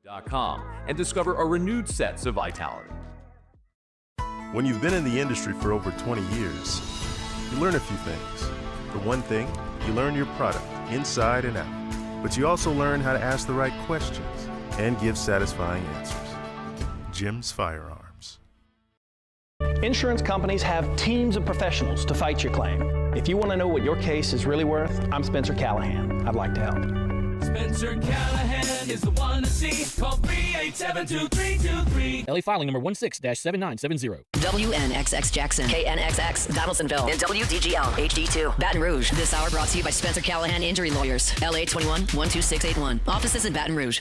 .com and discover a renewed sense of vitality. When you've been in the industry for over 20 years, you learn a few things. For one thing, you learn your product inside and out, but you also learn how to ask the right questions and give satisfying answers. Jim's Firearms. Insurance companies have teams of professionals to fight your claim. If you want to know what your case is really worth, I'm Spencer Callahan. I'd like to help. Spencer Callahan is the one to see. Call 387-2323. LA filing number 16-7970. WNXX Jackson, KNXX Donaldsonville, and WDGL HD2 Baton Rouge. This hour brought to you by Spencer Callahan Injury Lawyers. LA 21-12681. Offices in Baton Rouge.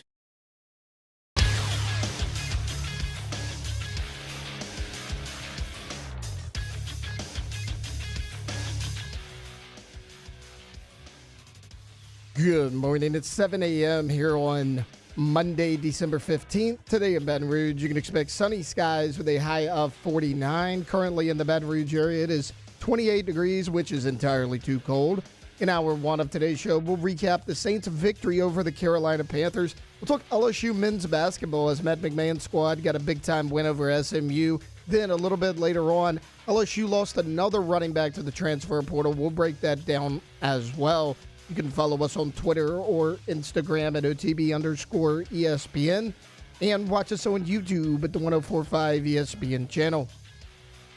Good morning. It's 7 a.m. here on Monday, December 15th. Today in Baton Rouge, you can expect sunny skies with a high of 49. Currently in the Baton Rouge area, it is 28 degrees, which is entirely too cold. In hour one of today's show, we'll recap the Saints' victory over the Carolina Panthers. We'll talk LSU men's basketball as Matt McMahon's squad got a big-time win over SMU. Then a little bit later on, LSU lost another running back to the transfer portal. We'll break that down as well. You can follow us on Twitter or Instagram at OTB_ESPN and watch us on YouTube at the 104.5 ESPN channel.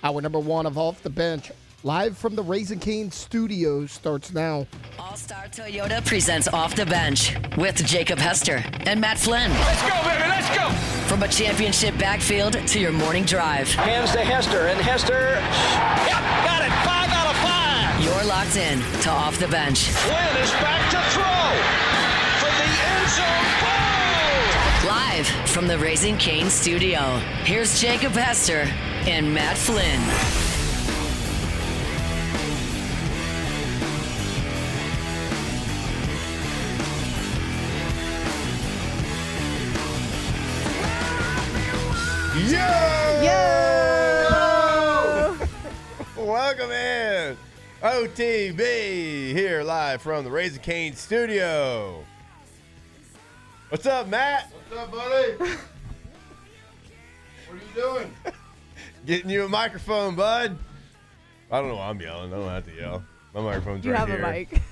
Hour number one of Off the Bench, live from the Raising Cane's studios, starts now. All-Star Toyota presents Off the Bench with Jacob Hester and Matt Flynn. Let's go, baby, let's go. From a championship backfield to your morning drive. Hands to Hester, and Hester, Yep, got it. 5 out of 5. You're locked in to Off the Bench. Flynn is back to throw for the end zone. Ball! Live from the Raising Cane studio, here's Jacob Hester and Matt Flynn. Welcome in. OTB here live from the Raising Cane studio. What's up, Matt? What's up, buddy? What are you doing? Getting you a microphone, bud. I don't know why I'm yelling. I don't have to yell. My microphone's right here. You have a mic.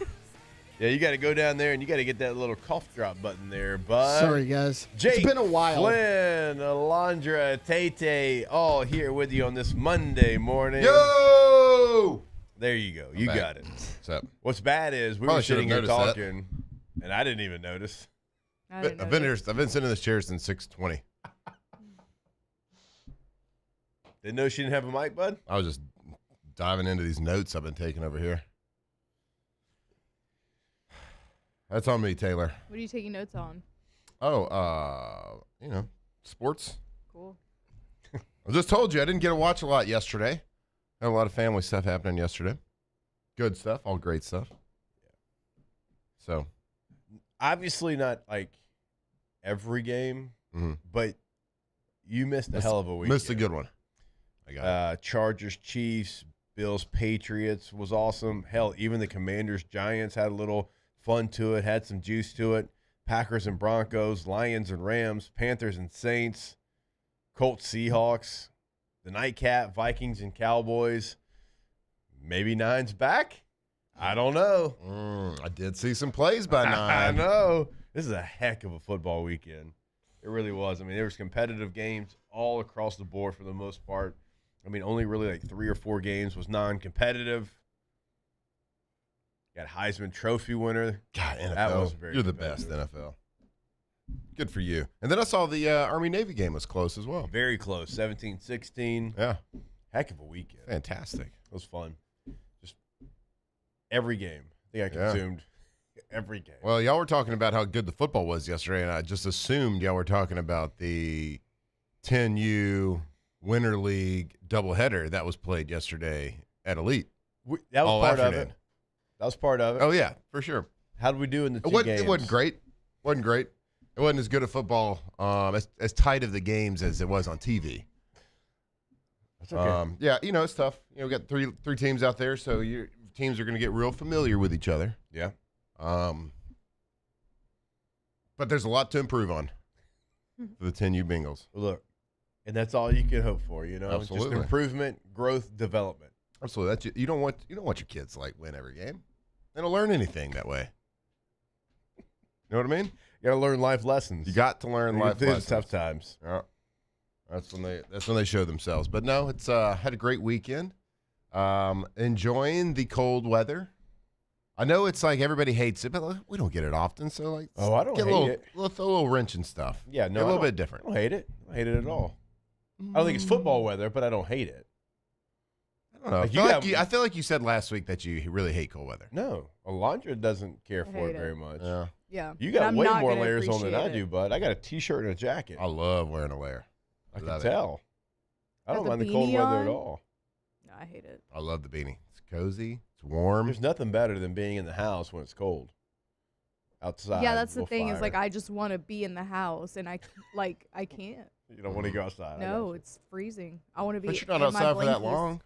Yeah, you got to go down there and you got to get that little cough drop button there, bud. Sorry, guys. Jake, it's been a while. Flynn, Alondra, Tate, all here with you on this Monday morning. Yo! There you go. You got it. What's up? What's bad is we Probably were sitting here should've noticed talking, and I didn't even notice. I've been here. I've been sitting in this chair since 6:20. Didn't know she didn't have a mic, bud? I was just diving into these notes I've been taking over here. That's on me, Taylor. What are you taking notes on? Oh, sports. Cool. I just told you I didn't get to watch a lot yesterday. Had a lot of family stuff happening yesterday. Good stuff, all great stuff. So, obviously not like every game, but you missed a hell of a week. Missed a good one. I got it. Chargers, Chiefs, Bills, Patriots was awesome. Hell, even the Commanders, Giants had a little fun to it, had some juice to it. Packers and Broncos, Lions and Rams, Panthers and Saints, Colts, Seahawks, the nightcap, Vikings and Cowboys. Maybe Nine's back? I don't know. I did see some plays by Nine. I know. This is a heck of a football weekend. It really was. I mean, there was competitive games all across the board for the most part. I mean, only really like 3 or 4 games was non-competitive. Got Heisman Trophy winner. God, NFL, that was very you're the best, NFL. Good for you. And then I saw the Army-Navy game was close as well. Very close, 17-16. Yeah. Heck of a weekend. Fantastic. It was fun. Just every game. I think I consumed every game. Well, y'all were talking about how good the football was yesterday, and I just assumed y'all were talking about the 10U Winter League doubleheader that was played yesterday at Elite. That was all part afternoon. of it. That was part of it. Oh, yeah, for sure. How did we do in the two games? It wasn't great. Wasn't great. It wasn't as good a football, as tight of the games as it was on TV. That's okay. Yeah, it's tough. We got three teams out there, so your teams are going to get real familiar with each other. Yeah. But there's a lot to improve on. for the 10U Bengals. Look, and that's all you can hope for, Absolutely. Just improvement, growth, development. Absolutely. That's you don't want your kids to win every game. They don't learn anything that way. You know what I mean? You got to learn life lessons. You got to learn life lessons. Tough times. Yeah. That's when they show themselves. But no, it's had a great weekend. Enjoying the cold weather. I know it's everybody hates it, but we don't get it often. So I don't hate it. Throw a little wrench and stuff. Yeah, no, a little bit different. I don't hate it. I don't hate it at all. I don't think it's football weather, but I don't hate it. I don't know. I feel like you said last week that you really hate cold weather. No, Alondra doesn't care for it very much. Yeah. You got way more layers on than I do, bud. I got a T-shirt and a jacket. I love wearing a layer. I can tell. I don't mind the cold beanie weather on? at all. No, I hate it. I love the beanie. It's cozy. It's warm. There's nothing better than being in the house when it's cold. Outside. Yeah, that's the thing. fire. Is I just want to be in the house, and I can't. You don't want to go outside. No, it's freezing. I want to be. But you're not in my outside for that blankies. long.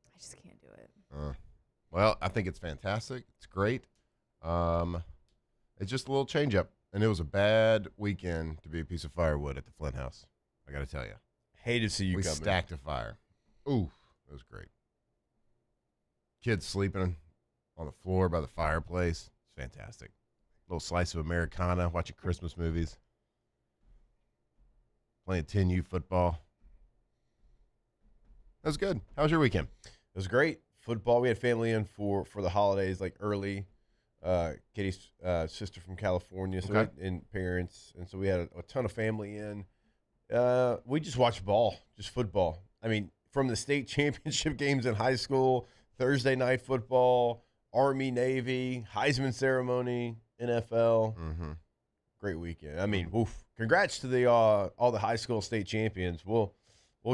I just can't do it. Well, I think it's fantastic. It's great. It's just a little change up. And it was a bad weekend to be a piece of firewood at the Flynn house. I got to tell you. Hate to see you We coming. stacked a fire. Ooh, it was great. Kids sleeping on the floor by the fireplace. It's fantastic. Little slice of Americana, watching Christmas movies. Playing 10U football. That was good. How was your weekend? It was great. Football. We had family in for the holidays, early. Kitty's sister from California, so and parents, and so we had a ton of family in. We just watched ball, just football. I mean, from the state championship games in high school, Thursday night football, Army, Navy, Heisman ceremony, NFL. Mm-hmm. Great weekend. I mean, woof. Congrats to all the high school state champions. We'll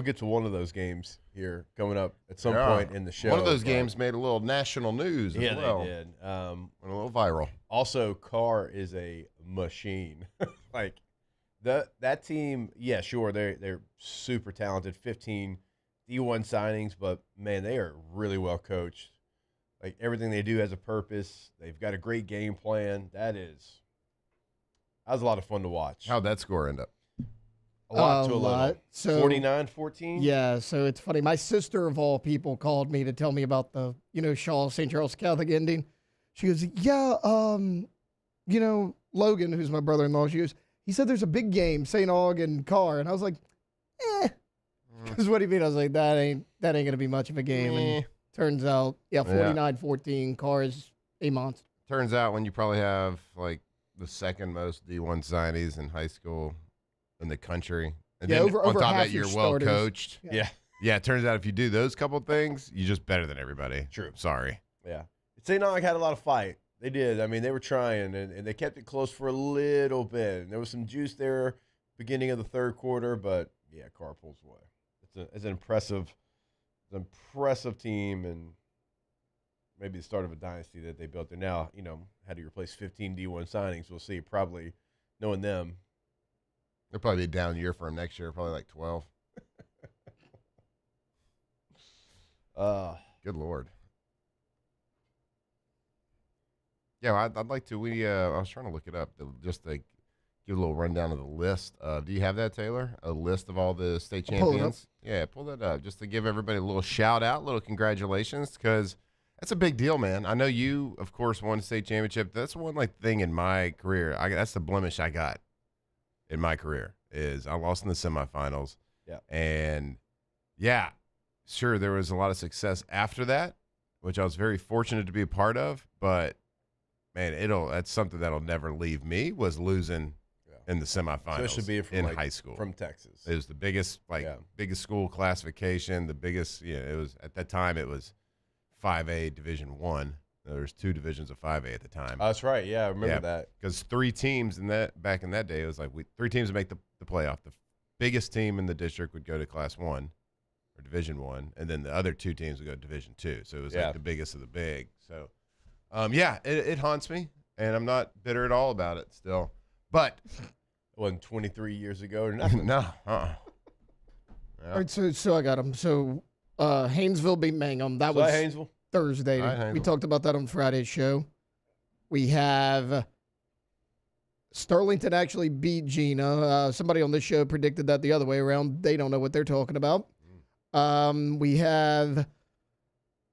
get to one of those games here coming up at some point in the show. One of those games made a little national news as well. Yeah, they did. Went a little viral. Also, Carr is a machine. That team, yeah, sure, they're super talented. 15 D1 signings, but man, they are really well coached. Everything they do has a purpose. They've got a great game plan. That was a lot of fun to watch. How'd that score end up? A lot to a lot. little. So 49-14? Yeah, so it's funny. My sister, of all people, called me to tell me about the, Shaw St. Charles Catholic ending. She goes, yeah, Logan, who's my brother-in-law, she goes, he said there's a big game, St. Aug and Carr. And I was like, Because what do you mean? I was like, that ain't going to be much of a game. And turns out, 49-14, Carr is a monster. Turns out when you probably have, the second most D1 signees in high school in the country. And then over on top of half that, your you're well starters. coached. Yeah. Yeah, it turns out if you do those couple things, you're just better than everybody. True. Sorry. Yeah. St. Aug had a lot of fight. They did. I mean, they were trying, and they kept it close for a little bit. And there was some juice there beginning of the third quarter, but, yeah, Carr pulls away. It's an impressive team, and maybe the start of a dynasty that they built there. Now, how do you replace 15 D1 signings? We'll see. Probably, knowing them. It'll probably be a down year for them next year, probably 12. Good Lord. Yeah, I'd like to. I was trying to look it up just to give a little rundown of the list. Do you have that, Taylor? A list of all the state champions? Yeah, pull that up just to give everybody a little shout out, a little congratulations, because that's a big deal, man. I know you, of course, won a state championship. That's one thing in my career. That's the blemish I got in my career is I lost in the semifinals. Yeah, and yeah. Sure, there was a lot of success after that, which I was very fortunate to be a part of. But man, that's something that'll never leave me. Was losing in the semifinals, especially being in high school from Texas. It was the biggest, biggest school classification. The biggest, it was at that time. It was 5A Division I. There was 2 divisions of 5A at the time. Oh, that's right. Yeah, I remember that. Because 3 teams back in that day, it was 3 teams would make the playoff. The biggest team in the district would go to Class 1. Or Division I, and then the other 2 teams would go to Division II. So it was the biggest of the big. So, it haunts me, and I'm not bitter at all about it still. But it wasn't 23 years ago or nothing. No. All right, so I got them. So Haynesville beat Mangum. That was Haynesville? Thursday. Haynesville. We talked about that on Friday's show. We have Sterlington actually beat Gina. Somebody on this show predicted that the other way around. They don't know what they're talking about. We have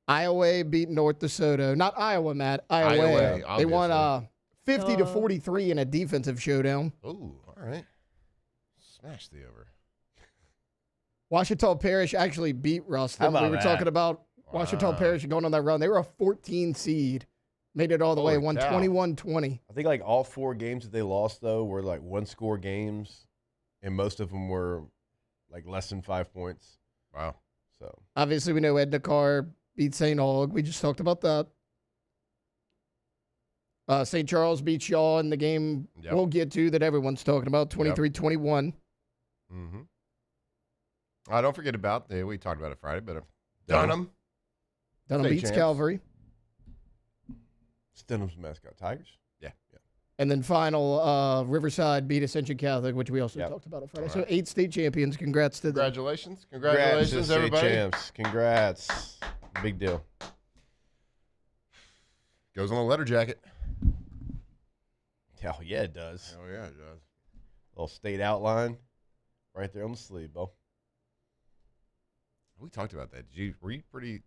Iowa beat North DeSoto. Not Iowa, Matt. Iowa. They won 50-43 in a defensive showdown. Oh, all right. Smash the over. Washington Parish actually beat Ruston. We were talking about Washington Parish going on that run. They were a 14 seed. Made it all the way, won 21-20. I think like all 4 games that they lost, though, were like one-score games, and most of them were like less than 5 points. Wow. So obviously, we know Edna Carr beat St. Aug. We just talked about that. St. Charles beat Shaw in the game we'll get to that everyone's talking about, 23-21. Mm-hmm. Don't forget about, we talked about it Friday, but Dunham. Dunham beats Calvary. Dunham's mascot, Tigers. Yeah. And then final, Riverside beat Ascension Catholic, which we also talked about on Friday. So 8 state champions. Congrats to them. Congratulations. Congratulations, everybody. State champs. Congrats. Big deal. Goes on the letter jacket. Oh, yeah, it does. Oh, yeah, it does. Little state outline right there on the sleeve, Bo. We talked about that. Were you pretty...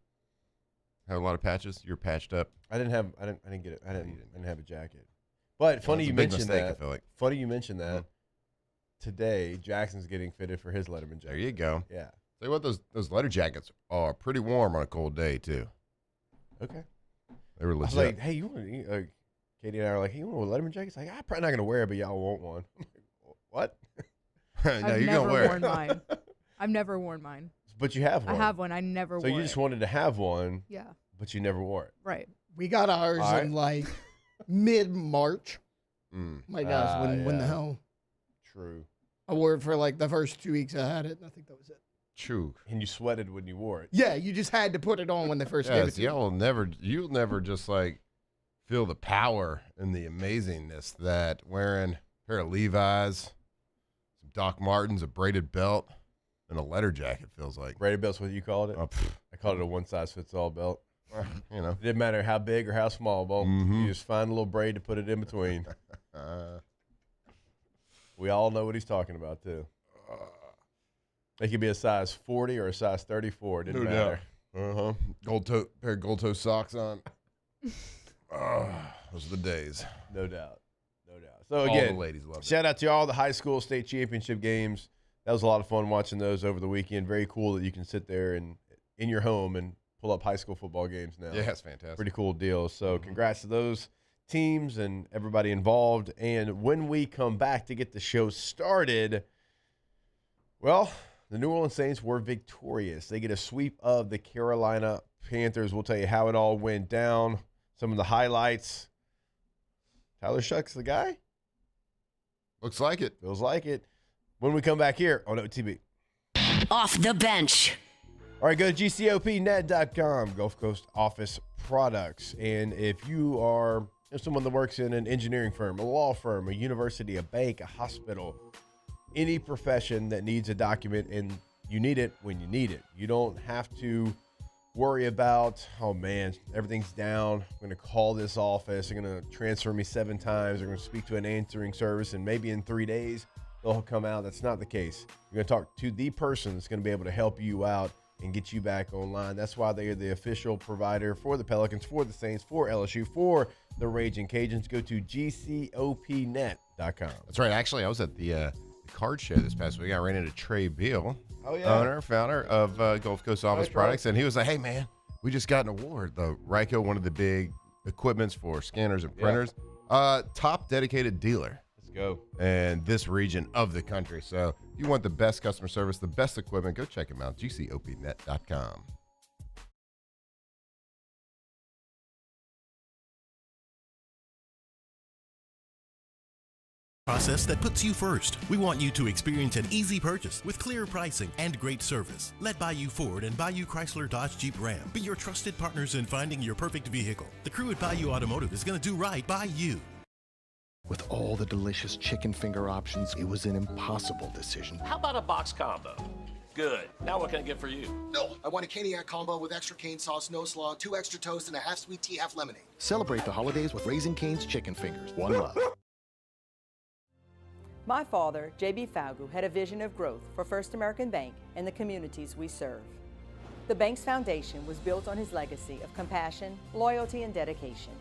Have a lot of patches? You're patched up. I didn't get it. I didn't have a jacket. But funny you mentioned that. I feel like. Funny you mentioned that. Today, Jackson's getting fitted for his Letterman jacket. There you go. Yeah. Tell you what, those letter jackets are pretty warm on a cold day too. Okay. They were legit. I was like, hey, you want? Katie and I were like, hey, you want a Letterman jacket? It's like, I'm probably not gonna wear it, but y'all want one. I'm like, what? No, I've never worn mine. I've never worn mine. But you have one. I have one. I never wore it. So you just wanted to have one. Yeah. But you never wore it. Right. We got ours in like mid-March. My gosh, when the hell? True. I wore it for like the first 2 weeks I had it, and I think that was it. True. And you sweated when you wore it. Yeah, you just had to put it on when they first gave it to you. You'll never just like feel the power and the amazingness that wearing a pair of Levi's, some Doc Martens, a braided belt, and a letter jacket feels like. Braided belt's what you called it? I called it a one-size-fits-all belt. You know. It didn't matter how big or how small, Bo. You just find a little braid to put it in between. We all know what he's talking about, too. It could be a size 40 or a size 34. It didn't matter. Pair of gold toe socks on. Those are the days. No doubt. So, again, all the ladies love it. Shout out to all the high school state championship games. That was a lot of fun watching those over the weekend. Very cool that you can sit there and in your home and pull up high school football games now. Yeah, it's fantastic. Pretty cool deal. So congrats to those teams and everybody involved. And when we come back to get the show started, well, the New Orleans Saints were victorious. They get a sweep of the Carolina Panthers. We'll tell you how it all went down, some of the highlights. Tyler Shuck's the guy? Looks like it. Feels like it. When we come back here on OTB. Off the bench. All right, go to gcopnet.com, Gulf Coast Office Products. And if you are someone that works in an engineering firm, a law firm, a university, a bank, a hospital, any profession that needs a document, and you need it when you need it. You don't have to worry about, oh man, everything's down. I'm going to call this office. They're going to transfer me 7 times. They're going to speak to an answering service, and maybe in 3 days they'll come out. That's not the case. You're going to talk to the person that's going to be able to help you out and get you back online. That's why they are the official provider for the Pelicans, for the Saints, for LSU, for the Raging Cajuns. Go to gcopnet.com. That's right. Actually, I was at the card show this past week. I ran into Trey Beal, owner, founder of Gulf Coast Office Products, and he was like, hey, man, we just got an award. The Ryco, one of the big equipments for scanners and printers, top dedicated dealer. Go. And this region of the country. So if you want the best customer service, the best equipment, go check them out, gcopnet.com. Process that puts you first. We want you to experience an easy purchase with clear pricing and great service. Let Bayou Ford and Bayou Chrysler Dodge Jeep Ram be your trusted partners in finding your perfect vehicle. The crew at Bayou Automotive is going to do right by you. With all the delicious chicken finger options, it was an impossible decision. How about a box combo? Good. Now what can I get for you? No, I want a Caniac combo with extra cane sauce, no slaw, 2 extra toast, and a half sweet tea, half lemonade. Celebrate the holidays with Raising Cane's chicken fingers. One love. My father, J.B. Falgu, had a vision of growth for First American Bank and the communities we serve. The bank's foundation was built on his legacy of compassion, loyalty, and dedication.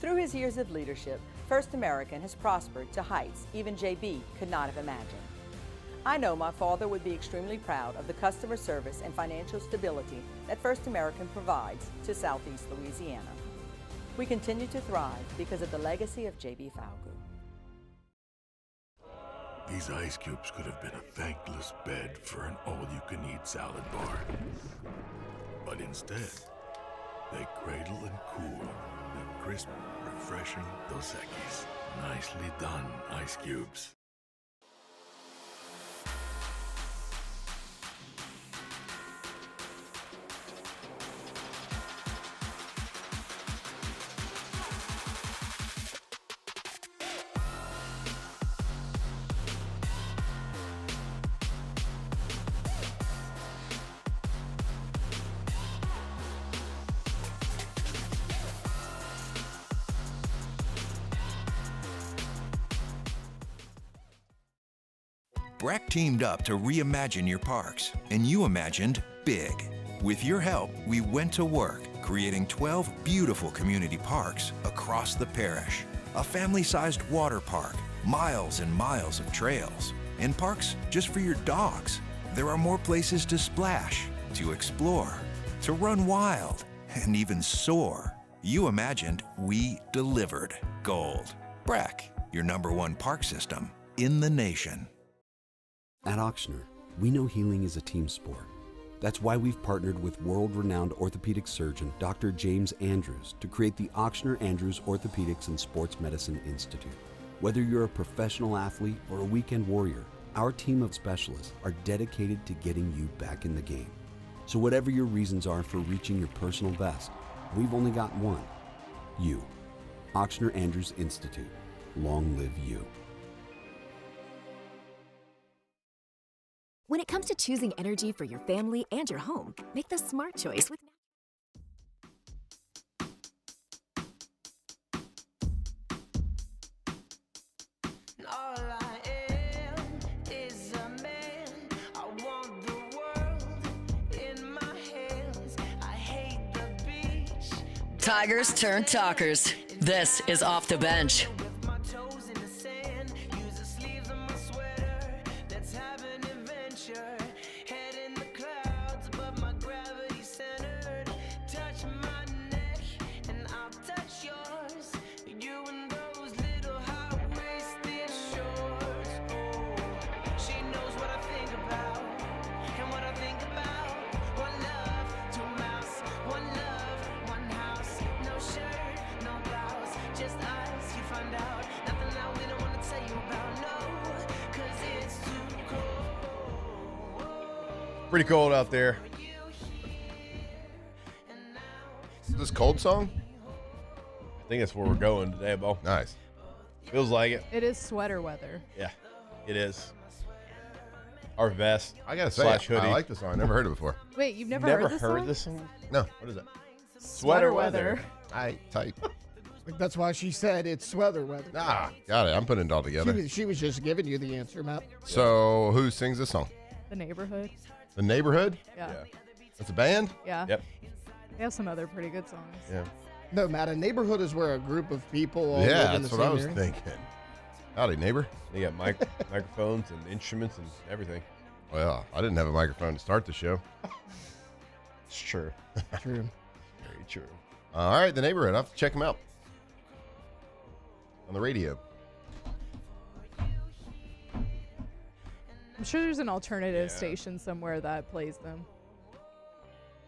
Through his years of leadership, First American has prospered to heights even J.B. could not have imagined. I know my father would be extremely proud of the customer service and financial stability that First American provides to Southeast Louisiana. We continue to thrive because of the legacy of J.B. Falgu. These ice cubes could have been a thankless bed for an all-you-can-eat salad bar. But instead, they cradle and cool the crisp, refreshing Dos Equis. Nicely done, ice cubes. BRAC teamed up to reimagine your parks, and you imagined big. With your help, we went to work, creating 12 beautiful community parks across the parish. A family-sized water park, miles and miles of trails, and parks just for your dogs. There are more places to splash, to explore, to run wild, and even soar. You imagined, we delivered. Gold. BRAC, your #1 park system in the nation. At Ochsner, we know healing is a team sport. That's why we've partnered with world-renowned orthopedic surgeon Dr. James Andrews to create the Ochsner Andrews Orthopedics and Sports Medicine Institute. Whether you're a professional athlete or a weekend warrior, our team of specialists are dedicated to getting you back in the game. So whatever your reasons are for reaching your personal best, we've only got one: you. Ochsner Andrews Institute. Long live you. When it comes to choosing energy for your family and your home, make the smart choice with Tigers turn talkers. This is Off the Bench. Pretty cold out there. Is this cold song? I think that's where we're going today, Bo. Nice. Feels like it. It is sweater weather. Yeah, it is. Our vest. I gotta say, hoodie. I like this song. I never heard it before. Wait, you've never heard this song? No. What is it? Sweater weather. I type. That's why she said it's sweater weather. Ah, got it. I'm putting it all together. She was just giving you the answer, Matt. So, who sings this song? The Neighborhood. The Neighborhood? Yeah. That's a band? Yeah. Yep. They have some other pretty good songs. Yeah. No, Matt, a neighborhood is where a group of people all live Yeah, in the that's what I same was area. thinking. Howdy, neighbor. They got microphones and instruments and everything. Well, I didn't have a microphone to start the show. It's true. True. Very true. All right, the Neighborhood. I'll have to check them out on the radio. I'm sure there's an alternative station somewhere that plays them.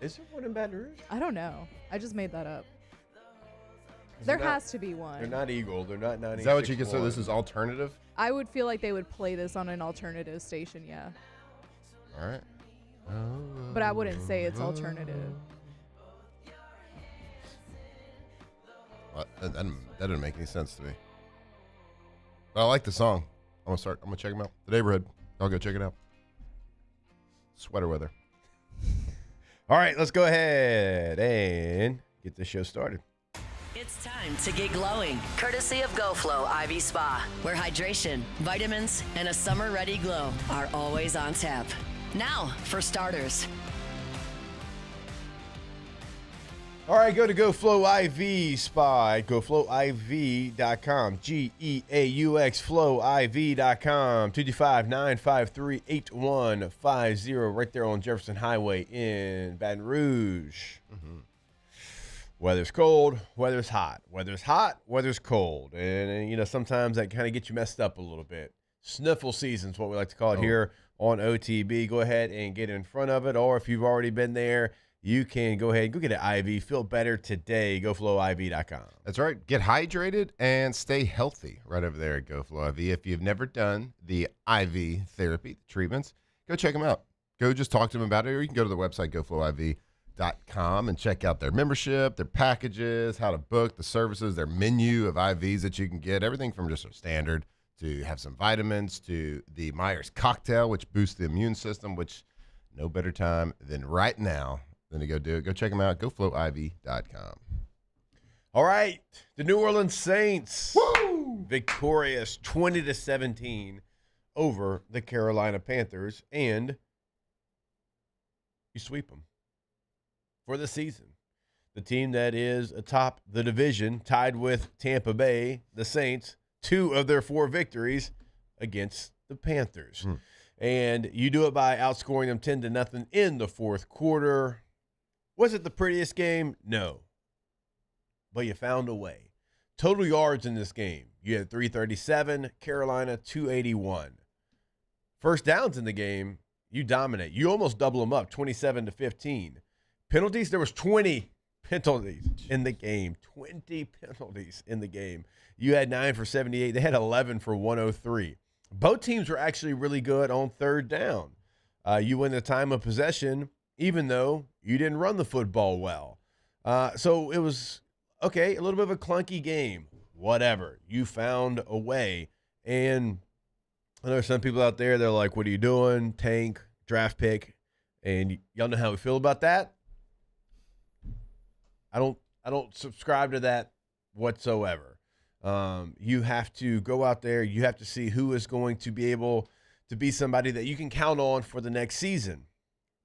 Is there one in Baton Rouge? I don't know. I just made that up. 'Cause There they're not- has to be one. They're not Eagle. They're not 96. Is that what you consider this is alternative? I would feel like they would play this on an alternative station, yeah. All right. But I wouldn't say it's alternative. Well, that didn't make any sense to me. But I like the song. I'm gonna check them out. The Neighborhood. I'll go check it out. Sweater weather. All right, let's go ahead and get this show started. It's time time to get glowing. Courtesy of GoFlow IV Spa, where hydration, vitamins, and a summer-ready glow are always on tap. Now for starters. All right, go to GoFlow IV Spa at GoFlowIV.com. GEAUX FlowIV.com. 225-953-8150 right there on Jefferson Highway in Baton Rouge. Weather's cold, weather's hot. Weather's hot, weather's cold. And sometimes that kind of gets you messed up a little bit. Sniffle season is what we like to call it here on OTB. Go ahead and get in front of it. Or if you've already been there, you can go ahead and go get an IV. Feel better today. GoFlowIV.com. That's right. Get hydrated and stay healthy right over there at GoFlow IV. If you've never done the IV therapy treatments, go check them out. Go just talk to them about it, or you can go to the website, GoFlowIV.com, and check out their membership, their packages, how to book, the services, their menu of IVs that you can get, everything from just a standard to have some vitamins to the Myers cocktail, which boosts the immune system, which no better time than right now than to go do it. Go check them out, GoFlowIV.com. All right, the New Orleans Saints victorious 20-17 over the Carolina Panthers, and you sweep them for the season. The team that is atop the division, tied with Tampa Bay, the Saints, 2 of their 4 victories against the Panthers. And you do it by outscoring them 10-0 in the fourth quarter. Was it the prettiest game? No. But you found a way. Total yards in this game, you had 337, Carolina 281. First downs in the game, you dominate. You almost double them up, 27-15. Penalties, there was 20 penalties in the game. 20 penalties in the game. You had 9 for 78. They had 11 for 103. Both teams were actually really good on third down. You win the time of possession, even though you didn't run the football well. So it was, okay, a little bit of a clunky game. Whatever. You found a way. And I know some people out there, they're like, what are you doing? Tank, draft pick. And y'all know how we feel about that. I don't subscribe to that whatsoever. You have to go out there. You have to see who is going to be able to be somebody that you can count on for the next season.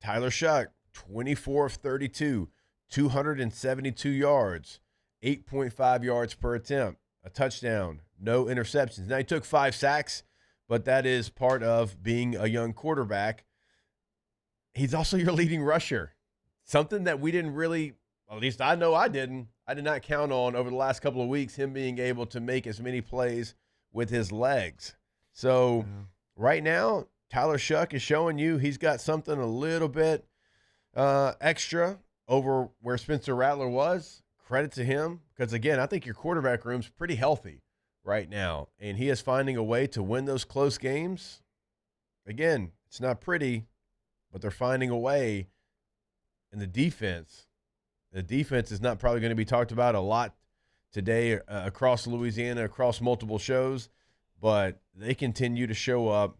Tyler Shuck, 24 of 32, 272 yards, 8.5 yards per attempt, a touchdown, no interceptions. Now, he took 5 sacks, but that is part of being a young quarterback. He's also your leading rusher, something that we didn't really, at least I know I did not count on over the last couple of weeks, him being able to make as many plays with his legs. So right now, Tyler Shuck is showing you he's got something a little bit extra over where Spencer Rattler was. Credit to him, because, again, I think your quarterback room's pretty healthy right now, and he is finding a way to win those close games. Again, it's not pretty, but they're finding a way. And the defense is not probably going to be talked about a lot today across Louisiana, across multiple shows, but they continue to show up.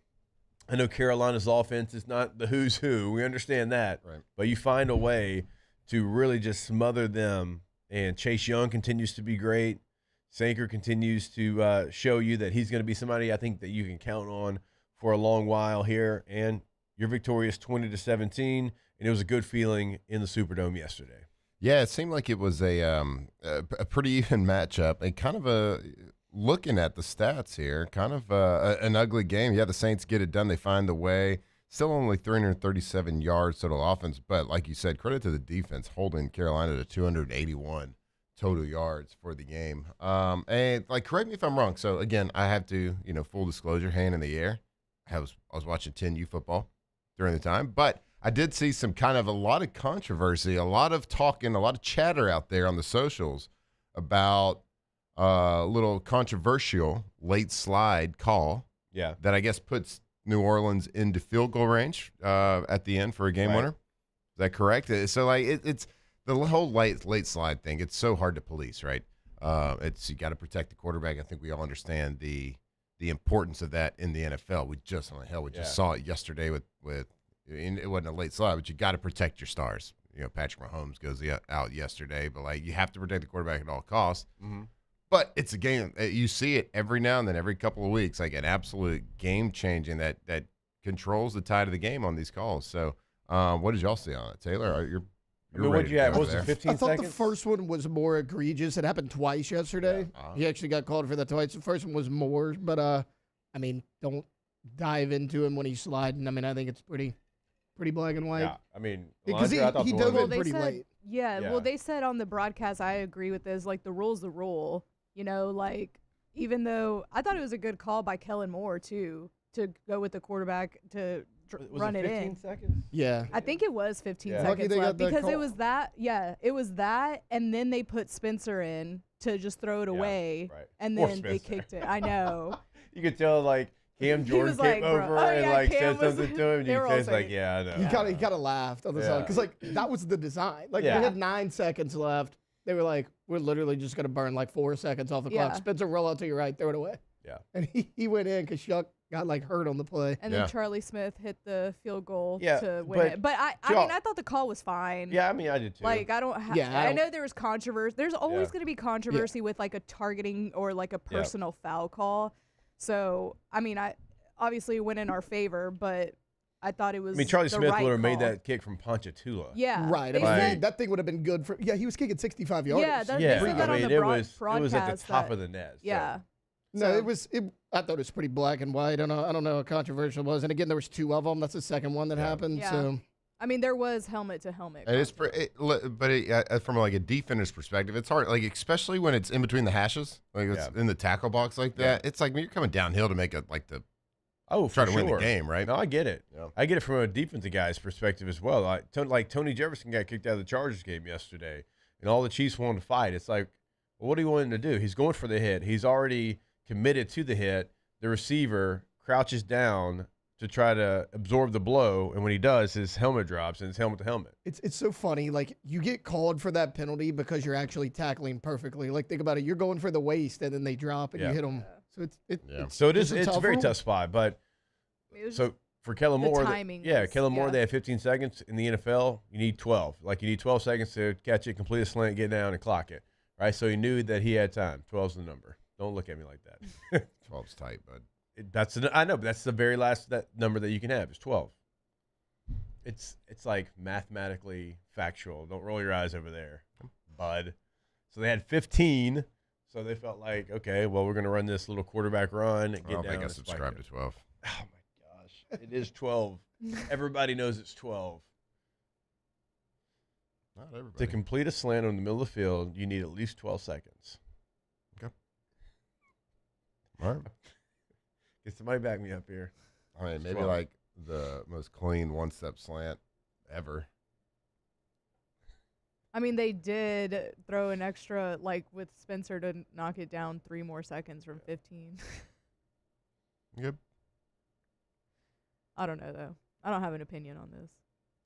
I know Carolina's offense is not the who's who. We understand that. Right. But you find a way to really just smother them. And Chase Young continues to be great. Sanker continues to show you that he's going to be somebody I think that you can count on for a long while here. And you're victorious 20-17, and it was a good feeling in the Superdome yesterday. Yeah, it seemed like it was a pretty even matchup, and kind of a looking at the stats here, kind of an ugly game. Yeah, the Saints get it done. They find the way. Still only 337 yards total offense, but like you said, credit to the defense holding Carolina to 281 total yards for the game. And like, correct me if I'm wrong. So again, I have to, full disclosure, hand in the air. I was watching 10U football during the time, but I did see some kind of a lot of controversy, a lot of talking, a lot of chatter out there on the socials about a little controversial late slide call. Yeah. That I guess puts New Orleans into field goal range at the end for a game winner. Is that correct? So like it's the whole late slide thing. It's so hard to police, right? You got to protect the quarterback. I think we all understand the importance of that in the NFL. We just saw it yesterday with it wasn't a late slide, but you got to protect your stars. Patrick Mahomes goes out yesterday, but like you have to protect the quarterback at all costs. Mm-hmm. But it's a game. You see it every now and then, every couple of weeks, like an absolute game changing that controls the tide of the game on these calls. So, what did y'all see on it, Taylor? You're what'd you have? What was it, 15 I thought seconds? the first one was more egregious. It happened twice yesterday. Yeah. He actually got called for that twice. The first one was more, but I mean, don't dive into him when he's sliding. I mean, I think it's pretty black and white. Yeah, I mean, because he dove in pretty late. Yeah, well, they said on the broadcast, I agree with this, like, the rule's the rule. Like, even though I thought it was a good call by Kellen Moore, too, to go with the quarterback to run it in. 15 seconds? Yeah. I think it was 15 Lucky seconds they got left that because call. it was that, and then they put Spencer in to just throw it away, right. and Poor then they Spencer. kicked it. I know. You could tell, like, Cam Jordan was came like, bro, over oh, and, yeah, like, Cam said was- something to him, and they you were all said, like, saying- yeah, I know. He kind of laughed on the side because, like, that was the design. Like, Yeah. we had 9 seconds left. They were like, we're literally just going to burn, like, 4 seconds off the Yeah. clock. Spencer, roll out to your right, throw it away. Yeah. And he went in because Shuck got, like, hurt on the play. And then Charlie Smith hit the field goal Yeah, to win but it. But I mean, I thought the call was fine. Yeah, I mean, I did too. Like, I don't have. Yeah, I I don't- know there was controversy. There's always Yeah. going to be controversy with like a targeting or like a personal foul call. So I mean, obviously it went in our favor, but I thought it was. I mean, Charlie the Smith right would have made call. that kick from Ponchatoula. Yeah, Right. I they mean, said- that thing would have been good for. Yeah, he was kicking 65 yards. Yeah, they Yeah, said that I on mean, the it was at the broadcast top that- of the net. So. Yeah. No, So- it was. I thought it was pretty black and white. I don't know how controversial it was. And again, there was 2 of them. That's the second one that happened. Yeah. So I mean, there was helmet to helmet. And but from like a defender's perspective, it's hard, like especially when it's in between the hashes, like it's in the tackle box like that. It's like you're coming downhill to make it like the try to win the game, right? No, I get it. Yeah. I get it from a defensive guy's perspective as well. Like Tony Jefferson got kicked out of the Chargers game yesterday, and all the Chiefs wanted to fight. It's like, well, what do you want him to do? He's going for the hit. He's already committed to the hit. The receiver crouches down to try to absorb the blow, and when he does, his helmet drops, and it's helmet to helmet. it's so funny. Like, you get called for that penalty because you're actually tackling perfectly. Like, think about it. You're going for the waist, and then they drop, and you hit them. So it's So it is. it's It's a very rule. tough spot, but It was so for Kellen the Moore, timing was- Kellen Moore, yeah. they had 15 seconds in the NFL. You need 12. Like you need 12 seconds to catch it, complete a slant, get down, and clock it. Right. So he knew that he had time. 12's the number. Don't look at me like that. 12's tight, bud. I know, but that's the very last number that you can have is 12. It's like mathematically factual. Don't roll your eyes over there, bud. So they had 15. So they felt like, okay, well, we're going to run this little quarterback run. And get I don't down think I and spike subscribe it. to 12. Oh my gosh, it is 12. Everybody knows it's 12. Not everybody. To complete a slant on the middle of the field, you need at least 12 seconds. Okay. All right. Get somebody back me up here. I mean, maybe 12. like the most clean one-step slant ever. I mean, they did throw an extra, like with Spencer to knock it down 3 more seconds from 15. Yep. I don't know though. I don't have an opinion on this.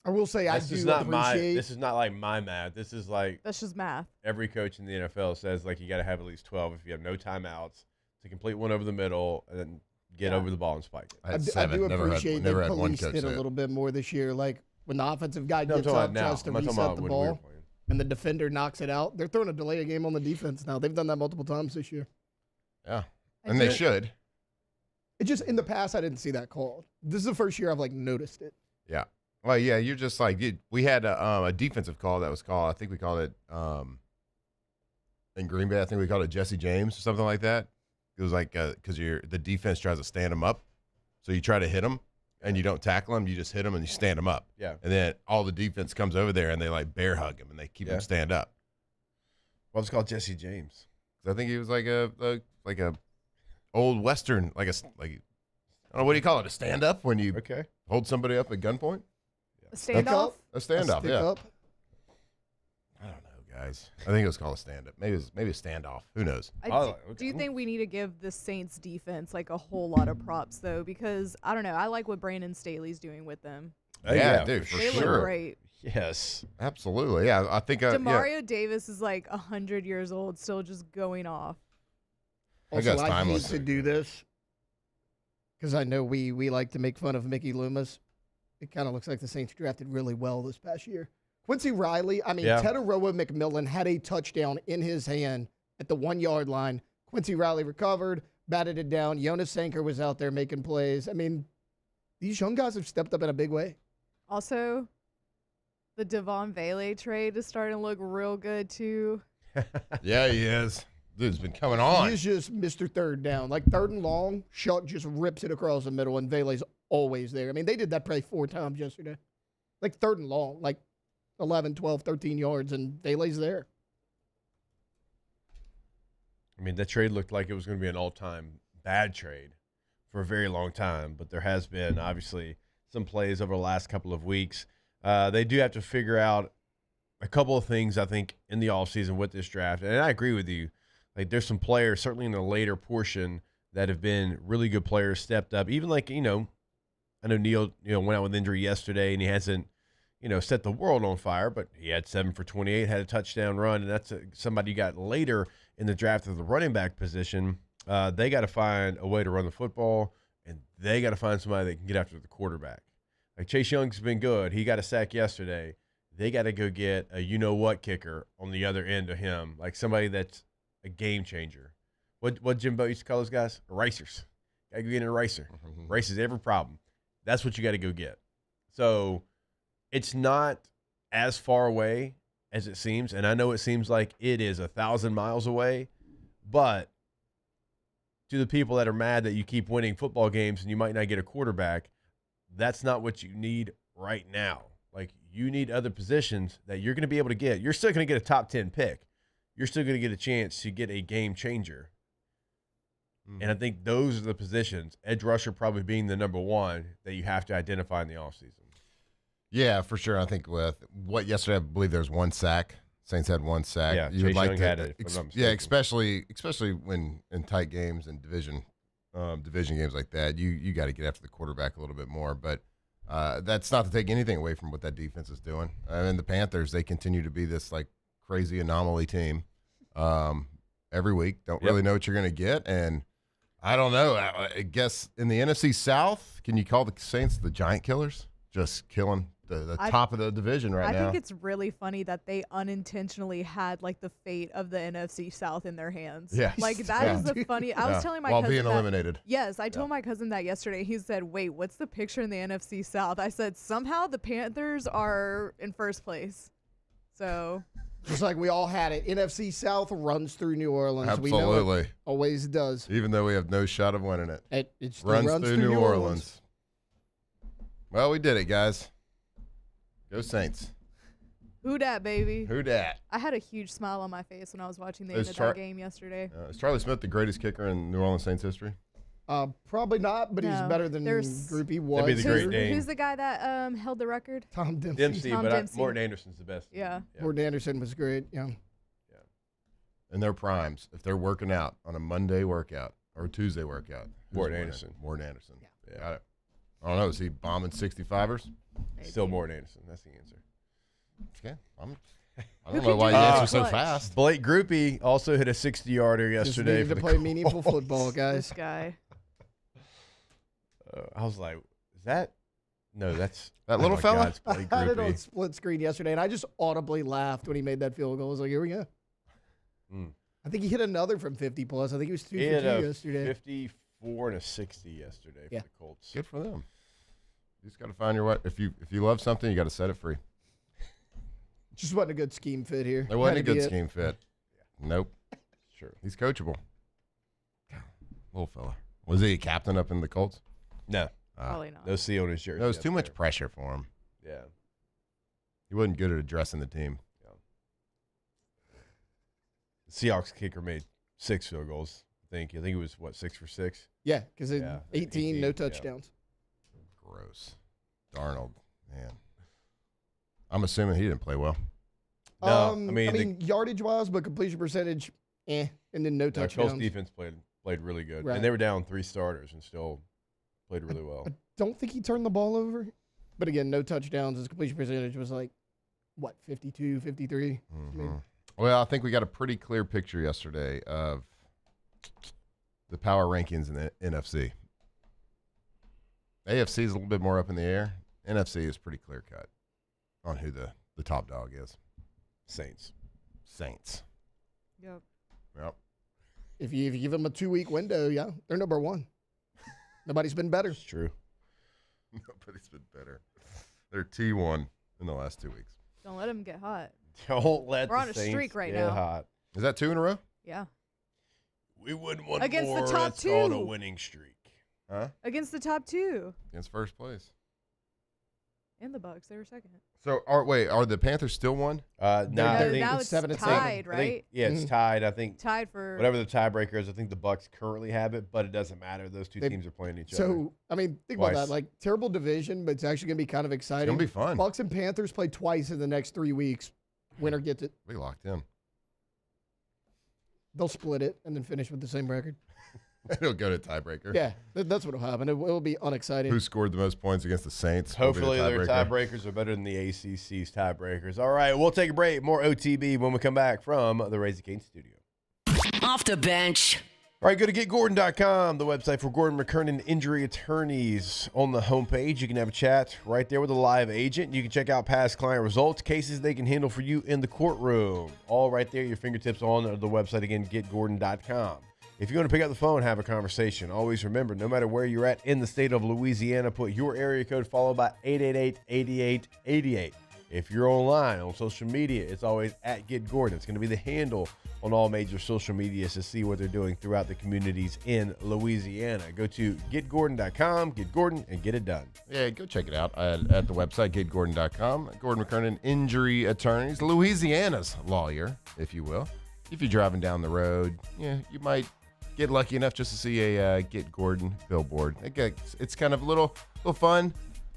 I will say This is not this is not like my math. This is like That's just math. every coach in the NFL says like you got to have at least 12 if you have no timeouts to complete one over the middle and then get over the ball and spike it. I do appreciate they policed it a little bit more this year. Like, when the offensive guy No, I'm gets talking up, about now. tries to I'm not talking reset about the when we were ball, playing. and the defender knocks it out, they're throwing a delay game on the defense now. They've done that multiple times this year. Yeah. And they should. It just, in the past, I didn't see that called. This is the first year I've, like, noticed it. Yeah. Well, yeah, you're just like, we had a defensive call that was called, I think we called it in Green Bay, I think we called it Jesse James or something like that. It was like, because the defense tries to stand him up. So you try to hit him and you don't tackle him. You just hit him and you stand him up. Yeah. And then all the defense comes over there and they like bear hug him and they keep him stand up. Well, it's called Jesse James. I think he was like a old Western, I don't know, what do you call it? A stand up when you hold somebody up at gunpoint? A standoff? A standoff, stick yeah. up. I don't know, guys. I think it was called a stand up. Maybe a standoff. Who knows? Do you think we need to give the Saints defense like a whole lot of props though? Because I don't know. I like what Brandon Staley's doing with them. Yeah, dude, for They sure. look great. Yes. Absolutely. Yeah, I think Demario Davis is like 100 years old, still just going off. Also, guy's I hate timeless. to do this because I know we like to make fun of Mickey Loomis. It kind of looks like the Saints drafted really well this past year. Quincy Riley, Yeah. Tetaroa McMillan had a touchdown in his hand at the 1-yard line. Quincy Riley recovered, batted it down. Jonas Sanker was out there making plays. These young guys have stepped up in a big way. Also, the Devon Vele trade is starting to look real good, too. Yeah, he is. Dude's been coming on. He's just Mr. Third Down. Like 3rd and long, Shuck just rips it across the middle, and Vele's always there. They did that play 4 times yesterday. Like 3rd and long, like 11, 12, 13 yards, and Vele's there. That trade looked like it was going to be an all-time bad trade for a very long time, but there has been, obviously, some plays over the last couple of weeks. They do have to figure out a couple of things, I think, in the offseason with this draft. And I agree with you. Like, there's some players, certainly in the later portion, that have been really good players, stepped up. Even like, I know Neal, went out with injury yesterday, and he hasn't, set the world on fire, but he had 7 for 28, had a touchdown run, and that's somebody you got later in the draft of the running back position. They got to find a way to run the football, and they got to find somebody that can get after the quarterback. Like Chase Young's been good. He got a sack yesterday. They got to go get a you-know-what kicker on the other end of him, like somebody that's a game changer. What Jimbo used to call those guys? Erasers. Got to go get an eraser. Erases every problem. That's what you got to go get. So it's not as far away as it seems, and I know it seems like it is 1,000 miles away, but to the people that are mad that you keep winning football games and you might not get a quarterback, that's not what you need right now. Like, you need other positions that you're going to be able to get. You're still going to get a top 10 pick. You're still going to get a chance to get a game changer. And I think those are the positions, edge rusher probably being the number one, that you have to identify in the offseason. Yeah, for sure. I think with what yesterday, I believe there's 1 sack. Saints had 1 sack. Yeah, you would Chase like Young to, had it, if I'm not mistaken. especially when in tight games and division games like that, you got to get after the quarterback a little bit more. But that's not to take anything away from what that defense is doing. And the Panthers, they continue to be this like crazy anomaly team every week. Don't really know what you're going to get, and I don't know. I guess in the NFC South, can you call the Saints the giant killers? Just killing the top of the division now. I think it's really funny that they unintentionally had like the fate of the NFC South in their hands. Yeah. Like that is the funny. I was telling my while cousin being that- eliminated. Yes, I told my cousin that yesterday. He said, "Wait, what's the picture in the NFC South?" I said, "Somehow the Panthers are in first place." So Just like we all had it. NFC South runs through New Orleans. Absolutely. We know it always does. Even though we have no shot of winning it. It still runs through New Orleans. Well, we did it, guys. Go Saints. who dat, baby? Who dat? I had a huge smile on my face when I was watching the Is end of that game yesterday. Is Charlie Smith the greatest kicker in New Orleans Saints history? Probably not, but he's No. better than There's- Groupie was. That'd be the Great Dane. Who's the guy that held the record? Tom Dempsey. Dempsey, Tom but Dempsey. Morton Anderson's the best. Yeah. Morton Anderson was great. Yeah. In their primes, if they're working out on a Monday workout or a Tuesday workout. who's Morton winning? Anderson. Morton Anderson. Yeah. Got it. I don't know. Is he bombing 65ers? Still Morton Anderson. That's the answer. Okay. I don't know why you answer so fast. Blake Groupie also hit a 60-yarder yesterday. Just needed to play meaningful football, guys. This guy. I was like, is that? No, that's that little my fella. God, it's Blake I had it on Groupie. split screen yesterday, and I just audibly laughed when he made that field goal. I was like, here we go. I think he hit another from 50 plus. I think he was 2 He for had 2 a yesterday. 54 and a 60 yesterday for the Colts. Good for them. You just got to find your way. If you love something, you got to set it free. Just wasn't a good scheme fit here. There wasn't a Had to be good it. scheme fit. Nope. Sure. He's coachable. Little fella. Was he a captain up in the Colts? No. Probably not. No C on his jersey. No, it was up too much there. pressure for him. Yeah. He wasn't good at addressing the team. The Seahawks kicker made 6 field goals. I think it was, 6 for 6? Yeah, because 18, no yeah. touchdowns. Gross. Darnold, man. I'm assuming he didn't play well. No, I mean yardage-wise, but completion percentage, and then no The touchdowns. Colts defense played really good. Right. And they were down 3 starters and still played really well. I don't think he turned the ball over. But again, no touchdowns. His completion percentage was like, 52, 53? I mean, Well, I think we got a pretty clear picture yesterday of the power rankings in the NFC. AFC is a little bit more up in the air. NFC is pretty clear cut on who the the top dog is? Saints. Yep. If you give them a 2-week window, yeah, they're number one. Nobody's been better. It's true. Nobody's been better. They're T1 in the last 2 weeks. Don't let them get hot. Don't let We're the on a Saints streak right get now. hot. Is that 2 in a row? Yeah. We wouldn't want Against the more. top It's called a two. winning streak. Huh? Against the top two. Against first place. And the Bucks. They were second. So, are the Panthers still one? No, I think now it's 7-7. tied, I right? think, it's tied. I think Tied for whatever the tiebreaker is. I think the Bucks currently have it, but it doesn't matter. Those two They- teams are playing each other. So, I mean, think about Twice. that. Like, terrible division, but it's actually going to be kind of exciting. gonna be fun. Bucks and Panthers play twice in the next 3 weeks. Winner gets it. We locked in. They'll split it and then finish with the same record. It'll go to tiebreaker. Yeah, that's what will happen. It will be unexciting. Who scored the most points against the Saints? will be the Hopefully their tiebreaker. tiebreakers are better than the ACC's tiebreakers. All right, we'll take a break. More OTB when we come back from the Raising Cane studio. Off the bench. All right, go to getgordon.com, the website for Gordon McKernan injury attorneys. On the homepage, you can have a chat right there with a live agent. You can check out past client results, cases they can handle for you in the courtroom. All right there, your fingertips on the website again, getgordon.com. If you want to pick up the phone, have a conversation. Always remember, no matter where you're at in the state of Louisiana, put your area code followed by 888-8888. If you're online on social media, it's always at Get Gordon. It's going to be the handle on all major social medias to see what they're doing throughout the communities in Louisiana. Go to getgordon.com, get Gordon, and get it done. Yeah, go check it out at the website, getgordon.com. Gordon McKernan, injury attorneys, Louisiana's lawyer, if you will. If you're driving down the road, you might get lucky enough just to see a Get Gordon billboard. It's kind of a little fun,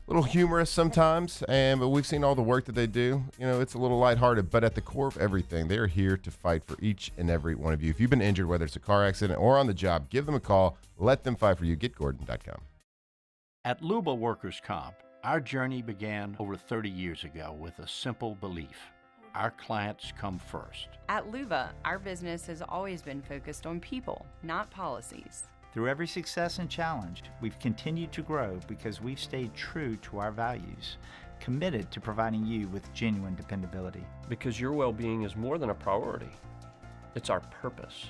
a little humorous sometimes, but we've seen all the work that they do. It's a little lighthearted, but at the core of everything, they are here to fight for each and every one of you. If you've been injured, whether it's a car accident or on the job, give them a call. Let them fight for you. GetGordon.com. At Luba Workers' Comp, our journey began over 30 years ago with a simple belief. Our clients come first. At Luba, our business has always been focused on people, not policies. Through every success and challenge, we've continued to grow because we've stayed true to our values, committed to providing you with genuine dependability. Because your well-being is more than a priority. It's our purpose.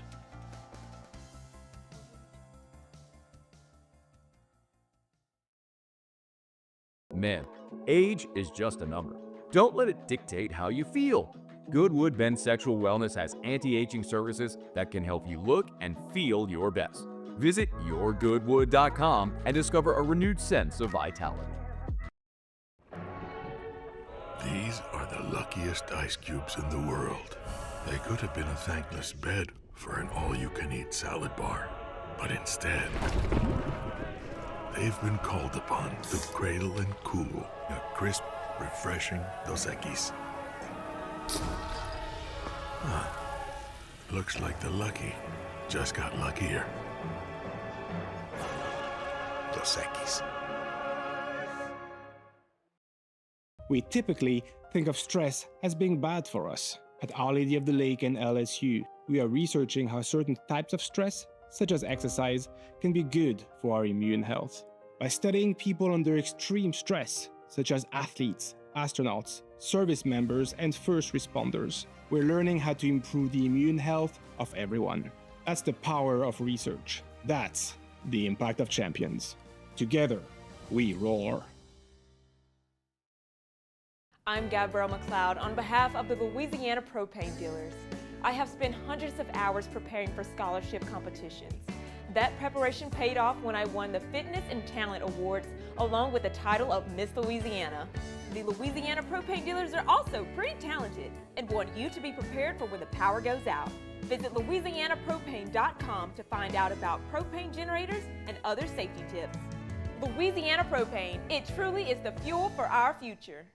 Man, age is just a number. Don't let it dictate how you feel. Goodwood Men's Sexual Wellness has anti-aging services that can help you look and feel your best. Visit yourgoodwood.com and discover a renewed sense of vitality. These are the luckiest ice cubes in the world. They could have been a thankless bed for an all-you-can-eat salad bar. But instead, they've been called upon to cradle and cool a crisp, refreshing Dos Equis. Looks like the lucky just got luckier. Dos Equis. We typically think of stress as being bad for us. At Our Lady of the Lake and LSU, we are researching how certain types of stress, such as exercise, can be good for our immune health. By studying people under extreme stress, such as athletes, astronauts, service members, and first responders, we're learning how to improve the immune health of everyone. That's the power of research. That's the impact of champions. Together, we roar. I'm Gabrielle McLeod on behalf of the Louisiana Propane Dealers. I have spent hundreds of hours preparing for scholarship competitions. That preparation paid off when I won the Fitness and Talent Awards along with the title of Miss Louisiana. The Louisiana Propane Dealers are also pretty talented and want you to be prepared for when the power goes out. Visit louisianapropane.com to find out about propane generators and other safety tips. Louisiana Propane, it truly is the fuel for our future.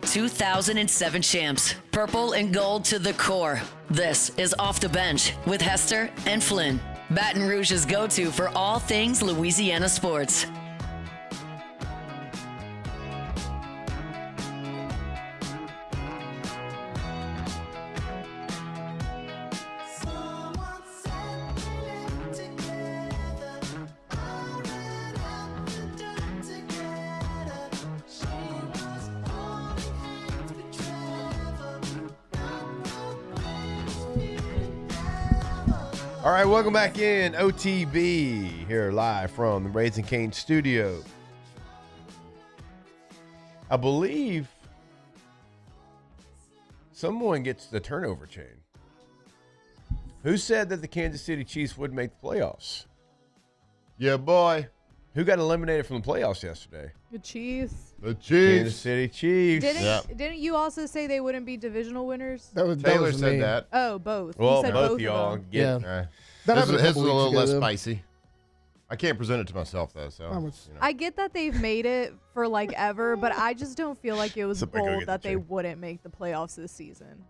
...2007 champs, purple and gold to the core. This is Off the Bench with Hester and Flynn. Baton Rouge's go-to for all things Louisiana sports. All right, welcome back in. OTB here live from the Raising Cane studio. I believe someone gets the turnover chain. Who said that the Kansas City Chiefs would make the playoffs? Yeah, boy. Who got eliminated from the playoffs yesterday? The Chiefs. The Chiefs. Kansas City Chiefs. Didn't you also say they wouldn't be divisional winners? Taylor said that. Oh, both. Well, He said both both y'all of them. get His was a little less spicy. I can't present it to myself, though. So I get that they've made it for like ever, but I just don't feel like it was Somebody go bold get that the they chain. wouldn't make the playoffs this season.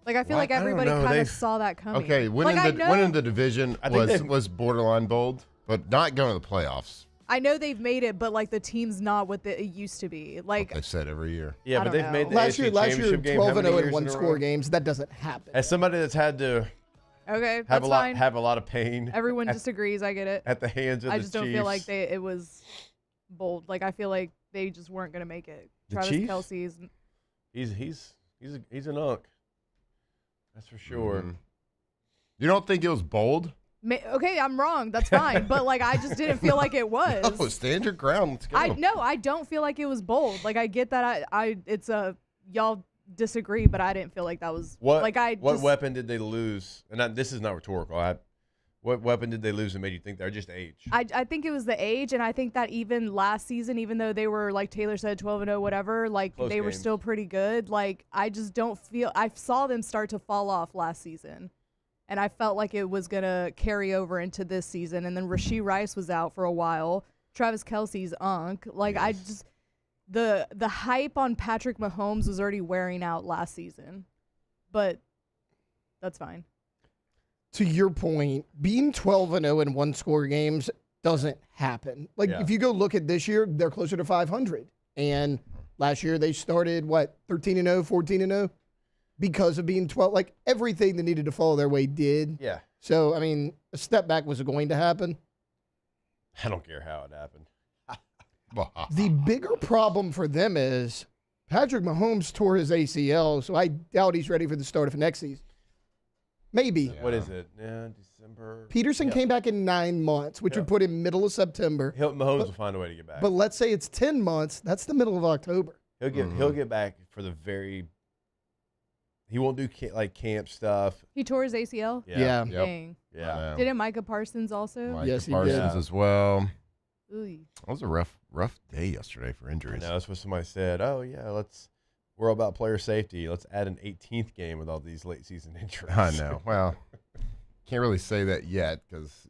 Like I feel What? like I don't everybody know. kind They've- of saw that coming. Okay, winning like, winning the division I think was borderline bold, but not going to the playoffs. I know they've made it, but like the team's not what it used to be. Like They've said every year. Yeah, I but don't they've made the Last year, AFC championship game. 12 and 0 in one one-score games. That doesn't happen. As somebody that's had to okay, have that's a lot fine. have a lot of pain Everyone at, disagrees. I get it. at the hands of I the just don't feel like Chiefs. it was bold. Like I feel like they just weren't gonna make it. The Travis Chiefs? Kelce's. He's an unk. That's for sure. You don't think it was bold? Okay, I'm wrong. That's fine. But like I just didn't feel like it was. Oh, stand your ground. Let's go. I don't feel like it was bold. Like I get that it's a y'all disagree, but I didn't feel like that was What like what weapon did they lose? And this is not rhetorical. What weapon did they lose that made you think they're just age? I think it was the age, and I think that even last season, even though they were like Taylor said 12-0 whatever, like Close they were games. still pretty good. Like I just don't feel I saw them start to fall off last season. And I felt like it was going to carry over into this season. And then Rashee Rice was out for a while. Travis Kelce's unk. Like, I just – the hype on Patrick Mahomes was already wearing out last season. But that's fine. To your point, being 12 and 0 in one-score games doesn't happen. Like, Yeah. if you go look at this year, they're closer to 500. And last year they started, 13 and 0, 14 and 0? Because of being 12, like everything that needed to follow their way did. Yeah. So, I mean, a step back was going to happen. I don't care how it happened. The bigger problem for them is Patrick Mahomes tore his ACL, so I doubt he's ready for the start of next season. Maybe. What is it? Yeah, December. Peterson Yep. came back in 9 months, which would put him middle of September. Mahomes will find a way to get back. But let's say it's 10 months. That's the middle of October. He'll get back for the he won't do camp stuff. He tore his ACL? Yeah. Yep. Dang. Yeah. Didn't Micah Parsons also? Micah Yes, he Parsons did. as well. Ooh. That was a rough day yesterday for injuries. That's what somebody said. Oh yeah, we're all about player safety. Let's add an 18th game with all these late season injuries. I know. Well, can't really say that yet because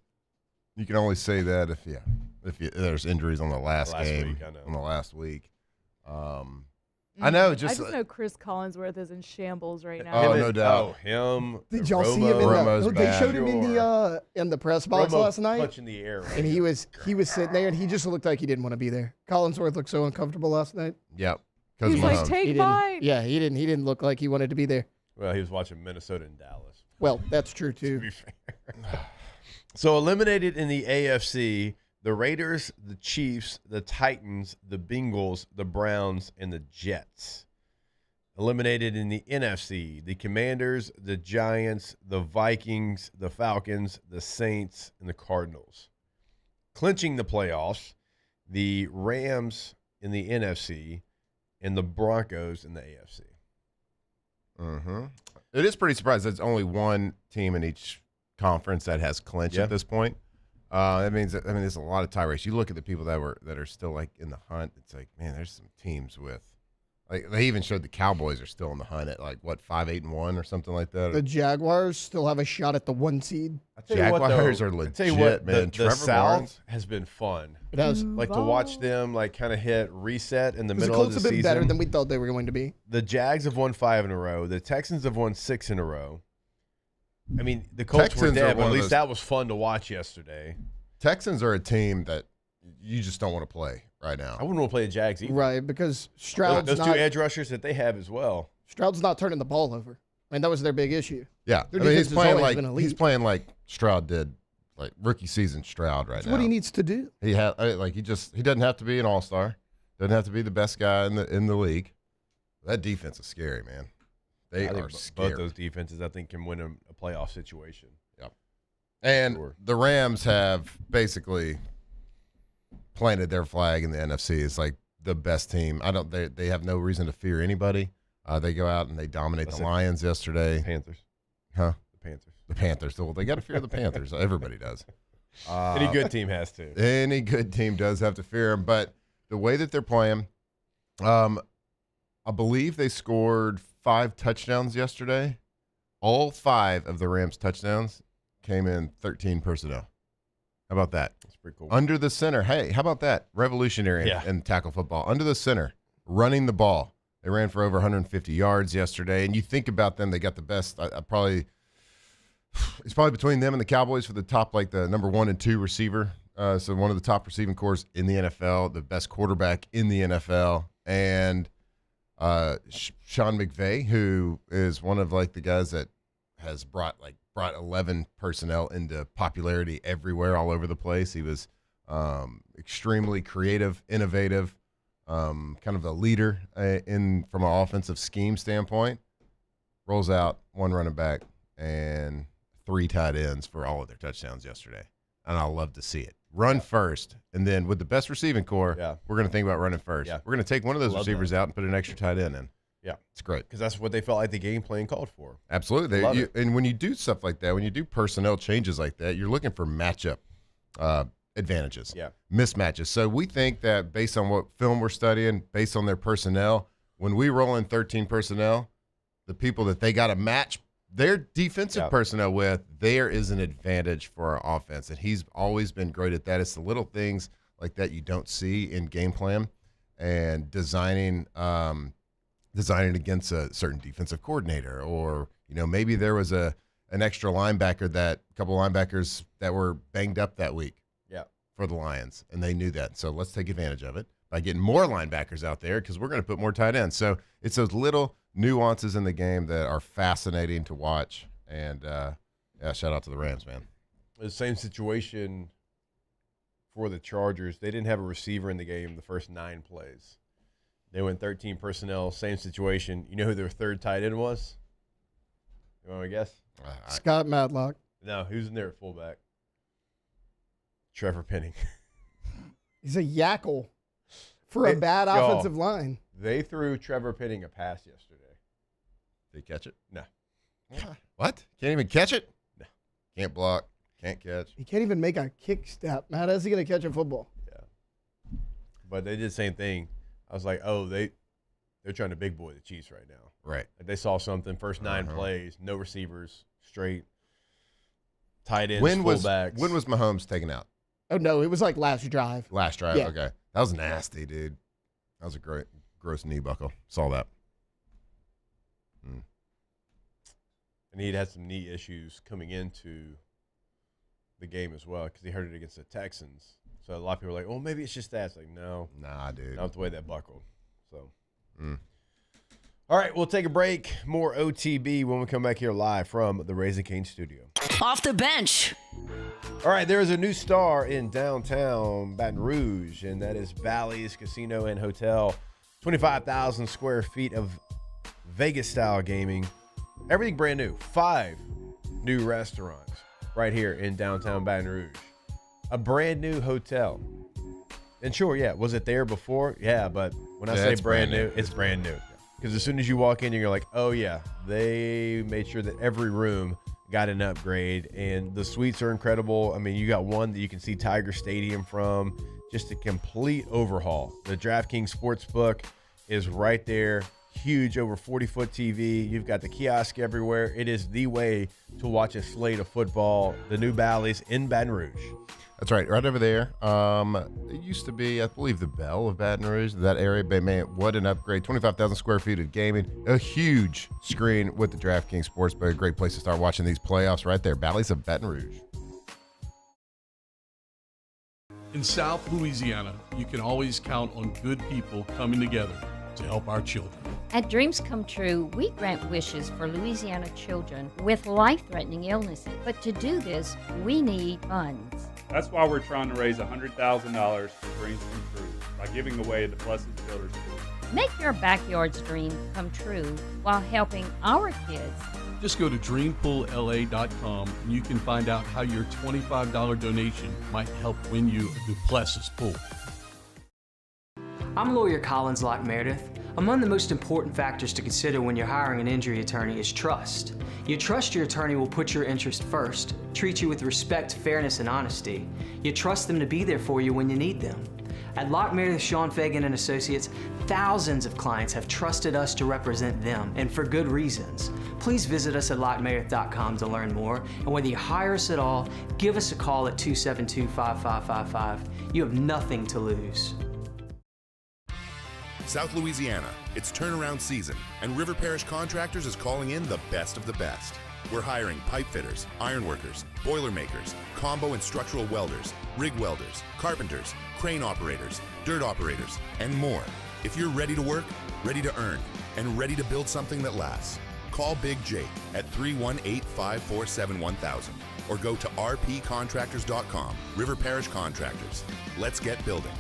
you can only say that if there's injuries on the last game, week, I know. on the last week. I know. I just know Chris Collinsworth is in shambles right now. Oh, no doubt. Him. Did y'all see him they showed him in the press box last night? Punching the air. And he was sitting there, and he just looked like he didn't want to be there. Collinsworth looked so uncomfortable last night. Yep. He's like, take mine. Yeah, he didn't look like he wanted to be there. Well, he was watching Minnesota and Dallas. Well, that's true too. To be fair. So eliminated in the AFC, the Raiders, the Chiefs, the Titans, the Bengals, the Browns, and the Jets. Eliminated in the NFC, the Commanders, the Giants, the Vikings, the Falcons, the Saints, and the Cardinals. Clinching the playoffs, the Rams in the NFC and the Broncos in the AFC. Mm-hmm. It is pretty surprising. There's only one team in each conference that has clinched at this point. That means there's a lot of tie race. You look at the people that are still like in the hunt. It's like, man, there's some teams with Like they even showed the Cowboys are still in the hunt at 5-8-1 or something like that. The Jaguars still have a shot at the 1 seed. Jaguars are legit, man. The South has been fun. It has. Like to watch them kind of hit reset in the middle Colts of the have been season. better than we thought they were going to be. The Jags have won 5 in a row. The Texans have won 6 in a row. I mean, the Colts were dead, but at least that was fun to watch yesterday. Texans are a team that you just don't want to play right now. I wouldn't want to play the Jags either. Right, because Stroud's those not, 2 edge rushers that they have as well. Stroud's not turning the ball over. I mean, that was their big issue. Yeah, Their defense he's playing like Stroud did, like rookie season Stroud right That's now. what he needs to do. He doesn't have to be an all-star, doesn't have to be the best guy in the league. That defense is scary, man. They are scary. Both those defenses, I think, can win a playoff situation. Yep. And the Rams have basically planted their flag in the NFC. It's like the best team. They have no reason to fear anybody. They go out and they dominate the Lions yesterday. Panthers. Huh? The Panthers. The Panthers. Well, they got to fear the Panthers. Everybody does. Any good team has to. Any good team does have to fear them. But the way that they're playing, I believe they scored 5 touchdowns yesterday. All 5 of the Rams' touchdowns came in 13 personnel. How about that? That's pretty cool. Under the center. Hey, how about that? Revolutionary in tackle football. Under the center, running the ball. They ran for over 150 yards yesterday. And you think about them, they got the best. It's probably between them and the Cowboys for the top, the number 1 and 2 receiver. So one of the top receiving corps in the NFL, the best quarterback in the NFL. And Sean McVay, who is one of the guys that has brought 11 personnel into popularity everywhere, all over the place. He was extremely creative, innovative, kind of a leader from an offensive scheme standpoint. Rolls out 1 running back and 3 tight ends for all of their touchdowns yesterday, and I love to see it. Run first, and then with the best receiving core, we're going to think about running first. Yeah. We're going to take one of those receivers out and put an extra tight end in. Yeah, it's great because that's what they felt like the game plan called for. Absolutely, and when you do stuff like that, when you do personnel changes like that, you're looking for matchup advantages, mismatches. So we think that based on what film we're studying, based on their personnel, when we roll in 13 personnel, the people that they got to match their defensive personnel with, there is an advantage for our offense, and he's always been great at that. It's the little things like that you don't see in game plan and designing against a certain defensive coordinator, or maybe there was a an extra linebacker, that a couple linebackers that were banged up that week for the Lions, and they knew that. So let's take advantage of it by getting more linebackers out there because we're going to put more tight ends. So it's those little nuances in the game that are fascinating to watch. And, shout out to the Rams, man. The same situation for the Chargers. They didn't have a receiver in the game the first 9 plays. They went 13 personnel, same situation. You know who their third tight end was? You want me to guess? Scott Matlock. No, who's in there at fullback? Trevor Penning. He's a yackle for a bad offensive line. They threw Trevor Penning a pass yesterday. Did he catch it? No. What? Can't even catch it? No. Can't block. Can't catch. He can't even make a kick step. Matt, how's he going to catch a football? Yeah. But they did the same thing. I was like, oh, they're trying to big boy the Chiefs right now. Right. Like they saw something. First 9 plays, no receivers, straight tight ends, fullbacks. When was Mahomes taken out? Oh, no, it was like last drive. Last drive, Yeah. Okay. That was nasty, dude. That was a gross knee buckle. Saw that. And he'd had some knee issues coming into the game as well because he hurt it against the Texans. So a lot of people are like, oh, maybe it's just that. It's like, no. Nah, dude. Not the way that buckled. So. All right, we'll take a break. More OTB when we come back here live from the Raising Cane studio. Off the bench. All right, there is a new star in downtown Baton Rouge, and that is Bally's Casino and Hotel. 25,000 square feet of Vegas-style gaming. Everything brand new. 5 new restaurants right here in downtown Baton Rouge. A brand new hotel. And sure, was it there before? Yeah, but when I say brand new, it's brand new. Because as soon as you walk in, you're like, oh, yeah, they made sure that every room got an upgrade. And the suites are incredible. I mean, you got one that you can see Tiger Stadium from. Just a complete overhaul. The DraftKings Sportsbook is right there. Huge, over 40-foot TV. You've got the kiosk everywhere. It is the way to watch a slate of football. The new Bally's in Baton Rouge. That's right over there. It used to be, I believe, the Bell of Baton Rouge, that area. But man, what an upgrade. 25,000 square feet of gaming. A huge screen with the DraftKings Sportsbook. A great place to start watching these playoffs right there. Bally's of Baton Rouge. In South Louisiana, you can always count on good people coming together to help our children. At Dreams Come True, we grant wishes for Louisiana children with life-threatening illnesses. But to do this, we need funds. That's why we're trying to raise $100,000 for Dreams Come True by giving away the Blessed Builders Pool. Make your backyard's dream come true while helping our kids. Just go to dreampoolla.com and you can find out how your $25 donation might help win you a Duplessis pool. I'm lawyer Collins Locke Meredith. Among the most important factors to consider when you're hiring an injury attorney is trust. You trust your attorney will put your interest first, treat you with respect, fairness, and honesty. You trust them to be there for you when you need them. At Locke Meredith, Sean Fagan and Associates, thousands of clients have trusted us to represent them, and for good reasons. Please visit us at LockeMeredith.com to learn more, and whether you hire us at all, give us a call at 272-5555. You have nothing to lose. South Louisiana, it's turnaround season, and River Parish Contractors is calling in the best of the best. We're hiring pipe fitters, iron workers, boiler makers, combo and structural welders, rig welders, carpenters, crane operators, dirt operators, and more. If you're ready to work, ready to earn, and ready to build something that lasts, call Big Jake at 318-547-1000 or go to rpcontractors.com. River Parish Contractors. Let's get building.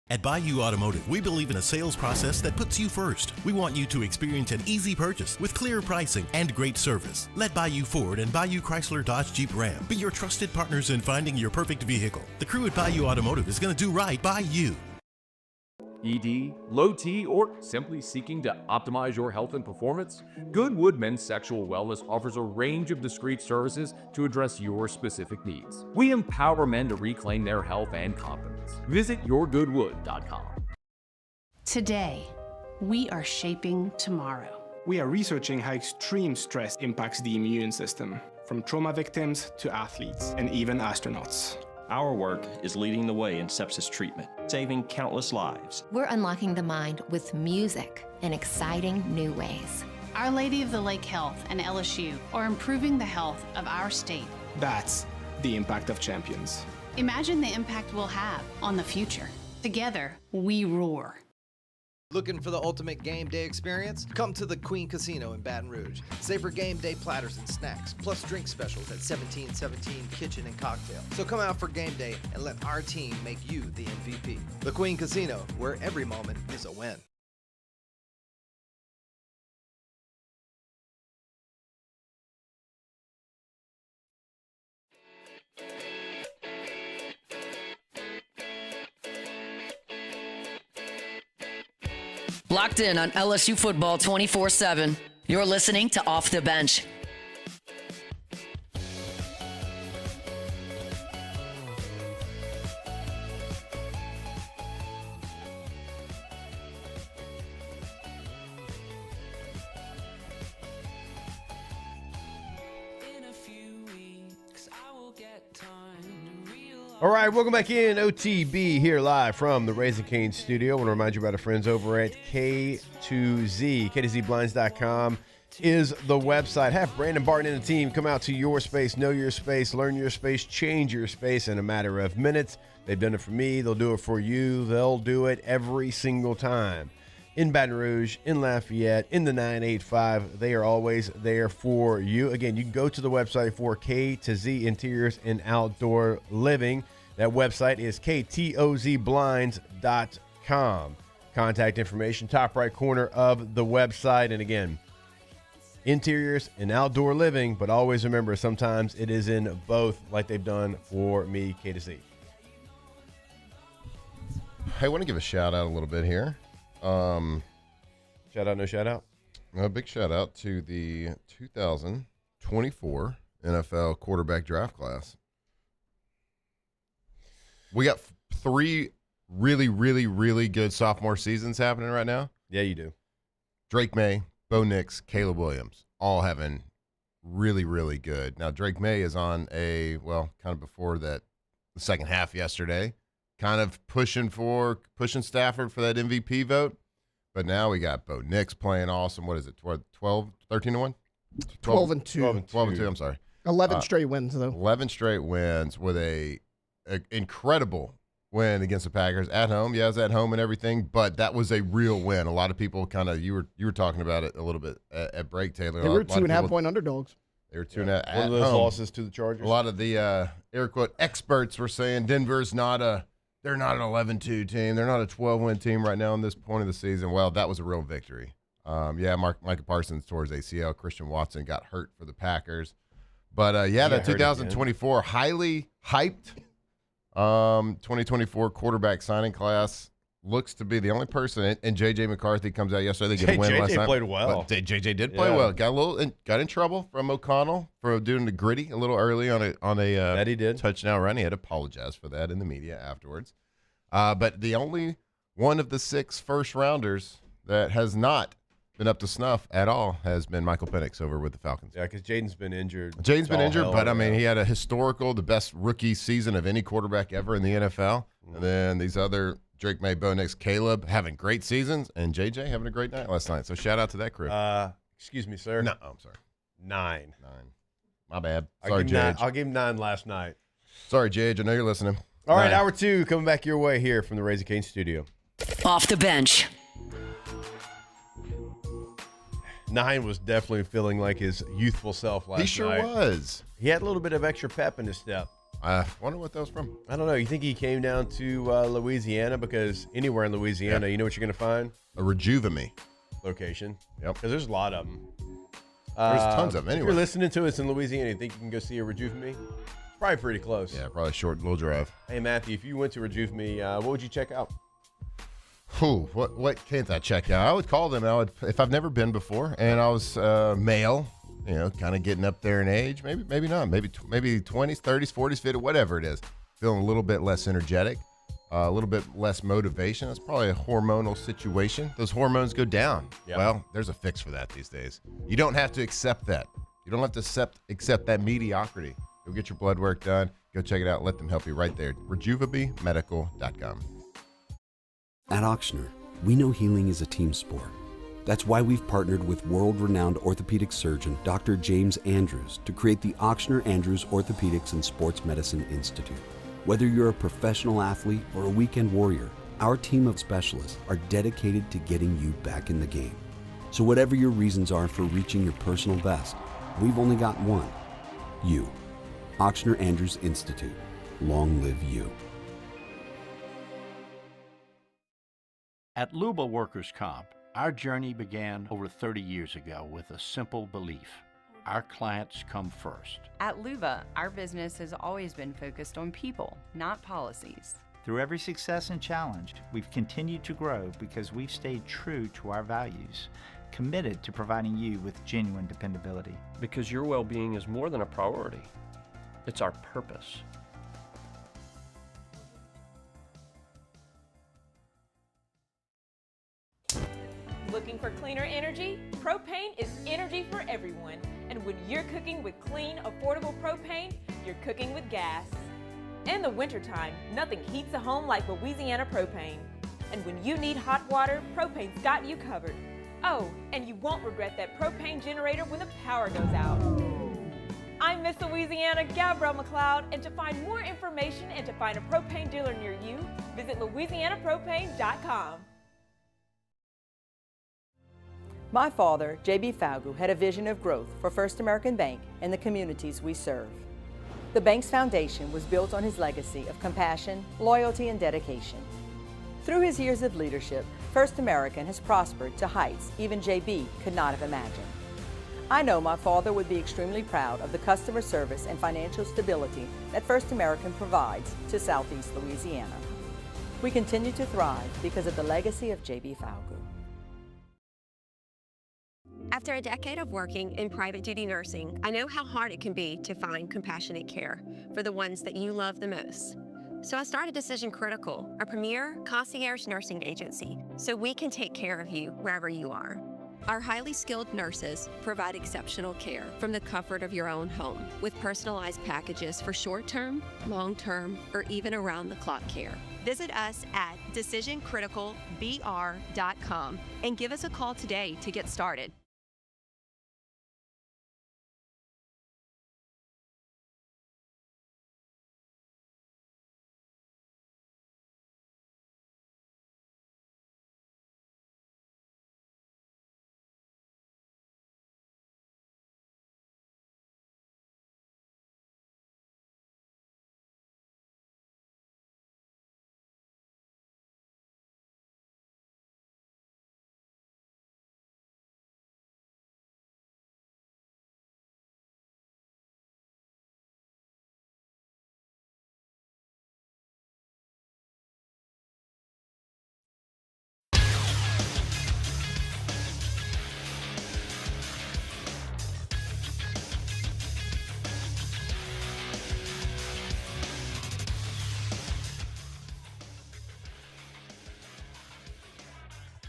At Bayou Automotive, we believe in a sales process that puts you first. We want you to experience an easy purchase with clear pricing and great service. Let Bayou Ford and Bayou Chrysler Dodge Jeep Ram be your trusted partners in finding your perfect vehicle. The crew at Bayou Automotive is going to do right by you. ED, low T, or simply seeking to optimize your health and performance? Goodwood Men's Sexual Wellness offers a range of discreet services to address your specific needs. We empower men to reclaim their health and confidence. Visit yourgoodwood.com. Today, we are shaping tomorrow. We are researching how extreme stress impacts the immune system, from trauma victims to athletes and even astronauts. Our work is leading the way in sepsis treatment, saving countless lives. We're unlocking the mind with music in exciting new ways. Our Lady of the Lake Health and LSU are improving the health of our state. That's the impact of champions. Imagine the impact we'll have on the future. Together, we roar. Looking for the ultimate game day experience? Come to the Queen Casino in Baton Rouge. Savor game day platters and snacks, plus drink specials at 1717 Kitchen and Cocktail. So come out for game day and let our team make you the MVP. The Queen Casino, where every moment is a win. Locked in on LSU Football 24/7. You're listening to Off the Bench. All right, welcome back in. OTB here live from the Raising Cane's studio. I want to remind you about our friends over at K2Z. K2ZBlinds.com is the website. Have Brandon Barton and the team come out to your space, know your space, learn your space, change your space in a matter of minutes. They've done it for me. They'll do it for you. They'll do it every single time. In Baton Rouge, in Lafayette, in the 985, they are always there for you. Again, you can go to the website for K2Z Interiors and Outdoor Living. That website is ktozblinds.com. Contact information, top right corner of the website. And again, interiors and outdoor living, but always remember, sometimes it is in both, like they've done for me, K2Z. I want to give a shout out a little bit here. Shout out, no shout out? A big shout out to the 2024 NFL quarterback draft class. We got 3 really, really, really good sophomore seasons happening right now? Yeah, you do. Drake May, Bo Nix, Caleb Williams, all having really, really good. Now, Drake May is on kind of before that, the second half yesterday, kind of pushing Stafford for that MVP vote. But now we got Bo Nix playing awesome. What is it, 13-1? 12-2. 12-2, I'm sorry. 11 straight wins, though. 11 straight wins with a incredible win against the Packers at home. Yeah, it was at home and everything, but that was a real win. A lot of people you were talking about it a little bit at break, Taylor. They were 2.5 point underdogs. They were 2.5 at One of those home. losses to the Chargers. A lot of the air quote experts were saying Denver's they're not an 11-2 team. They're not a 12-win team right now in this point of the season. Well, that was a real victory. Micah Parsons tore his ACL. Christian Watson got hurt for the Packers. But, that 2024 highly hyped 2024 quarterback signing class looks to be the only person. And J.J. McCarthy comes out yesterday. They get a win last night. J.J. played well. J.J. did play well. Got in trouble from O'Connell for doing the gritty a little early on a that he did. touchdown run. He had to apologize for that in the media afterwards. But the only one of the 6 first-rounders that has not been up to snuff at all has been Michael Penix over with the Falcons. Yeah, because Jaden's been injured. He had the best rookie season of any quarterback ever in the NFL. And then these other Drake May, Bo Nix, Caleb having great seasons, and JJ having a great night last night. So shout out to that crew. Excuse me, sir. No, I'm sorry. 9. My bad. Sorry, Jage. I'll give him 9 last night. Sorry, Jage. I know you're listening. All right, hour 2 coming back your way here from the Raising Cane studio. Off the bench. 9 was definitely feeling like his youthful self last night. He sure was. He had a little bit of extra pep in his step. I wonder what that was from. I don't know. You think he came down to Louisiana? Because anywhere in Louisiana, you know what you're going to find? A Rejuvame location. Yep. Because there's a lot of them. There's tons of them anyway. If you're listening to us in Louisiana, you think you can go see a Rejuvame? Probably pretty close. Yeah, probably a short little drive. Hey, Matthew, if you went to Rejuvame, what would you check out? What can't I check out? I would call them. If I've never been before, and I was male, kind of getting up there in age, maybe not, maybe 20s, 30s, 40s, 50s, whatever it is, feeling a little bit less energetic, a little bit less motivation. That's probably a hormonal situation. Those hormones go down. Yep. Well, there's a fix for that these days. You don't have to accept that. You don't have to accept that mediocrity. Go get your blood work done. Go check it out. Let them help you right there. RejuvabeMedical.com. At Ochsner, we know healing is a team sport. That's why we've partnered with world-renowned orthopedic surgeon Dr. James Andrews to create the Ochsner Andrews Orthopedics and Sports Medicine Institute. Whether you're a professional athlete or a weekend warrior, our team of specialists are dedicated to getting you back in the game. So whatever your reasons are for reaching your personal best, we've only got one: you. Ochsner Andrews Institute. Long live you. At Luba Workers' Comp, our journey began over 30 years ago with a simple belief: our clients come first. At Luba, our business has always been focused on people, not policies. Through every success and challenge, we've continued to grow because we've stayed true to our values, committed to providing you with genuine dependability. Because your well-being is more than a priority. It's our purpose. Looking for cleaner energy? Propane is energy for everyone. And when you're cooking with clean, affordable propane, you're cooking with gas. In the wintertime, nothing heats a home like Louisiana propane. And when you need hot water, propane's got you covered. Oh, and you won't regret that propane generator when the power goes out. I'm Miss Louisiana, Gabrielle McLeod, and to find more information and to find a propane dealer near you, visit louisianapropane.com. My father, J.B. Falgu, had a vision of growth for First American Bank and the communities we serve. The bank's foundation was built on his legacy of compassion, loyalty, and dedication. Through his years of leadership, First American has prospered to heights even J.B. could not have imagined. I know my father would be extremely proud of the customer service and financial stability that First American provides to Southeast Louisiana. We continue to thrive because of the legacy of J.B. Falgu. After a decade of working in private duty nursing, I know how hard it can be to find compassionate care for the ones that you love the most. So I started Decision Critical, a premier concierge nursing agency, so we can take care of you wherever you are. Our highly skilled nurses provide exceptional care from the comfort of your own home with personalized packages for short-term, long-term, or even around-the-clock care. Visit us at decisioncriticalbr.com and give us a call today to get started.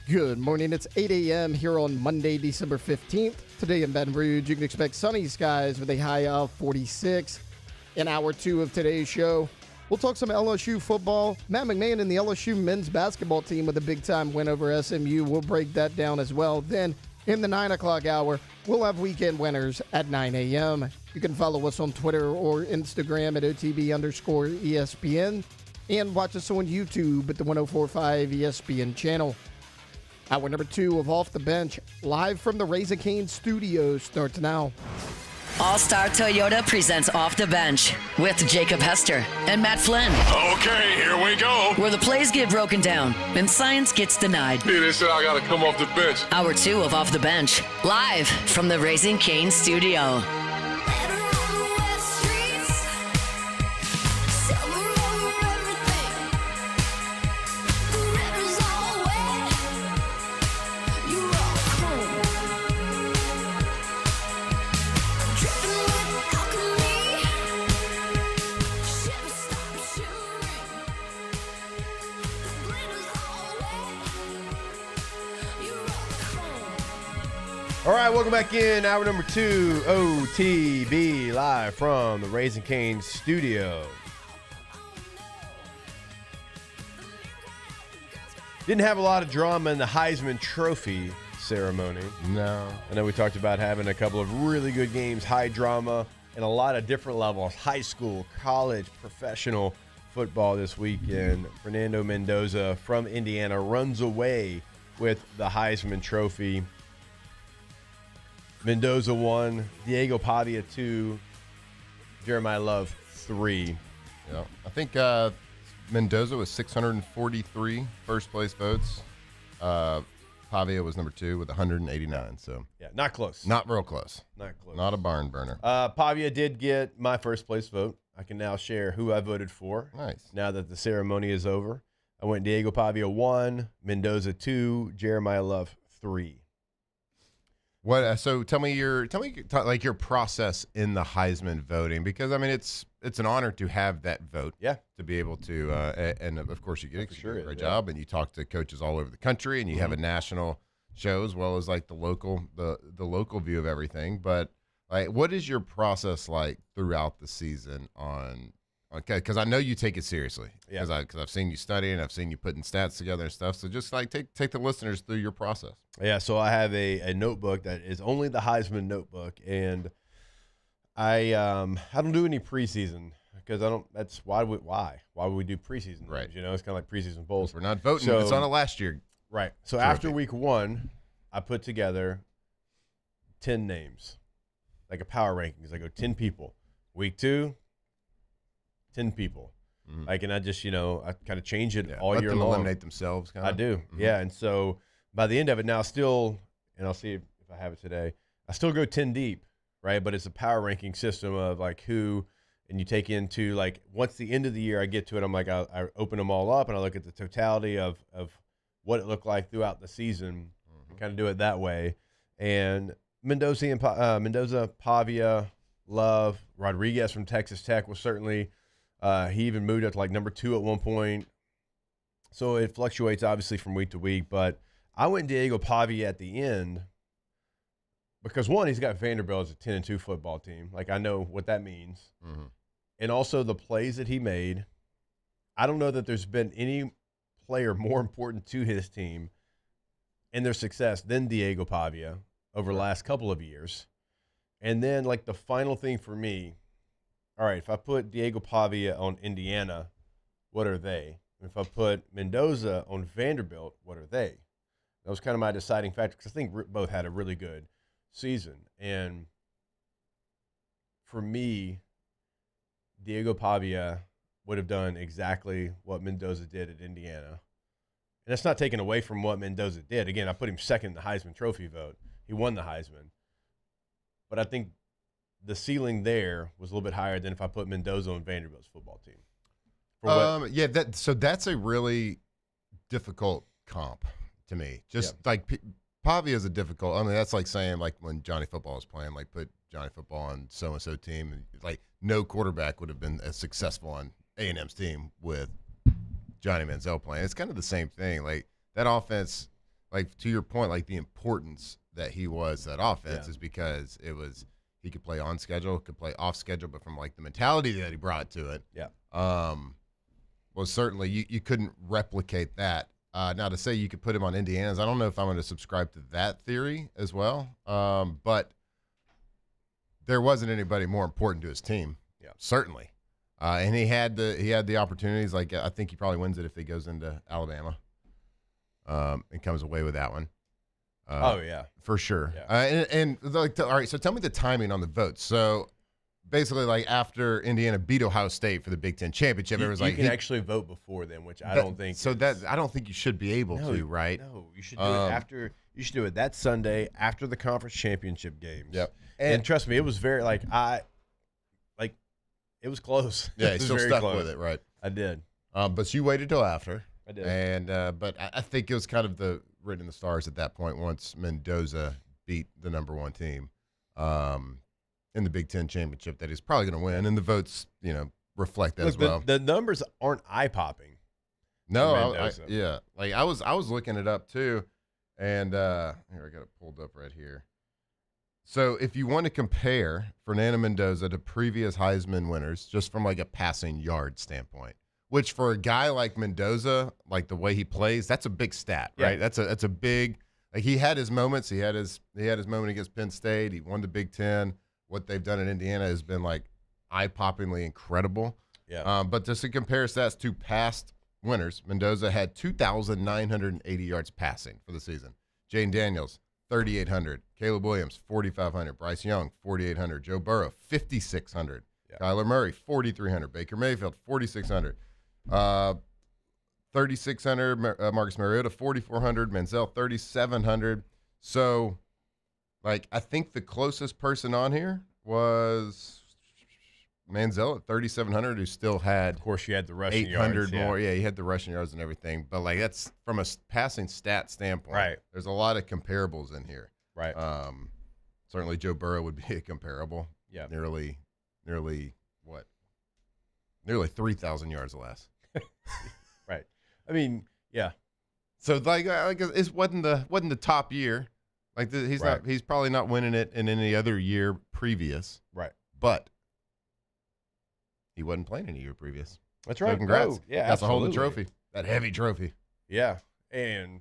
Good morning. It's 8 a.m. here on Monday, December 15th. Today in Baton Rouge, you can expect sunny skies with a high of 46. In hour 2 of today's show, we'll talk some LSU football. Matt McMahon and the LSU men's basketball team with a big-time win over SMU. We'll break that down as well. Then, in the 9 o'clock hour, we'll have weekend winners at 9 a.m. You can follow us on Twitter or Instagram at OTB_ESPN and watch us on YouTube at the 104.5 ESPN channel. Hour number 2 of Off the Bench, live from the Raising Cane studio, starts now. All-Star Toyota presents Off the Bench with Jacob Hester and Matt Flynn. Okay, here we go. Where the plays get broken down and science gets denied. Hey, they said I gotta come off the bench. Hour 2 of Off the Bench, live from the Raising Cane studio. All right, welcome back in. Hour number 2, OTB, live from the Raising Cane studio. Didn't have a lot of drama in the Heisman Trophy ceremony. No. I know we talked about having a couple of really good games, high drama, and a lot of different levels, high school, college, professional football this weekend. Fernando Mendoza from Indiana runs away with the Heisman Trophy. Mendoza 1, Diego Pavia 2, Jeremiah Love 3. Yeah, I think Mendoza was 643 first place votes. Pavia was number 2 with 189. So yeah, not close. Not real close. Not close. Not a barn burner. Pavia did get my first place vote. I can now share who I voted for. Nice. Now that the ceremony is over, I went Diego Pavia 1, Mendoza 2, Jeremiah Love 3. What? So tell me your process in the Heisman voting, because I mean it's an honor to have that vote. Yeah. To be able to and of course you get sure a great job, and you talk to coaches all over the country, and you have a national show as well as like the local view of everything. But like, what is your process like throughout the season on? Okay, because I know you take it seriously. Yeah. Because I've seen you study and I've seen you putting stats together and stuff. So just like take the listeners through your process. Yeah. So I have a notebook that is only the Heisman notebook, and I don't do any preseason because I don't. That's why would we do preseason? Right. Games, you know, it's kind of like preseason bowls. We're not voting. So, it's on a last year. Right. So trophy. after week 1, I put together 10 names, like a power rankings. I go 10 people. Week 2. 10 people. Like, and I just, I kind of change it all year long. Let them eliminate themselves. I do. Yeah. And so by the end of it now still, and I'll see if I have it today, I still go 10 deep, right? But it's a power ranking system of like who, and you take into like, once the end of the year I get to it, I'm like, I open them all up and I look at the totality of what it looked like throughout the season and kind of do it that way. And Mendoza, Pavia, Love, Rodriguez from Texas Tech was certainly He even moved up to like number 2 at one point. So it fluctuates obviously from week to week. But I went Diego Pavia at the end because, one, he's got Vanderbilt as a 10-2 football team. Like, I know what that means. Mm-hmm. And also the plays that he made. I don't know that there's been any player more important to his team and their success than Diego Pavia over the last couple of years. And then, like, the final thing for me, all right, if I put Diego Pavia on Indiana, what are they? If I put Mendoza on Vanderbilt, what are they? That was kind of my deciding factor because I think both had a really good season. And for me, Diego Pavia would have done exactly what Mendoza did at Indiana. And that's not taken away from what Mendoza did. Again, I put him second in the Heisman Trophy vote. He won the Heisman. But I think the ceiling there was a little bit higher than if I put Mendoza on Vanderbilt's football team. Yeah, that's a really difficult comp to me. Just like Pavia is a difficult. I mean, that's like saying like when Johnny Football was playing, like put Johnny Football on so and so team, and like no quarterback would have been as successful on A&M's team with Johnny Manziel playing. It's kind of the same thing. Like that offense, like to your point, like the importance that he was to that offense is because it was he could play on schedule, could play off schedule, but from like the mentality that he brought to it, well, certainly you couldn't replicate that. Now to say you could put him on Indiana's, I don't know if I'm going to subscribe to that theory as well. But there wasn't anybody more important to his team. Yeah, certainly. And he had the opportunities. Like I think he probably wins it if he goes into Alabama, and comes away with that one. For sure. Yeah. And like, all right. So tell me the timing on the votes. So basically, like after Indiana beat Ohio State for the Big Ten championship, it was like you can actually vote before then, which I don't think. So I don't think you should be able to, right? No, you should do it after. You should do it that Sunday after the conference championship games. Yep. And trust me, it was very it was close. Yeah, you still stuck with it, right? I did. But you waited till after. I did. And but I think it was kind of written in the stars at that point once Mendoza beat the number 1 team in the Big Ten championship that he's probably going to win, and the votes, reflect that as well. The numbers aren't eye-popping. No, like I was looking it up too, and here I got it pulled up right here. So if you want to compare Fernando Mendoza to previous Heisman winners, just from like a passing yard standpoint, which for a guy like Mendoza, like the way he plays, that's a big stat, right? That's a big. Like he had his moments. He had his moment against Penn State. He won the Big Ten. What they've done in Indiana has been like eye-poppingly incredible. Yeah. But just to compare stats to past winners, Mendoza had 2,980 yards passing for the season. Jayden Daniels, 3,800. Caleb Williams, 4,500. Bryce Young, 4,800. Joe Burrow, 5,600. Kyler Murray, 4,300. Baker Mayfield, 4,600. 3,600. Marcus Mariota, 4,400. Manziel, 3,700. So, like, I think the closest person on here was Manziel at 3,700, who still had, of course, you had the rushing 800 yards, more. Yeah, he had the rushing yards and everything. But like that's from a passing stat standpoint. Right. There's a lot of comparables in here. Right. Certainly Joe Burrow would be a comparable. Yeah. Nearly what? Nearly 3,000 yards less. Right. I mean, yeah. So like it wasn't the top year. Like he's probably not winning it in any other year previous. Right. But he wasn't playing any year previous. That's right. So congrats. Oh, yeah, that's a whole absolutely. trophy. That heavy trophy. Yeah. And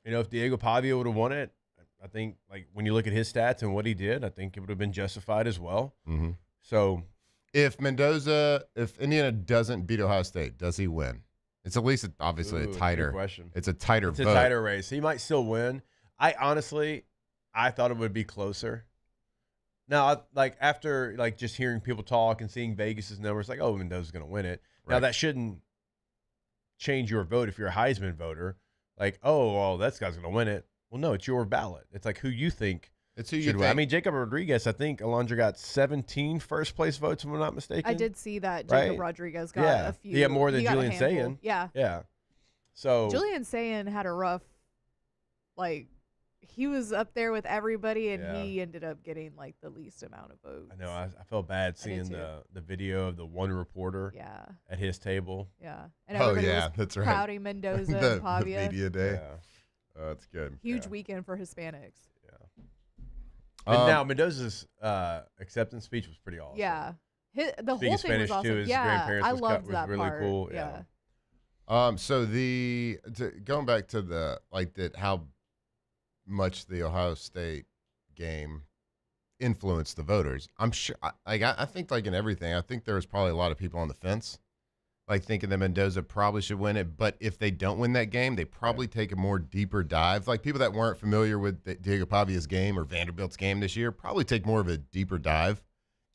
if Diego Pavia would have won it, I think like when you look at his stats and what he did, I think it would have been justified as well. Mm-hmm. So if Indiana doesn't beat Ohio State, does he win? It's at least obviously a tighter question. It's a tighter It's vote. a tighter race. He might still win. I thought it would be closer. Now, like after like just hearing people talk and seeing Vegas's numbers, like, oh, Mendoza's going to win it. Right. Now that shouldn't change your vote if you're a Heisman voter. Like, oh, well, that guy's going to win it. Well, no, it's your ballot. It's like who you think. It's who you should think. win. I mean, Jacob Rodriguez, I think Alondra got 17 first place votes, if I'm not mistaken. I did see that Jacob Rodriguez got a few. He got more than got a Julian handful. Sayin. Yeah. Yeah. So Julian Sayin had a rough, like, he was up there with everybody, and he ended up getting like the least amount of votes. I know. I felt bad seeing the video of the one reporter at his table. Yeah. And everybody was that's right. crowding Mendoza and Pavia. The media day. That's good. Huge weekend for Hispanics. And now Mendoza's acceptance speech was pretty awesome. Yeah. The whole Speaking thing was awesome. too, his Yeah, grandparents I was loved was that really part. cool. Yeah. So going back to the how much the Ohio State game influenced the voters. I'm sure. I think like in everything, I think there was probably a lot of people on the fence, like thinking that Mendoza probably should win it. But if they don't win that game, they probably take a more deeper dive. Like people that weren't familiar with Diego Pavia's game or Vanderbilt's game this year probably take more of a deeper dive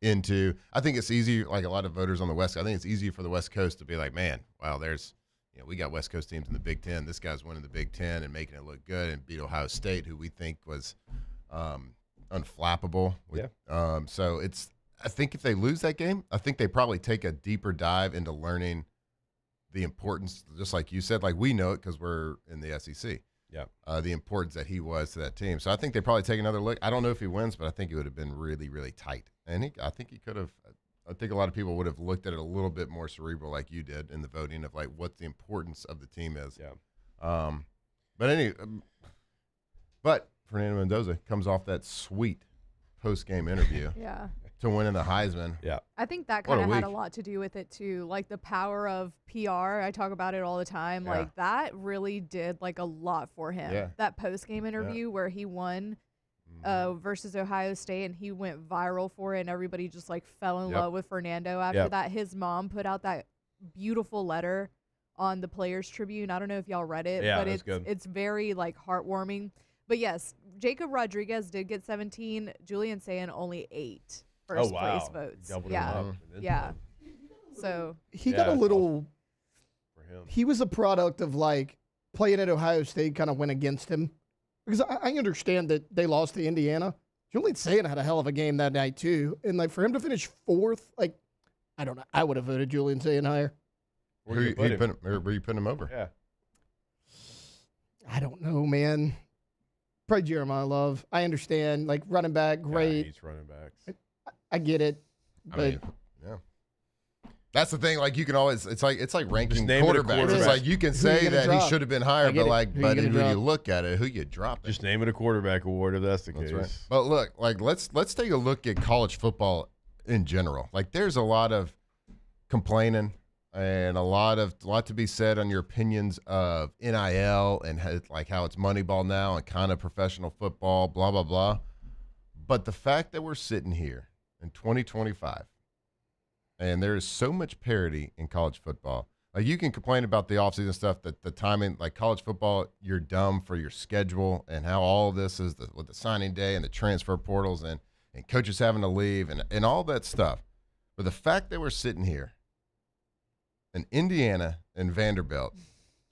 into. I think it's easy. Like a lot of voters on the West, I think it's easy for the West Coast to be like, man, wow, there's. We got West Coast teams in the Big Ten. This guy's winning the Big Ten and making it look good and beat Ohio State, who we think was unflappable. So I think if they lose that game, I think they probably take a deeper dive into learning the importance, just like you said, like we know it because we're in the SEC. Yeah. The importance that he was to that team. So I think they probably take another look. I don't know if he wins, but I think it would have been really, really tight. And I think he could have. I think a lot of people would have looked at it a little bit more cerebral, like you did in the voting of like what the importance of the team is. Yeah. But Fernando Mendoza comes off that sweet post-game interview. Yeah. To winning the Heisman. Yeah. I think that kind of had a lot to do with it too. Like the power of PR. I talk about it all the time. Yeah. Like that really did like a lot for him. Yeah. That post-game interview where he won versus Ohio State, and he went viral for it, and everybody just like fell in love with Fernando after that. His mom put out that beautiful letter on the Players Tribune. I don't know if y'all read it, but it's very like heartwarming. But yes, Jacob Rodriguez did get 17. Julian Sayin only 8 first place votes. Doubled him up. Yeah. So he got a little. For him. He was a product of like playing at Ohio State kind of went against him. Because I understand that they lost to Indiana. Julian Sayin had a hell of a game that night, too. And, like, for him to finish 4th, like, I don't know. I would have voted Julian Sayin higher. Where you putting him over? Yeah. I don't know, man. Probably Jeremiah Love. I understand. Like, running back, great. He's running backs. I get it. But yeah. That's the thing. Like you can always, it's like ranking name it a quarterbacks. quarterback. It's like you can say that he should have been higher, but like, Who but you when gonna you drop? look at it, who you drop? Just name it a quarterback award if that's the case. Right. But look, like let's take a look at college football in general. Like there's a lot of complaining and a lot to be said on your opinions of NIL and how it's Moneyball now and kind of professional football, blah blah blah. But the fact that we're sitting here in 2025. And there is so much parity in college football. Like you can complain about the offseason stuff, that the timing, like college football, you're dumb for your schedule and how all of this is with the signing day and the transfer portals and coaches having to leave and all that stuff. But the fact that we're sitting here in Indiana and Vanderbilt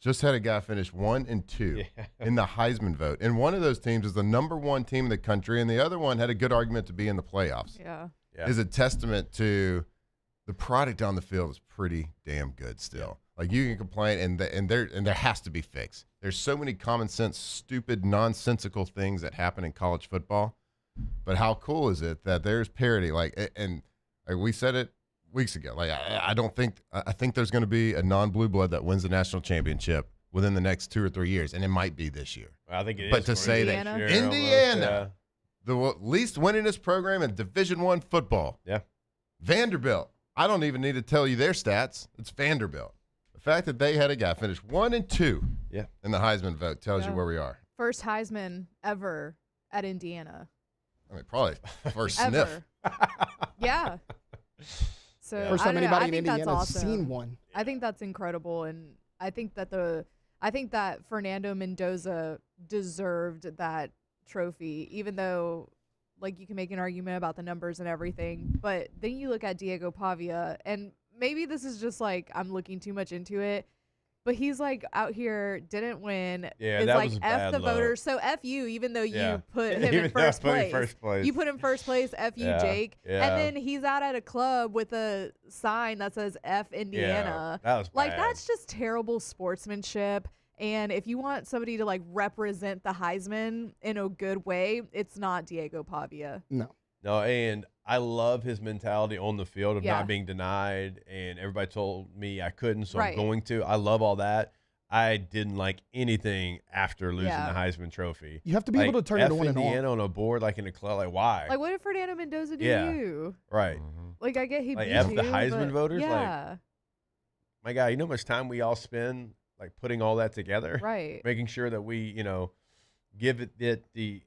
just had a guy finish 1 and 2 in the Heisman vote. And one of those teams is the #1 team in the country, and the other one had a good argument to be in the playoffs. Yeah. Is a testament to the product on the field is pretty damn good still. Like you can complain, and there has to be fixed. There's so many common sense, stupid, nonsensical things that happen in college football. But how cool is it that there's parity? Like we said it weeks ago. Like I think there's going to be a non-blue blood that wins the national championship within the next 2 or 3 years, and it might be this year. I think it is. But to say that Indiana, the least winningest program in Division I football, Vanderbilt. I don't even need to tell you their stats. It's Vanderbilt. The fact that they had a guy finish 1 and 2 in the Heisman vote tells you where we are. First Heisman ever at Indiana. I mean, probably first sniff. Yeah. So first time anybody in Indiana Indiana has seen one. I think that's incredible, and I think that Fernando Mendoza deserved that trophy, even though. Like, you can make an argument about the numbers and everything, but then you look at Diego Pavia, and maybe this is just, like, I'm looking too much into it, but he's, like, out here, didn't win. Yeah, is that like, was a F bad the look. voters. So, F you, even though you put him Even in though I first put him place. in first place. You put him first place, F you, Jake. Yeah. And then he's out at a club with a sign that says F Indiana. Yeah, that was like, bad. that's just terrible sportsmanship. And if you want somebody to like represent the Heisman in a good way, it's not Diego Pavia. No. No, and I love his mentality on the field of Yeah. not being denied, and everybody told me I couldn't, so Right. I'm going to. I love all that. I didn't like anything after losing Yeah. the Heisman Trophy. You have to be able to turn it F on and Indiana on a board like in a club. Like, why? Like, what did Fernando Mendoza do Yeah. to you? Right. Like, I get he Like, beat F you, the Heisman but voters? Like, yeah. My God, you know how much time we all spend like putting all that together? Right. Making sure that we, give it the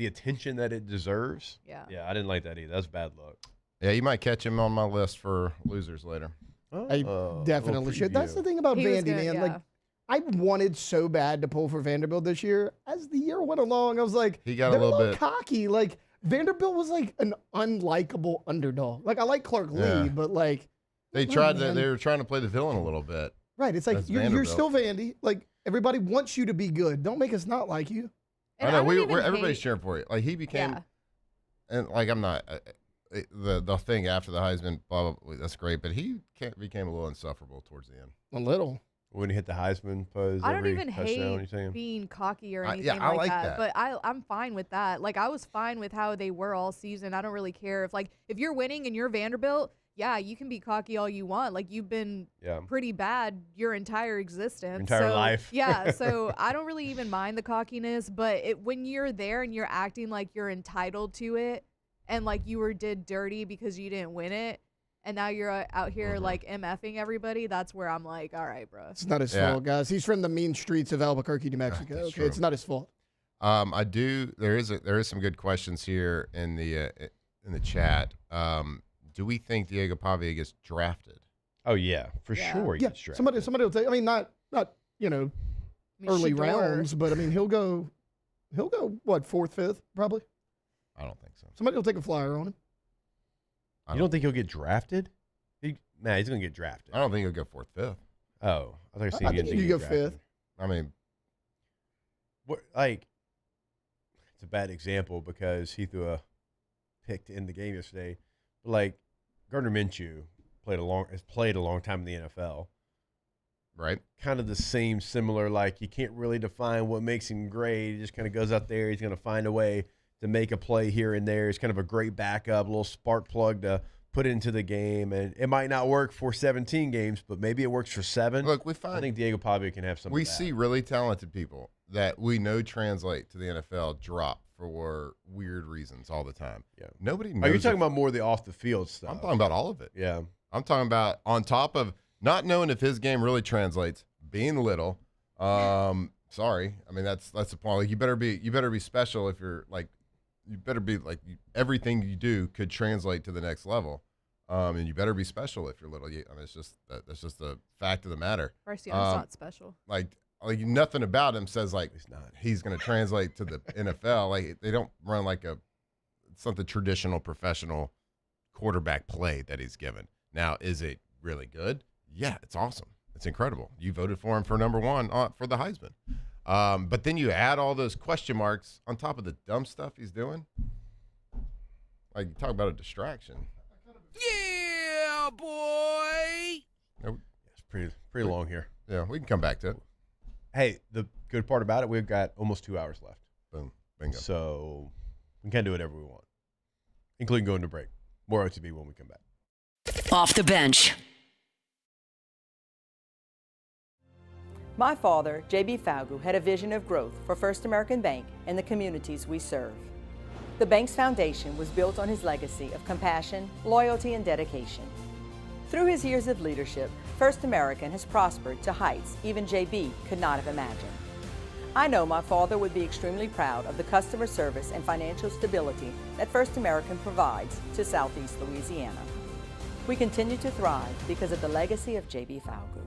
attention that it deserves. Yeah. Yeah, I didn't like that either. That's bad luck. Yeah, you might catch him on my list for losers later. I definitely should. That's the thing about He was Vandy, good, man. yeah. Like, I wanted so bad to pull for Vanderbilt this year. As the year went along, I was like, He got a they're little bit cocky. Like, Vanderbilt was like an unlikable underdog. Like, I like Clark Yeah. Lee, but like, They they were trying to play the villain a little bit. right. It's like That's you're Vanderbilt. still Vandy. Like, everybody wants you to be good. Don't make us not like you. I know everybody's cheering for you. Like he became, Yeah. and like I'm not the thing after the Heisman. Blah, blah, blah, that's great, but he became a little insufferable towards the end. A little. When he hit the Heisman pose, I don't every even touchdown, hate you're saying? being cocky or Yeah, anything I like like that. that. But I'm fine with that. Like, I was fine with how they were all season. I don't really care if you're winning and you're Vanderbilt. Yeah, you can be cocky all you want. Like, you've been pretty bad your entire existence. Entire life. Yeah, so I don't really even mind the cockiness. But when you're there and you're acting like you're entitled to it and like you did dirty because you didn't win it, and now you're out here like MFing everybody, that's where I'm like, all right, bro. It's not his fault, guys. He's from the mean streets of Albuquerque, New Mexico. Okay, true. it's not his fault. There is some good questions here in the chat. Do we think Diego Pavia gets drafted? Oh yeah, for sure. He Yeah, gets drafted. somebody will take. I mean, not early Shador. rounds, but I mean, he'll go what, 4th, 5th, probably. I don't think so. Somebody will take a flyer on him. You don't think he'll get drafted? He's going to get drafted. I don't think he'll go 4th, 5th. Oh, I thought you were saying I he think didn't you get go drafted. 5th. I mean, What, like, it's a bad example because he threw a pick to end the game yesterday. But like, Gardner Minshew has played a long time in the NFL. Right. Kind of the same, similar, like you can't really define what makes him great. He just kind of goes out there. He's going to find a way to make a play here and there. He's kind of a great backup, a little spark plug to put into the game. And it might not work for 17 games, but maybe it works for 7. Look, I think Diego Pavia can have some we of that. see really talented people that we know translate to the NFL drop for weird reasons all the time. Yeah. Nobody knows. Are you talking about more of the off the field stuff? I'm talking about all of it. Yeah. I'm talking about on top of not knowing if his game really translates, being little. Sorry, I mean that's the point. Like you better be special if you're like, you better be like everything you do could translate to the next level, and you better be special if you're little. I mean it's just that's just the fact of the matter. Bryce Young's not special. Like nothing about him says like he's going to translate to the NFL. Like they don't run like it's not the traditional professional quarterback play that he's given. Now, is it really good? Yeah, it's awesome. It's incredible. You voted for him for number 1 for the Heisman. But then you add all those question marks on top of the dumb stuff he's doing. Like, you talk about a distraction. Yeah, boy. It's pretty long here. Yeah, we can come back to it. Hey, the good part about it, we've got almost 2 hours left. Boom. Bingo. So we can do whatever we want, including going to break. More OTB when we come back. Off the bench. My father, J.B. Falgu, had a vision of growth for First American Bank and the communities we serve. The bank's foundation was built on his legacy of compassion, loyalty, and dedication. Through his years of leadership, First American has prospered to heights even J.B. could not have imagined. I know my father would be extremely proud of the customer service and financial stability that First American provides to Southeast Louisiana. We continue to thrive because of the legacy of J.B. Falgu.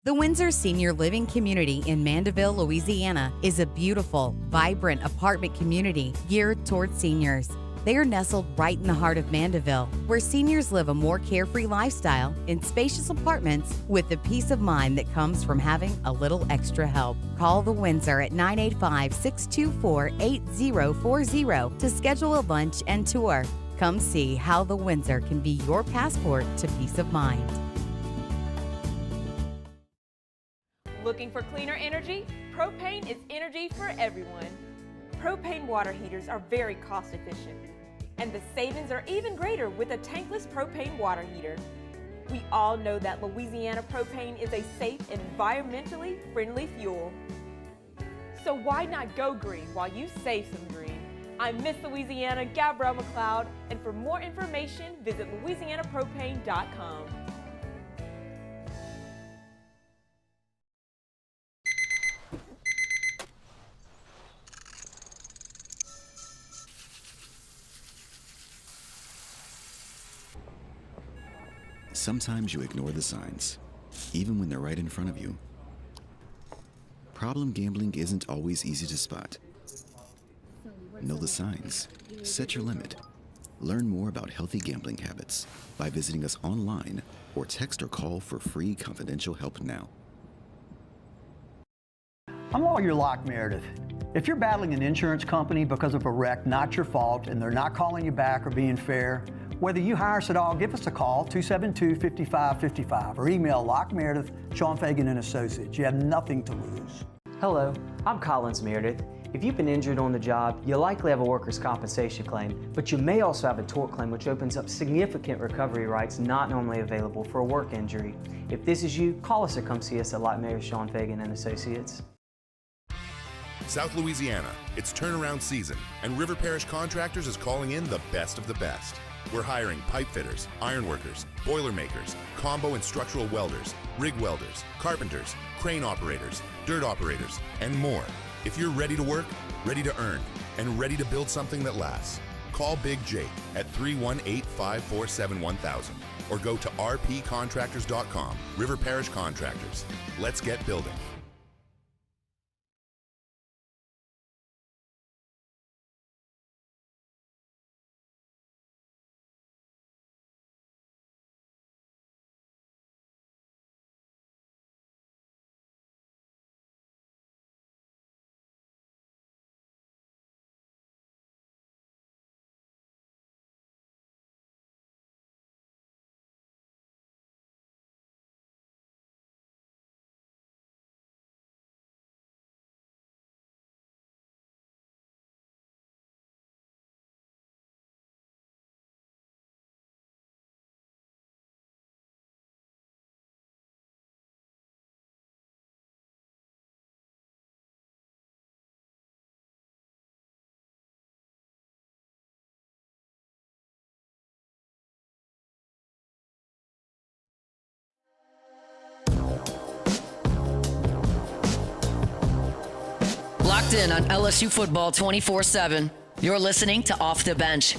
The Windsor Senior Living Community in Mandeville, Louisiana is a beautiful, vibrant apartment community geared towards seniors. They are nestled right in the heart of Mandeville, where seniors live a more carefree lifestyle in spacious apartments with the peace of mind that comes from having a little extra help. Call the Windsor at 985-624-8040 to schedule a lunch and tour. Come see how the Windsor can be your passport to peace of mind. Looking for cleaner energy? Propane is energy for everyone. Propane water heaters are very cost efficient, and the savings are even greater with a tankless propane water heater. We all know that Louisiana propane is a safe and environmentally friendly fuel. So why not go green while you save some green? I'm Miss Louisiana, Gabrielle McLeod, and for more information, visit louisianapropane.com. Sometimes you ignore the signs, even when they're right in front of you. Problem gambling isn't always easy to spot. Know the signs. Set your limit. Learn more about healthy gambling habits by visiting us online or text or call for free confidential help now. I'm Lawyer Locke Meredith. If you're battling an insurance company because of a wreck not your fault and they're not calling you back or being fair, whether you hire us at all, give us a call, 272-5555, or email Locke Meredith, Sean Fagan and Associates. You have nothing to lose. Hello, I'm Collins Meredith. If you've been injured on the job, you'll likely have a workers' compensation claim, but you may also have a tort claim, which opens up significant recovery rights not normally available for a work injury. If this is you, call us or come see us at Locke Meredith, Sean Fagan and Associates. South Louisiana, it's turnaround season, and River Parish Contractors is calling in the best of the best. We're hiring pipe fitters, iron workers, boiler makers, combo and structural welders, rig welders, carpenters, crane operators, dirt operators, and more. If you're ready to work, ready to earn, and ready to build something that lasts, call Big Jake at 318-547-1000 or go to rpcontractors.com. River Parish Contractors. Let's get building. Locked in on LSU Football 24/7. You're listening to Off the Bench.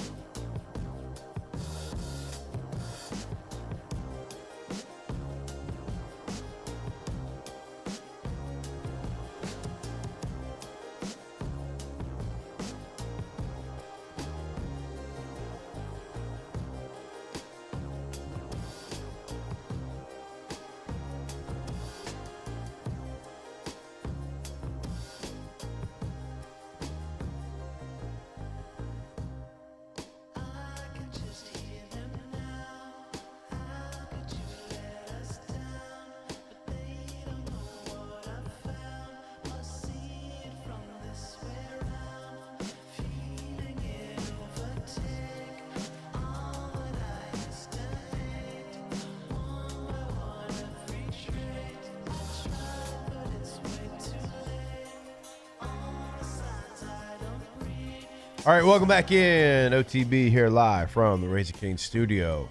All right, welcome back in. OTB here live from the Raising Cane's studio.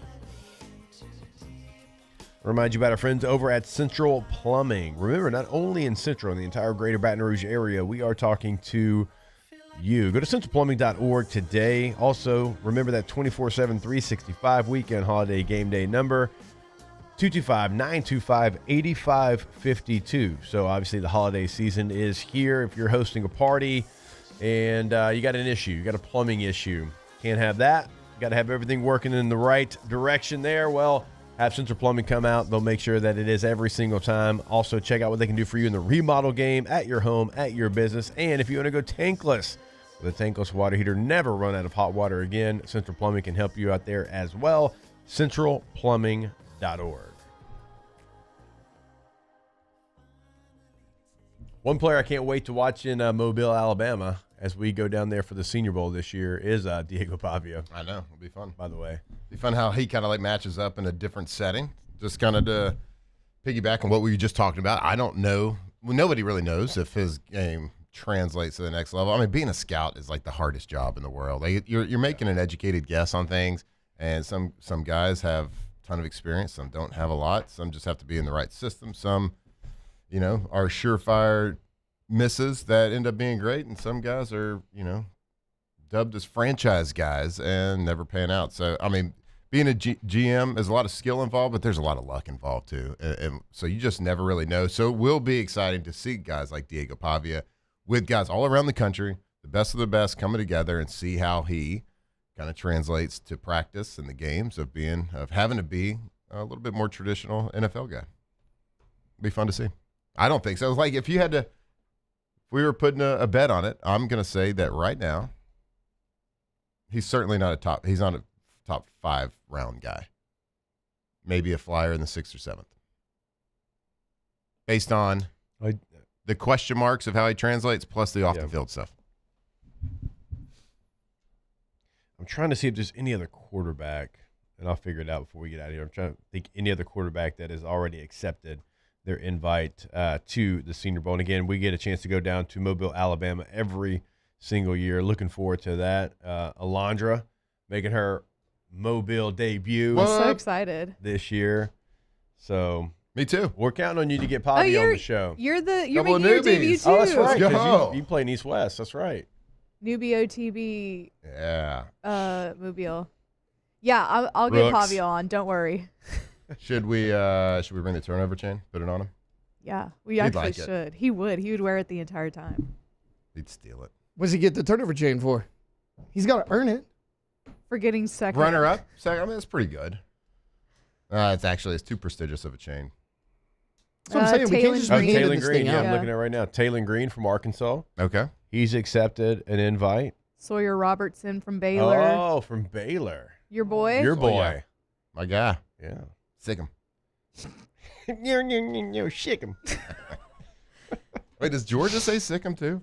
Remind you about our friends over at Central Plumbing. Remember, not only in Central, in the entire greater Baton Rouge area, we are talking to you. Go to centralplumbing.org today. Also, remember that 24/7, 365 weekend holiday game day number, 225-925-8552. So obviously the holiday season is here. If you're hosting a party and you got an issue, you got a plumbing issue, can't have that. You got to have everything working in the right direction there. Well, have Central Plumbing come out. They'll make sure that it is every single time. Also, check out what they can do for you in the remodel game, at your home, at your business. And if you want to go tankless with a tankless water heater, never run out of hot water again, Central Plumbing can help you out there as well. centralplumbing.org. One player I can't wait to watch in Mobile, Alabama, as we go down there for the Senior Bowl this year is Diego Pavia. I know. It'll be fun. By the way. It'll be fun how he kind of like matches up in a different setting. Just kind of to piggyback on what we were just talking about. I don't know. Well, nobody really knows if his game translates to the next level. I mean, being a scout is like the hardest job in the world. Like you're making an educated guess on things, and some guys have a ton of experience. Some don't have a lot. Some just have to be in the right system. Some, are surefire misses that end up being great, and some guys are, dubbed as franchise guys and never pan out. So, I mean, being a GM, there's a lot of skill involved, but there's a lot of luck involved too. And so you just never really know. So it will be exciting to see guys like Diego Pavia with guys all around the country, the best of the best coming together, and see how he kind of translates to practice in the games of having to be a little bit more traditional NFL guy. It'll be fun to see. I don't think so. It's like if we were putting a bet on it, I'm going to say that right now, he's certainly not he's not a top 5 round guy. Maybe a flyer in the 6th or 7th. Based on the question marks of how he translates plus the off-the-field stuff. I'm trying to see if there's any other quarterback, and I'll figure it out before we get out of here. I'm trying to think any other quarterback that has already accepted their invite to the Senior Bowl. And again, we get a chance to go down to Mobile, Alabama every single year. Looking forward to that. Alondra making her Mobile debut. I'm so excited this year. So me too. We're counting on you to get Pavia on the show. You're making Couple of your debut newbies. too. Oh, that's right. 'Cause you play in East West. That's right. Newbie OTB. Yeah. Mobile. Yeah, I'll get Pavia on. Don't worry. Should we bring the turnover chain? Put it on him? Yeah, we He'd actually like it. should. He would. He would wear it the entire time. He'd steal it. What does he get the turnover chain for? He's got to earn it. For getting second. Runner up? Second? I mean, that's pretty good. It's too prestigious of a chain. That's what I'm saying. We can't just be handing this thing out. I'm looking at it right now. Taylor Green from Arkansas. Okay. He's accepted an invite. Sawyer Robertson from Baylor. Oh, from Baylor. Your boy? Your boy. Yeah. My guy. Yeah. Sick him. Shick him. Wait, does Georgia say sick him too?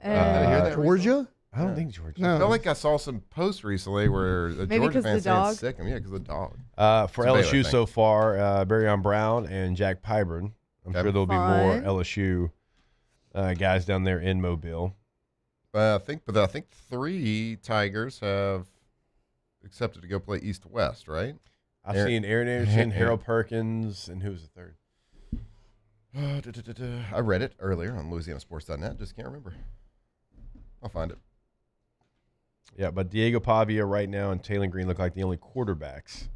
Did I hear that Georgia? I don't think Georgia. I feel like I saw some posts recently where a Maybe Georgia 'cause fan the saying dog? sick him. Yeah, because of the dog. For It's a Baylor LSU thing. so far, Barryon Brown and Jack Pyburn. I'm sure there'll be more Fun. LSU guys down there in Mobile. I think 3 Tigers have accepted to go play East-West, right? I've seen Aaron Anderson, Harold Perkins, and who was the third? I read it earlier on LouisianaSports.net. Just can't remember. I'll find it. Yeah, but Diego Pavia right now and Taylor Green look like the only quarterbacks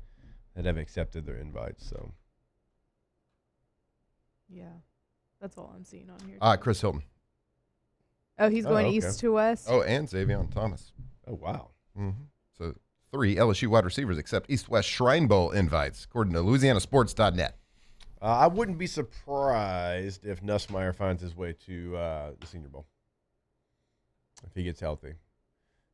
that have accepted their invites. So, Yeah, that's all I'm seeing on here. Chris Hilton. Oh, he's going okay. east to west? Oh, and Xavier Thomas. Oh, wow. Mm-hmm. So 3 LSU wide receivers accept East-West Shrine Bowl invites, according to LouisianaSports.net. I wouldn't be surprised if Nussmeier finds his way to the Senior Bowl if he gets healthy.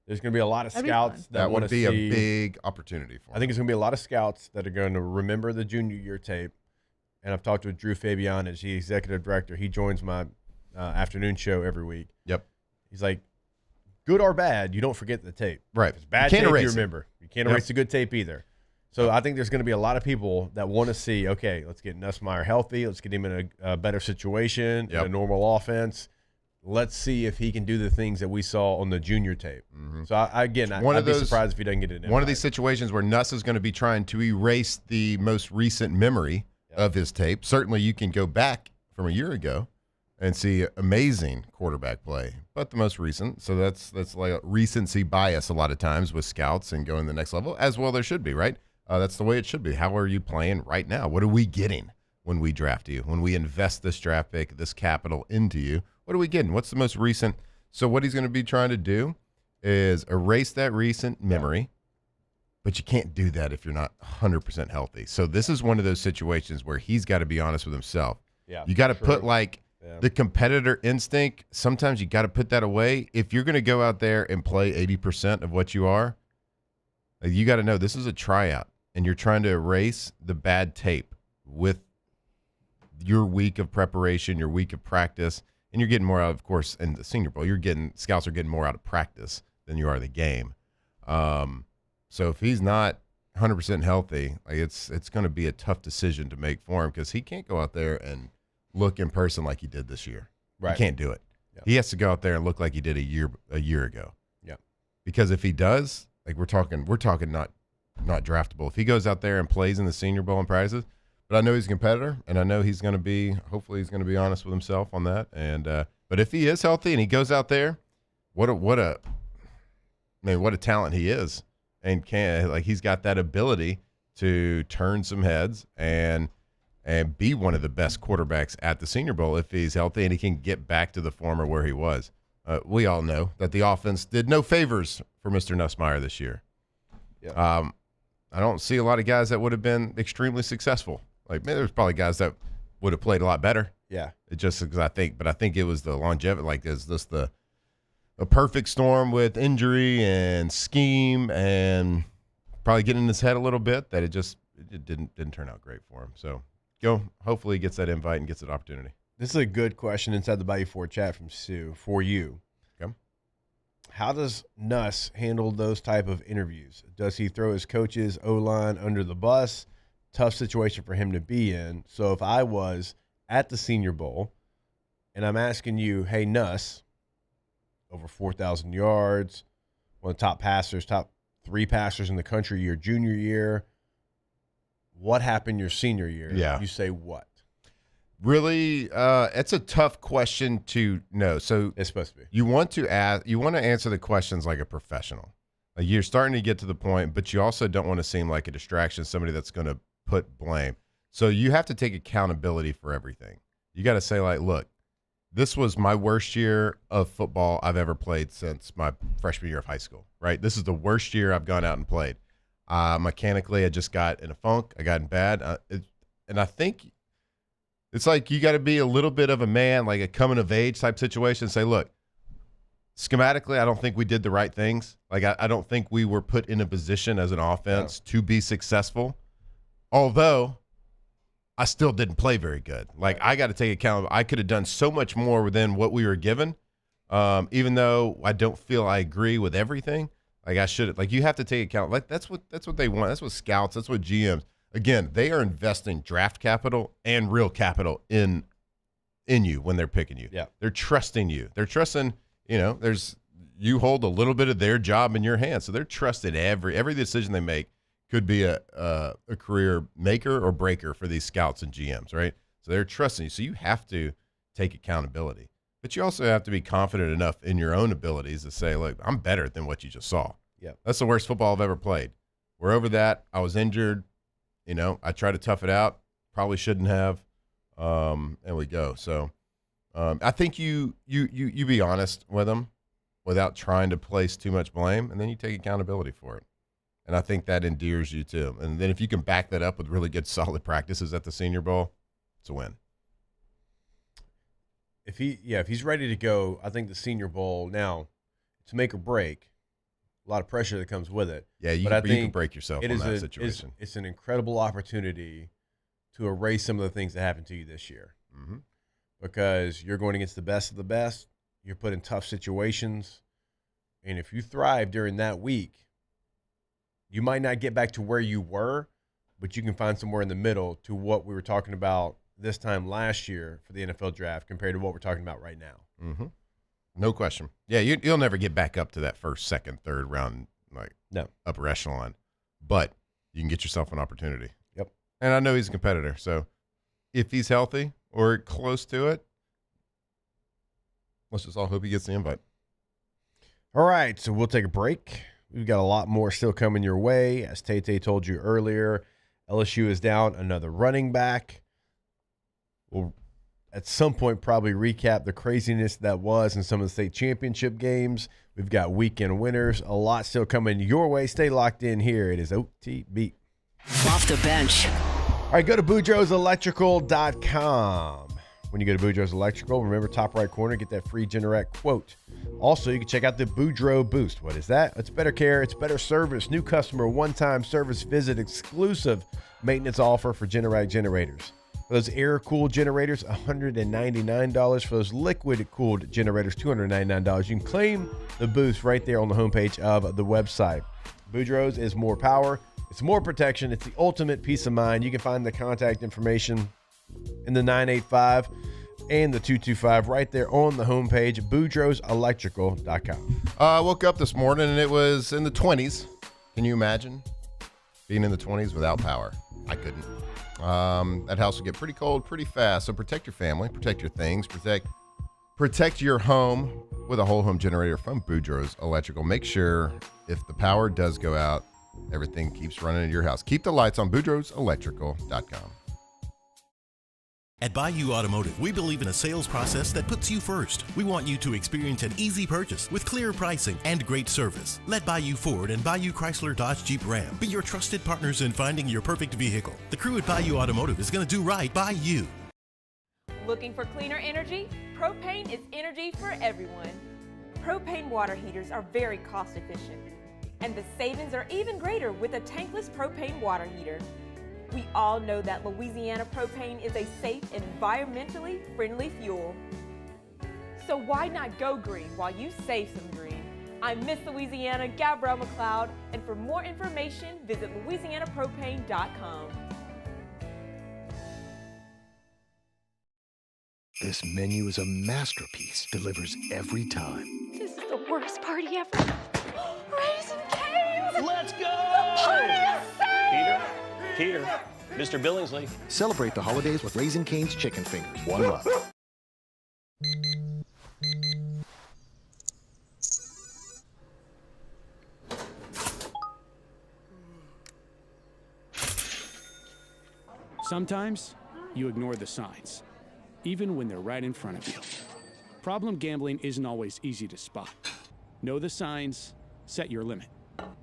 There's going to be a lot of That'd be scouts fun. that want to would see. be a big opportunity for him. I think there's going to be a lot of scouts that are going to remember the junior year tape. And I've talked with Drew Fabian, as the executive director. He joins my afternoon show every week. Yep. He's like, good or bad, you don't forget the tape. Right. If it's bad You can't tape, erase you it. remember. You can't Yep. erase the good tape either. So I think there's going to be a lot of people that want to see, okay, let's get Nussmeier healthy. Let's get him in a better situation, in a normal offense. Let's see if he can do the things that we saw on the junior tape. Mm-hmm. So, I'd be surprised if he doesn't get it in. One of these situations where Nuss is going to be trying to erase the most recent memory of his tape. Certainly you can go back from a year ago and see amazing quarterback play, but the most recent. So that's like a recency bias a lot of times with scouts and going to the next level, as well there should be, right? That's the way it should be. How are you playing right now? What are we getting when we draft you? When we invest this draft pick, this capital into you, what are we getting? What's the most recent? So what he's going to be trying to do is erase that recent memory, but you can't do that if you're not 100% healthy. So this is one of those situations where he's got to be honest with himself. Yeah, you got to true. put the competitor instinct. Sometimes you got to put that away. If you're going to go out there and play 80% of what you are, you got to know this is a tryout, and you're trying to erase the bad tape with your week of preparation, your week of practice, and you're getting more out, of course, in the Senior Bowl. Scouts are getting more out of practice than you are the game. So if he's not 100% healthy, like it's going to be a tough decision to make for him because he can't go out there and look in person like he did this year. Right. He can't do it. Yeah. He has to go out there and look like he did a year ago. Yeah. Because if he does, like we're talking not draftable. If he goes out there and plays in the Senior Bowl and practices, but I know he's a competitor, and I know hopefully he's going to be honest with himself on that. And but if he is healthy and he goes out there, what a talent he is, and he's got that ability to turn some heads and be one of the best quarterbacks at the Senior Bowl if he's healthy and he can get back to the former where he was. We all know that the offense did no favors for Mr. Nussmeier this year. Yeah. I don't see a lot of guys that would have been extremely successful. Like, man, there's probably guys that would have played a lot better. Yeah. It just because I think it was the longevity. Like, is this a perfect storm with injury and scheme and probably getting in his head a little bit that it didn't turn out great for him. So hopefully he gets that invite and gets that opportunity. This is a good question inside the Bayou 4 chat from Sue for you. Okay. How does Nuss handle those type of interviews? Does he throw his coaches, O-line under the bus? Tough situation for him to be in. So if I was at the Senior Bowl and I'm asking you, hey, Nuss, over 4,000 yards, one of the top 3 passers in the country your junior year, what happened your senior year? Yeah. You say what? Really, it's a tough question to know. So it's supposed to be. You want to answer the questions like a professional. Like you're starting to get to the point, but you also don't want to seem like a distraction, somebody that's going to put blame. So you have to take accountability for everything. You got to say, like, look, this was my worst year of football I've ever played since my freshman year of high school, right? This is the worst year I've gone out and played. Mechanically, I just got in a funk. I got in bad. And I think it's like you got to be a little bit of a man, like a coming of age type situation. Say, look, schematically, I don't think we did the right things. Like, I don't think we were put in a position as an offense to be successful. Although I still didn't play very good. Like, I got to take account of I could have done so much more than what we were given. Even though I don't feel I agree with everything. Like I should, like you have to take account. Like that's what they want. That's what scouts. That's what GMs. Again, they are investing draft capital and real capital in you when they're picking you. Yeah, they're trusting you. They're trusting. You hold a little bit of their job in your hands, so they're trusted. Every decision they make could be a career maker or breaker for these scouts and GMs, right? So they're trusting you. So you have to take accountability. But you also have to be confident enough in your own abilities to say, look, I'm better than what you just saw. Yeah. That's the worst football I've ever played. We're over that. I was injured. I tried to tough it out. Probably shouldn't have. And we go. So I think you be honest with them without trying to place too much blame, and then you take accountability for it. And I think that endears you too. And then if you can back that up with really good, solid practices at the Senior Bowl, it's a win. If he's ready to go, I think the Senior Bowl now, it's make or break. A lot of pressure that comes with it. Yeah, you can break yourself in that situation. It's an incredible opportunity to erase some of the things that happened to you this year. Mm-hmm. Because you're going against the best of the best. You're put in tough situations. And if you thrive during that week, you might not get back to where you were, but you can find somewhere in the middle to what we were talking about this time last year for the NFL draft compared to what we're talking about right now. Mm-hmm. No question. Yeah, you'll never get back up to that first, second, third round, upper echelon. But you can get yourself an opportunity. Yep. And I know he's a competitor, so if he's healthy or close to it, let's just all hope he gets the invite. All right, so we'll take a break. We've got a lot more still coming your way. As Tay told you earlier, LSU is down another running back. We'll, at some point, probably recap the craziness that was in some of the state championship games. We've got weekend winners. A lot still coming your way. Stay locked in here. It is OTB. Off the bench. All right, go to BoudreauxElectrical.com. When you go to Boudreaux's Electrical, remember top right corner, get that free Generac quote. Also, you can check out the Boudreaux Boost. What is that? It's better care, it's better service, new customer, one-time service visit, exclusive maintenance offer for Generac generators. For those air-cooled generators, $199. For those liquid-cooled generators, $299. You can claim the boost right there on the homepage of the website. Boudreaux's is more power. It's more protection. It's the ultimate peace of mind. You can find the contact information in the 985 and the 225 right there on the homepage, BoudreauxElectrical.com. I woke up this morning and it was in the 20s. Can you imagine being in the 20s without power? I couldn't. That house will get pretty cold pretty fast. So protect your family, protect your things, protect your home with a whole home generator from Boudreaux's Electrical. Make sure if the power does go out, everything keeps running in your house. Keep the lights on BoudreauxElectrical.com. At Bayou Automotive, we believe in a sales process that puts you first. We want you to experience an easy purchase with clear pricing and great service. Let Bayou Ford and Bayou Chrysler Dodge Jeep Ram be your trusted partners in finding your perfect vehicle. The crew at Bayou Automotive is going to do right by you. Looking for cleaner energy? Propane is energy for everyone. Propane water heaters are very cost efficient, and the savings are even greater with a tankless propane water heater. We all know that Louisiana propane is a safe and environmentally friendly fuel. So why not go green while you save some green? I'm Miss Louisiana, Gabrielle McLeod, and for more information, visit louisianapropane.com. This menu is a masterpiece, delivers every time. This is the worst party ever. Raisin Cane's! Let's go! The party is saved! Peter, Mr. Billingsley. Celebrate the holidays with Raisin Cane's Chicken Fingers. One love. Sometimes you ignore the signs, even when they're right in front of you. Problem gambling isn't always easy to spot. Know the signs, set your limit.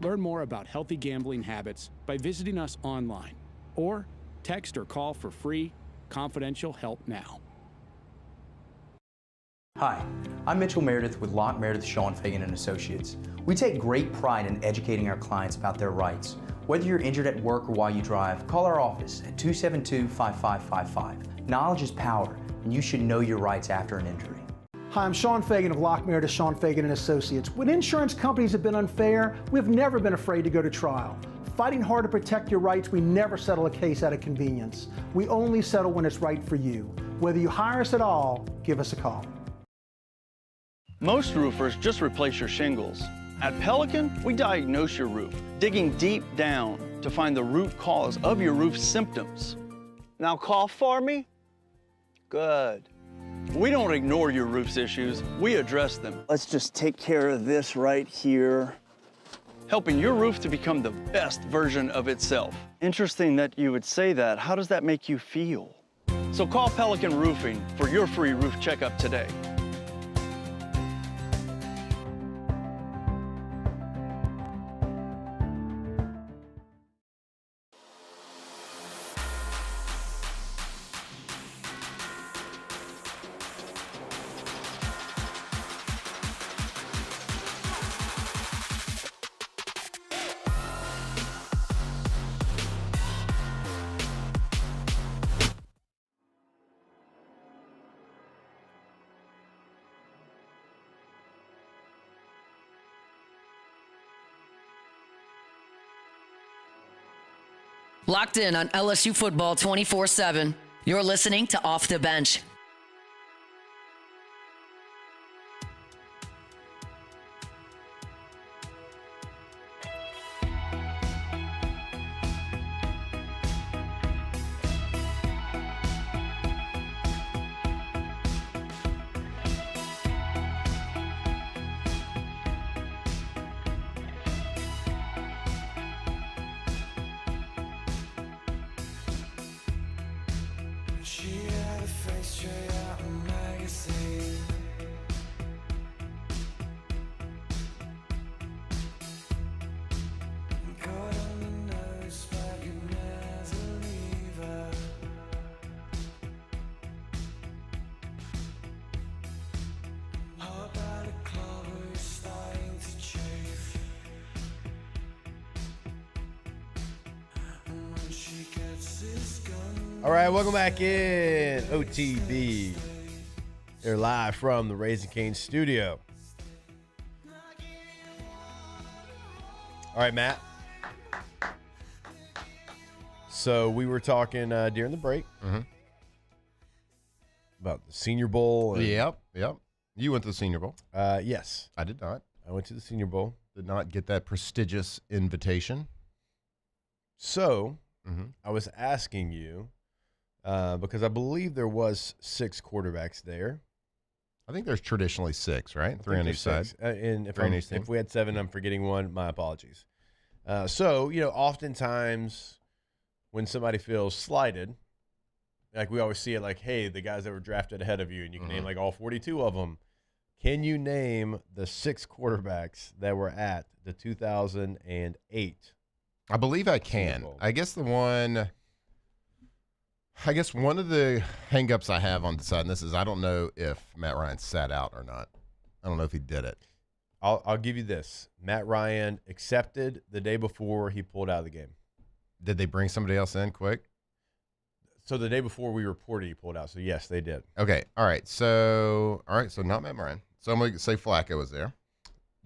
Learn more about healthy gambling habits by visiting us online or text or call for free, confidential help now. Hi, I'm Mitchell Meredith with Locke Meredith, Sean Fagan & Associates. We take great pride in educating our clients about their rights. Whether you're injured at work or while you drive, call our office at 272-5555. Knowledge is power, and you should know your rights after an injury. Hi, I'm Sean Fagan of Locke Meredith, Sean Fagan & Associates. When insurance companies have been unfair, we've never been afraid to go to trial. Fighting hard to protect your rights, we never settle a case out of convenience. We only settle when it's right for you. Whether you hire us at all, give us a call. Most roofers just replace your shingles. At Pelican, we diagnose your roof, digging deep down to find the root cause of your roof symptoms. Now cough for me? Good. We don't ignore your roof's issues, we address them. Let's just take care of this right here. Helping your roof to become the best version of itself. Interesting that you would say that. How does that make you feel? So call Pelican Roofing for your free roof checkup today. Locked in on LSU Football 24/7. You're listening to Off the Bench. She had a face All right, welcome back in OTB. They're live from the Raising Cane's studio. All right, Matt. So we were talking during the break about the Senior Bowl. And, Yep. You went to the Senior Bowl? Yes. I did not. I went to the Senior Bowl. Did not get that prestigious invitation. So I was asking you, because I believe there was 6 quarterbacks there. I think there's traditionally 6, right? 3 on each side. And if we had 7, I'm forgetting one. My apologies. So, oftentimes when somebody feels slighted, like we always see it like, hey, the guys that were drafted ahead of you, and you can name like all 42 of them. Can you name the 6 quarterbacks that were at the 2008? I believe I can. I guess one of the hang-ups I have on deciding this is I don't know if Matt Ryan sat out or not. I don't know if he did it. I'll give you this. Matt Ryan accepted the day before he pulled out of the game. Did they bring somebody else in quick? So the day before we reported he pulled out. So yes, they did. Okay. All right. So not Matt Ryan. So I'm going to say Flacco was there.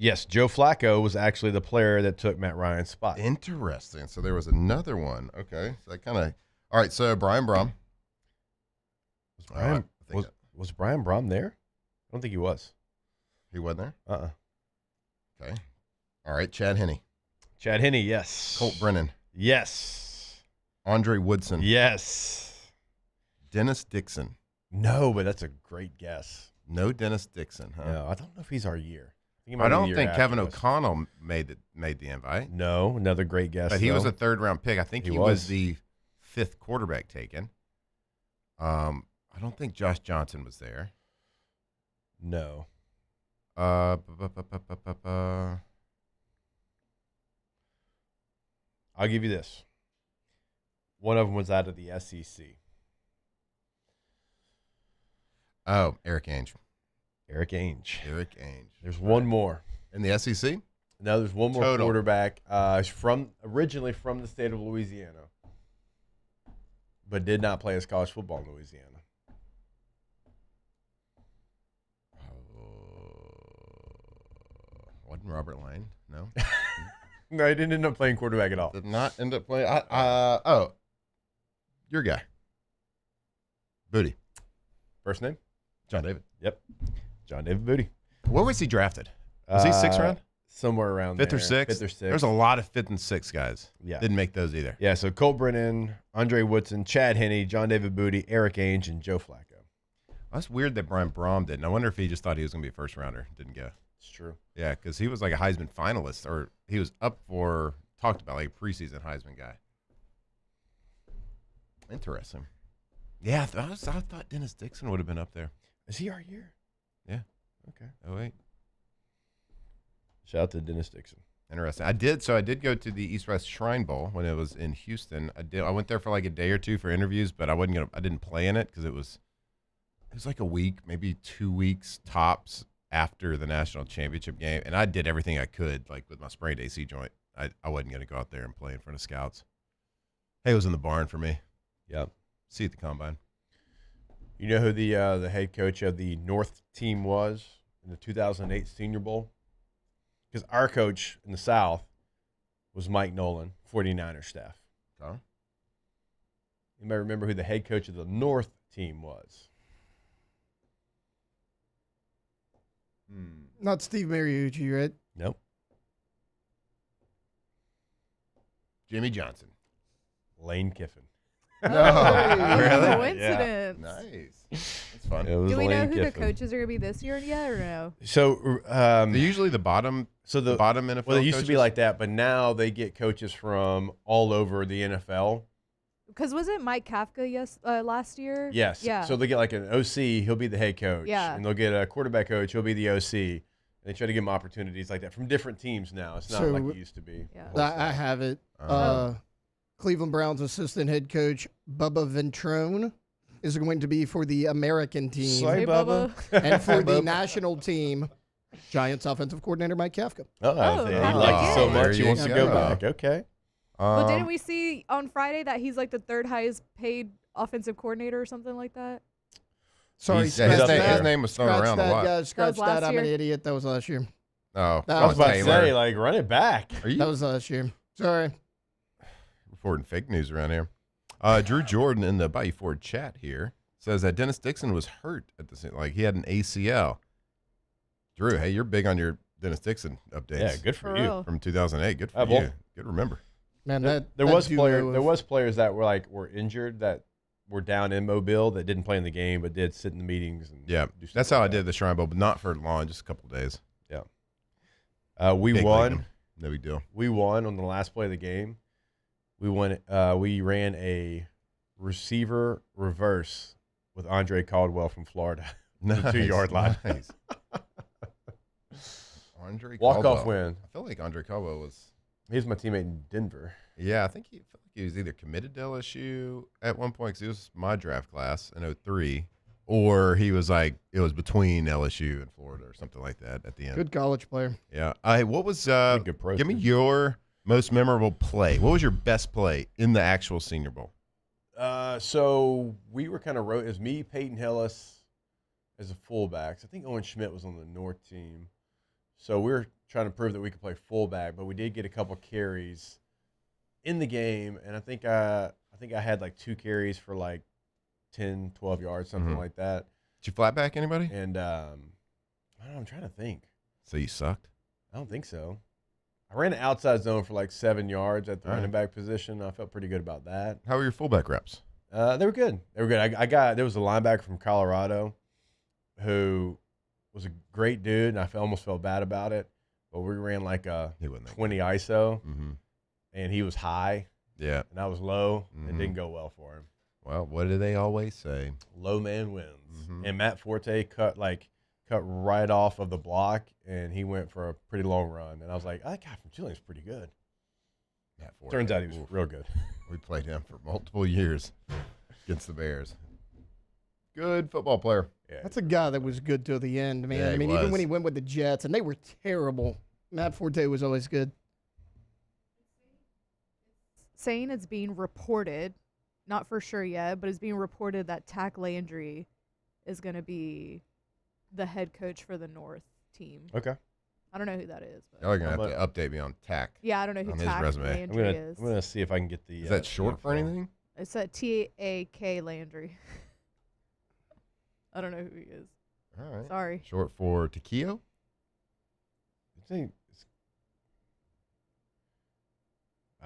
Yes, Joe Flacco was actually the player that took Matt Ryan's spot. Interesting. So there was another one. Okay. So that kind of. All right. So Brian Brom. Was Brian Brom there? I don't think he was. He wasn't there? Okay. All right. Chad Henne. Chad Henne, yes. Colt Brennan. Yes. Andre Woodson. Yes. Dennis Dixon. No, but that's a great guess. No Dennis Dixon, huh? No, I don't know if he's our year. I don't think Kevin O'Connell made the invite. No, another great guess. But he was a 3rd-round pick. I think he was the 5th quarterback taken. I don't think Josh Johnson was there. No. I'll give you this. One of them was out of the SEC. Oh, Eric Ainge. There's one more. In the SEC? No, there's one more Total. quarterback. Originally from the state of Louisiana, but did not play his college football in Louisiana. Wasn't Robert Lane? No. No, he didn't end up playing quarterback at all. Did not end up playing. Your guy. Booty. First name? John David. Yep. John David Booty. Where was he drafted? Was he 6th round? Somewhere around 5th there. or 6th? 5th or 6th. There's a lot of 5th and 6th guys. Yeah. Didn't make those either. Yeah, so Colt Brennan, Andre Woodson, Chad Henne, John David Booty, Eric Ainge, and Joe Flacco. That's weird that Brian Brom didn't. I wonder if he just thought he was going to be a 1st rounder. Didn't go. It's true. Yeah, because he was like a Heisman finalist, or he was up for, talked about like a preseason Heisman guy. Interesting. Yeah, I thought Dennis Dixon would have been up there. Is he our year? Yeah. Okay. Oh, wait. Shout out to Dennis Dixon. Interesting. I did go to the East-West Shrine Bowl when it was in Houston. I went there for like a day or 2 for interviews, but I didn't play in it because it was like a week, maybe 2 weeks tops after the national championship game, and I did everything I could, like with my sprained AC joint. I wasn't going to go out there and play in front of scouts. Hey, it was in the barn for me. Yep. See you at the combine. You know who the head coach of the North team was in the 2008 Senior Bowl? Because our coach in the South was Mike Nolan, 49er staff. Oh. You may remember who the head coach of the North team was. Not Steve Mariucci, right? Nope. Jimmy Johnson. Lane Kiffin. No, really? Coincidence. Yeah. Nice. That's fun. It was Do we know Lane who Kiffin. the coaches are going to be this year yet, or no? So They're usually the bottom. So the bottom NFL. Well, it used to be coaches? like that, but now they get coaches from all over the NFL. Because was it Mike Kafka last year? Yes. Yeah. So they get like an OC, he'll be the head coach. Yeah. And they'll get a quarterback coach, he'll be the OC. And they try to give them opportunities like that from different teams now. It's not like it used to be. Yeah. I have it. Cleveland Browns assistant head coach Bubba Ventrone is going to be for the American team. Hey, Bubba. And for the national team, Giants offensive coordinator Mike Kafka. He likes it so much he wants to go back. Okay. But didn't we see on Friday that he's like the 3rd highest paid offensive coordinator or something like that. Sorry, his name was thrown scratch around a that, lot. guys. Scratch That was that. last I'm an year? idiot. That was last year. Oh, That I was about Taylor. to say, like, run it back. Are you That was last year. Sorry. reporting fake news around here? Drew Jordan in the Bayou Ford chat here says that Dennis Dixon was hurt at the same, like he had an ACL. Drew, hey, you're big on your Dennis Dixon updates. Yeah, good for you. From 2008. Good for well, you. Good to remember. Man, there was players that were injured that were down in Mobile that didn't play in the game but did sit in the meetings. And Yeah, that's how I did the Shrine Bowl, but not for long, just a couple of days. Yeah. We Big won. league, no big deal. We won on the last play of the game. We won. We ran a receiver reverse with Andre Caldwell from Florida. Nice, The 2-yard line. Nice. Andre Walk-off Caldwell. win. I feel like Andre Caldwell was. He's my teammate in Denver. Yeah, I think he was either committed to LSU at one point because he was my draft class in 03, or he was like, it was between LSU and Florida or something like that at the end. Good college player. Yeah. What was, good pro give me team. your most memorable play. What was your best play in the actual Senior Bowl? So we were kind of it was me, Peyton Hillis as a fullbacks. I think Owen Schmidt was on the North team. So we were trying to prove that we could play fullback, but we did get a couple carries in the game, and I think I had like 2 carries for like 10, 12 yards, something like that. Did you flat back anybody? And I don't know, I'm trying to think. So you sucked? I don't think so. I ran an outside zone for like 7 yards at the All right. running back position. I felt pretty good about that. How were your fullback reps? They were good. They were good. There was a linebacker from Colorado who was a great dude, and I almost felt bad about it. But we ran like a 20 ISO, and he was high. Yeah. And I was low. It didn't go well for him. Well, what do they always say? Low man wins. And Matt Forte cut right off of the block, and he went for a pretty long run. And I was like, that guy from Chilean's pretty good. Matt Forte. Turns out he was real good. We played him for multiple years against the Bears. Good football player. Yeah. That's a guy that was good till the end, man. Yeah, I mean, he even was. when he went with the Jets, and they were terrible, Matt Forte was always good. Saying it's being reported, not for sure yet, but it's being reported that Tack Landry is going to be the head coach for the North team. Okay. I don't know who that is. But Y'all are going to have to update me on Tack. Yeah, I don't know who on his Tack resume. Landry is. I'm gonna see if I can get the. Is that short for anything? It's a T-A-K Landry. I don't know who he is. All right. Sorry. Short for Taquio? I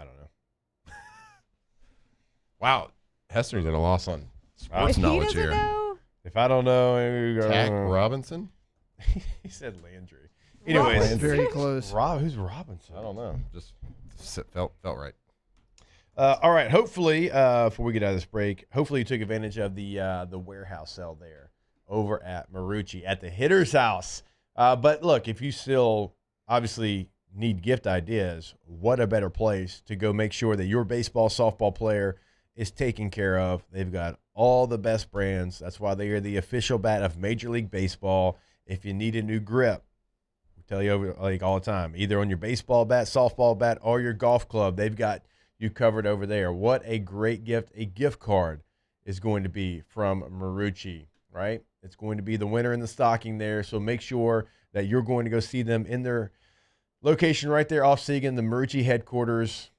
don't know. Wow. Hester's at a loss on sports If knowledge he here. doesn't know, If I don't know, Tack Robinson? He said Landry. Anyways, very close. Who's Robinson? I don't know. Just felt right. All right. Hopefully, before we get out of this break, hopefully you took advantage of the warehouse sale there over at Marucci at the Hitter's House. But look, if you still obviously need gift ideas, what a better place to go make sure that your baseball, softball player is taken care of. They've got all the best brands. That's why they are the official bat of Major League Baseball. If you need a new grip, we tell you all the time, either on your baseball bat, softball bat, or your golf club, they've got you covered over there. What a great gift a gift card is going to be from Marucci, right? It's going to be the winner in the stocking there. So make sure that you're going to go see them in their location right there off Segan, the Marucci headquarters.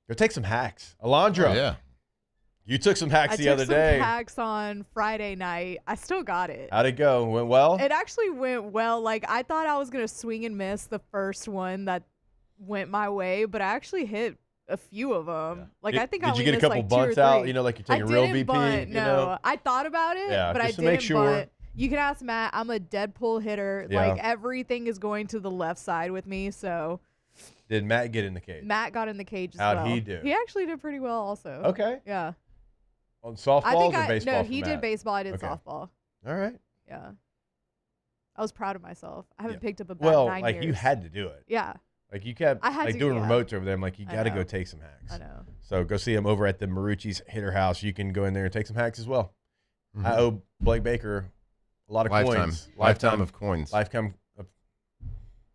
Go take some hacks. Alondra. Oh, yeah. You took some hacks the other day. I took some hacks on Friday night. I still got it. How'd it go? Went well? It actually went well. Like, I thought I was going to swing and miss the first one that went my way, but I actually hit a few of them. Yeah. Like, I think I only did you get a couple missed, bunts 2 or 3. out? You know, like you're taking real BP? Bunt, no. You know? I thought about it, yeah, but I just to didn't make sure. bunt. You can ask Matt. I'm a dead pull hitter. Yeah. Like, everything is going to the left side with me, so. Did Matt get in the cage? Matt got in the cage as well. How'd he do? He actually did pretty well also. Okay. Yeah. On softballs or baseball? No, for he Matt? did baseball. I did Okay. softball. All right. Yeah. I was proud of myself. I haven't picked up a bat well, 9 like years. you had to do it. Yeah. Like you kept I had like to, doing yeah. remotes over there. I'm like, you I got to know. go take some hacks. I know. So go see him over at the Marucci's Hitter House. You can go in there and take some hacks as well. I owe Blake Baker a lot of Lifetime. coins. Lifetime of coins. Lifetime of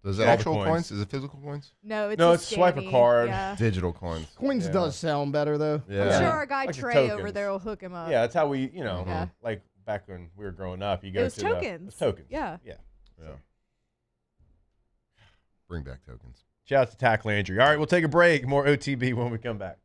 Is it actual coins? Is it physical coins? No, it's no, it's swipe a card. Yeah. Digital coins. Coins does sound better though. Yeah. I'm sure our guy Like Trey tokens. over there will hook him up. Yeah, that's how we, Yeah. like back when we were growing up, you go It was to tokens. the tokens. Yeah. Yeah. So. Bring back tokens. Shout out to Tack Landry. All right, we'll take a break. More OTB when we come back.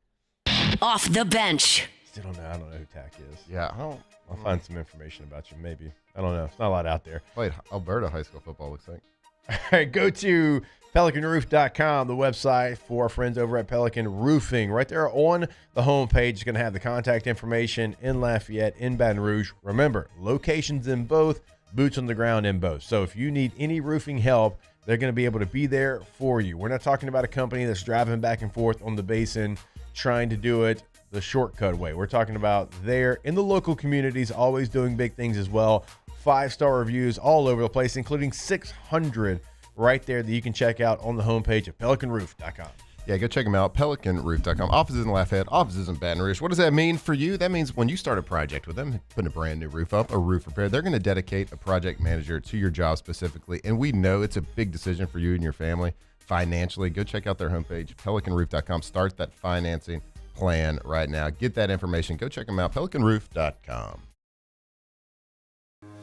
Off the bench. Still don't know. I don't know who Tack is. Yeah, I don't. I'll find some information about you, maybe. I don't know. It's not a lot out there. Played Alberta high school football, looks like. All right, go to PelicanRoof.com, the website for our friends over at Pelican Roofing. Right there on the homepage is going to have the contact information in Lafayette, in Baton Rouge. Remember, locations in both, boots on the ground in both. So if you need any roofing help, they're going to be able to be there for you. We're not talking about a company that's driving back and forth on the basin trying to do it the shortcut way. We're talking about there in the local communities, always doing big things as well. 5-star reviews all over the place, including 600 right there that you can check out on the homepage of PelicanRoof.com. Yeah, go check them out, PelicanRoof.com. Offices in Lafayette, offices in Baton Rouge. What does that mean for you? That means when you start a project with them, putting a brand new roof up, a roof repair, they're going to dedicate a project manager to your job specifically. And we know it's a big decision for you and your family financially. Go check out their homepage, PelicanRoof.com. Start that financing plan right now. Get that information. Go check them out, PelicanRoof.com.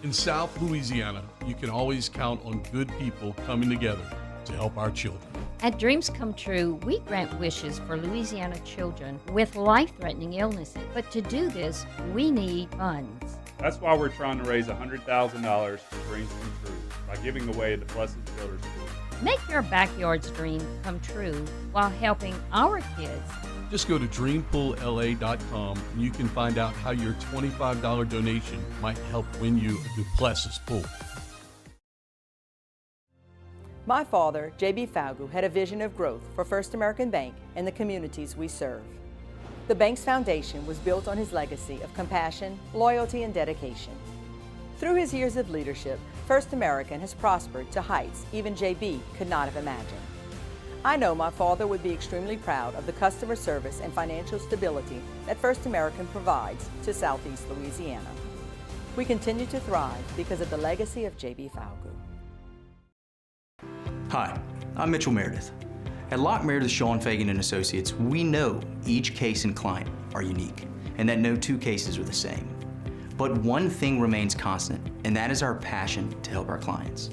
In South Louisiana, you can always count on good people coming together to help our children. At Dreams Come True, we grant wishes for Louisiana children with life-threatening illnesses. But to do this, we need funds. That's why we're trying to raise $100,000 for Dreams Come True by giving away the Blessed Builders School. Make your backyard's dream come true while helping our kids. Just go to dreampoolla.com and you can find out how your $25 donation might help win you a Duplessis pool. My father, J.B. Falgu, had a vision of growth for First American Bank and the communities we serve. The bank's foundation was built on his legacy of compassion, loyalty, and dedication. Through his years of leadership, First American has prospered to heights even J.B. could not have imagined. I know my father would be extremely proud of the customer service and financial stability that First American provides to Southeast Louisiana. We continue to thrive because of the legacy of J.B. Falgu. Hi, I'm Mitchell Meredith. At Locke Meredith, Sean Fagan and Associates, we know each case and client are unique and that no two cases are the same. But one thing remains constant, and that is our passion to help our clients.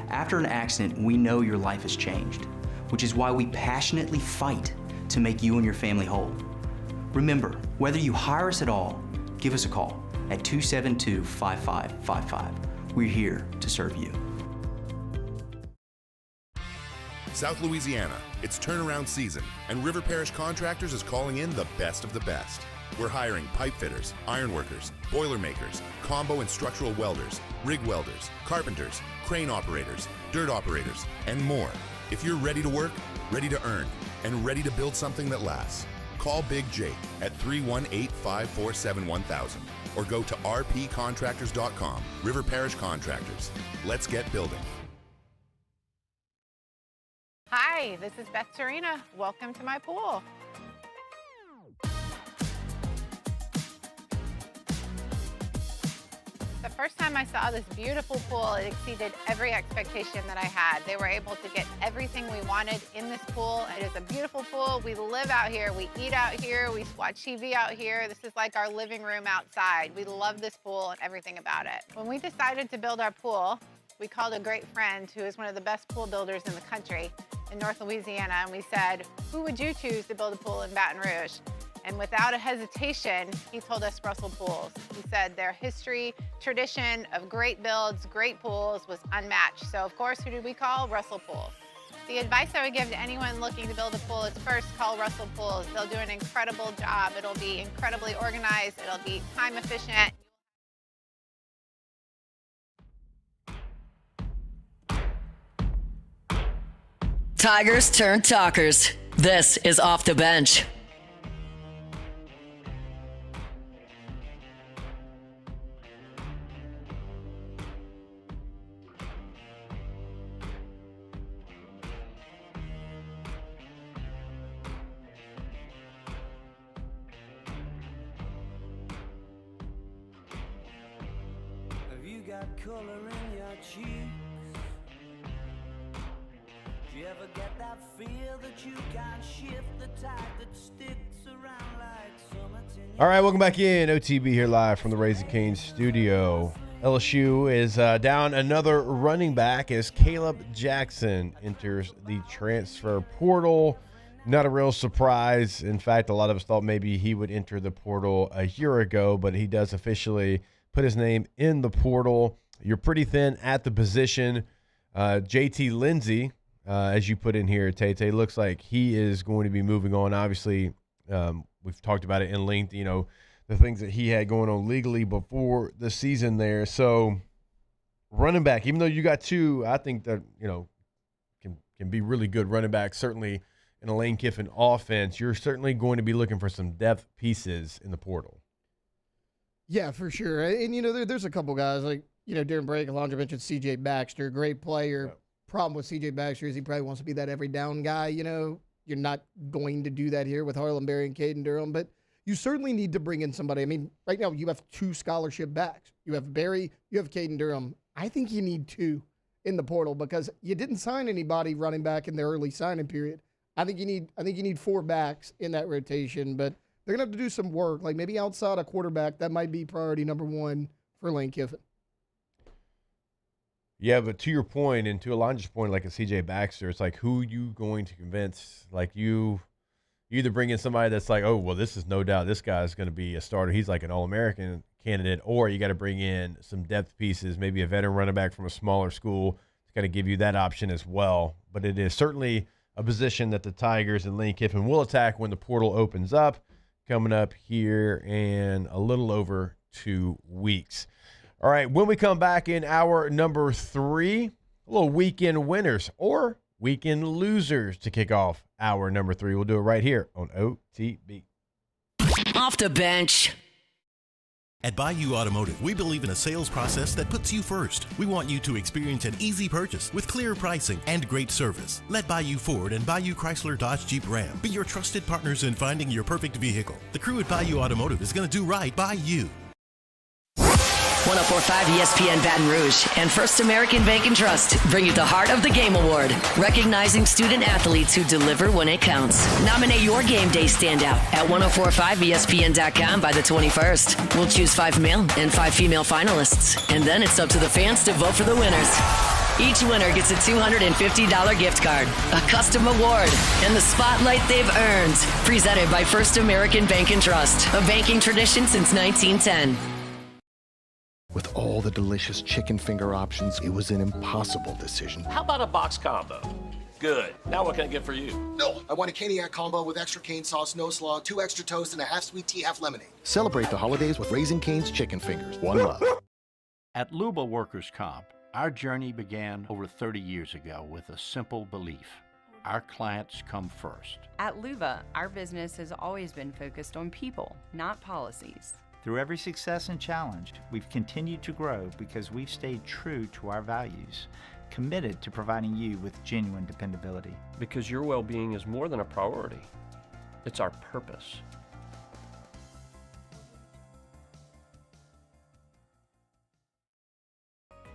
After an accident, we know your life has changed, which is why we passionately fight to make you and your family whole. Remember, whether you hire us at all, give us a call at 272-5555. We're here to serve you. South Louisiana, it's turnaround season, and River Parish Contractors is calling in the best of the best. We're hiring pipe fitters, iron workers, boiler makers, combo and structural welders, rig welders, carpenters, crane operators, dirt operators, and more. If you're ready to work, ready to earn, and ready to build something that lasts, call Big Jake at 318-547-1000 or go to rpcontractors.com. River Parish Contractors. Let's get building. Hi, this is Beth Serena. Welcome to my pool. The first time I saw this beautiful pool, it exceeded every expectation that I had. They were able to get everything we wanted in this pool. It is a beautiful pool. We live out here, we eat out here, we watch TV out here. This is like our living room outside. We love this pool and everything about it. When we decided to build our pool, we called a great friend who is one of the best pool builders in the country in North Louisiana, and we said, who would you choose to build a pool in Baton Rouge? And without a hesitation, he told us Russell Pools. He said their history, tradition of great builds, great pools was unmatched. So of course, who did we call? Russell Pools. The advice I would give to anyone looking to build a pool is first call Russell Pools. They'll do an incredible job. It'll be incredibly organized. It'll be time efficient. Tigers turn talkers. This is Off the Bench. Have you got color in your cheeks? All right, welcome back in. OTB here live from the Raising Cane's studio. LSU is down another running back as Caleb Jackson enters the transfer portal. Not a real surprise. In fact, a lot of us thought maybe he would enter the portal a year ago, but he does officially put his name in the portal. You're pretty thin at the position. JT Lindsey, as you put in here, Tate, looks like he is going to be moving on. Obviously, we've talked about it in length, the things that he had going on legally before the season there. So running back, even though you got two, I think that, can be really good running backs, certainly in a Lane Kiffin offense. You're certainly going to be looking for some depth pieces in the portal. Yeah, for sure. And, there's a couple guys like, Darren Brake, Alondra mentioned C.J. Baxter, great player. Yeah. Problem with C.J. Baxter is he probably wants to be that every down guy, You're not going to do that here with Harlan Berry and Caden Durham, but you certainly need to bring in somebody. I mean, right now you have two scholarship backs. You have Berry, you have Caden Durham. I think you need two in the portal because you didn't sign anybody running back in the early signing period. I think you need four backs in that rotation, but they're going to have to do some work, like maybe outside a quarterback. That might be priority number one for Lane Kiffin. Yeah, but to your point and to Alondra's point, like a C.J. Baxter, it's like who you going to convince? Like you either bring in somebody that's like, oh, well, this is no doubt this guy's going to be a starter. He's like an All-American candidate, or you got to bring in some depth pieces, maybe a veteran running back from a smaller school to kind of give you that option as well. But it is certainly a position that the Tigers and Lane Kiffin will attack when the portal opens up, coming up here in a little over 2 weeks. All right, when we come back in hour number 3, a little weekend winners or weekend losers to kick off hour number 3. We'll do it right here on OTB. Off the bench. At Bayou Automotive, we believe in a sales process that puts you first. We want you to experience an easy purchase with clear pricing and great service. Let Bayou Ford and Bayou Chrysler Dodge Jeep Ram be your trusted partners in finding your perfect vehicle. The crew at Bayou Automotive is going to do right by you. 104.5 ESPN Baton Rouge and First American Bank and Trust bring you the Heart of the Game Award, recognizing student athletes who deliver when it counts. Nominate your game day standout at 1045ESPN.com by the 21st. We'll choose 5 male and 5 female finalists, and then it's up to the fans to vote for the winners. Each winner gets a $250 gift card, a custom award, and the spotlight they've earned. Presented by First American Bank and Trust, a banking tradition since 1910. With all the delicious chicken finger options, it was an impossible decision. How about a box combo? Good. Now what can I get for you? No, I want a Caniac combo with extra cane sauce, no slaw, 2 extra toast, and a half sweet tea, half lemonade. Celebrate the holidays with Raising Cane's chicken fingers. One love. At Luba Workers Comp, our journey began over 30 years ago with a simple belief. Our clients come first. At Luba, our business has always been focused on people, not policies. Through every success and challenge, we've continued to grow because we've stayed true to our values, committed to providing you with genuine dependability. Because your well-being is more than a priority. It's our purpose.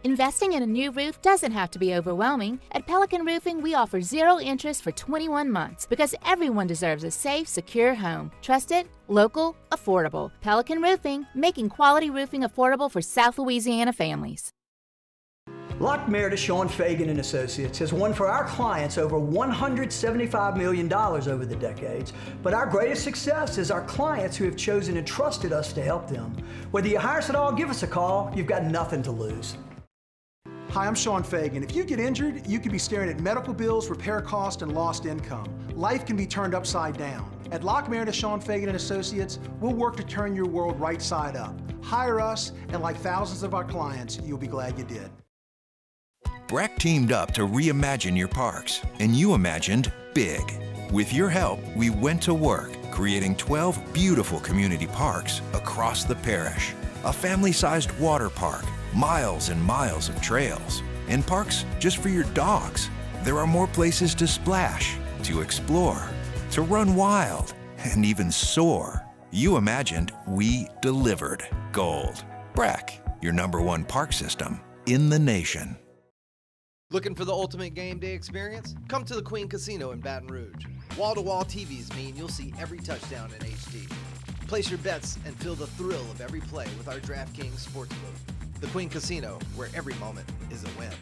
Investing in a new roof doesn't have to be overwhelming. At Pelican Roofing, we offer 0 interest for 21 months because everyone deserves a safe, secure home. Trusted, local, affordable. Pelican Roofing, making quality roofing affordable for South Louisiana families. Lockmere, Sean Fagan and Associates has won for our clients over $175 million over the decades. But our greatest success is our clients who have chosen and trusted us to help them. Whether you hire us at all, give us a call. You've got nothing to lose. Hi, I'm Sean Fagan. If you get injured, you could be staring at medical bills, repair costs, and lost income. Life can be turned upside down. At Lockmere, Sean Fagan and Associates, we'll work to turn your world right side up. Hire us, and like thousands of our clients, you'll be glad you did. BRAC teamed up to reimagine your parks, and you imagined big. With your help, we went to work, creating 12 beautiful community parks across the parish. A family-sized water park, miles and miles of trails, and parks just for your dogs. There are more places to splash, to explore, to run wild, and even soar. You imagined, we delivered. Gold. BRAC, your #1 park system in the nation. Looking for the ultimate game day experience? Come to the Queen Casino in Baton Rouge. Wall-to-wall TVs mean you'll see every touchdown in HD. Place your bets and feel the thrill of every play with our DraftKings Sportsbook. The Queen Casino, where every moment is a win.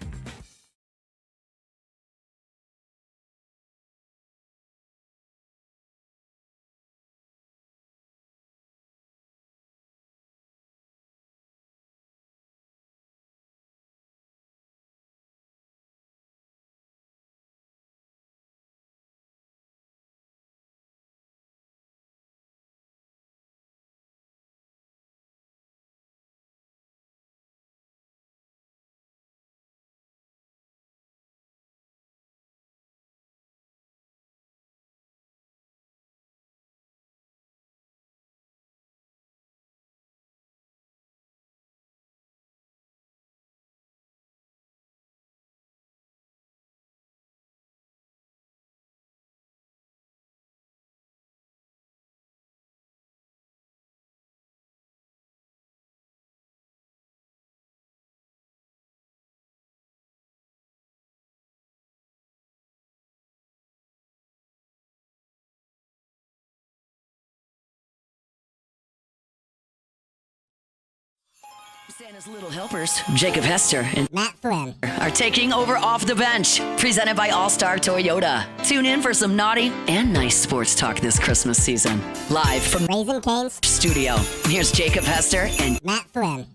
Santa's Little Helpers, Jacob Hester and Matt Flynn, are taking over Off the Bench, presented by All Star Toyota. Tune in for some naughty and nice sports talk this Christmas season. Live from Raising Cane's studio, here's Jacob Hester and Matt Flynn.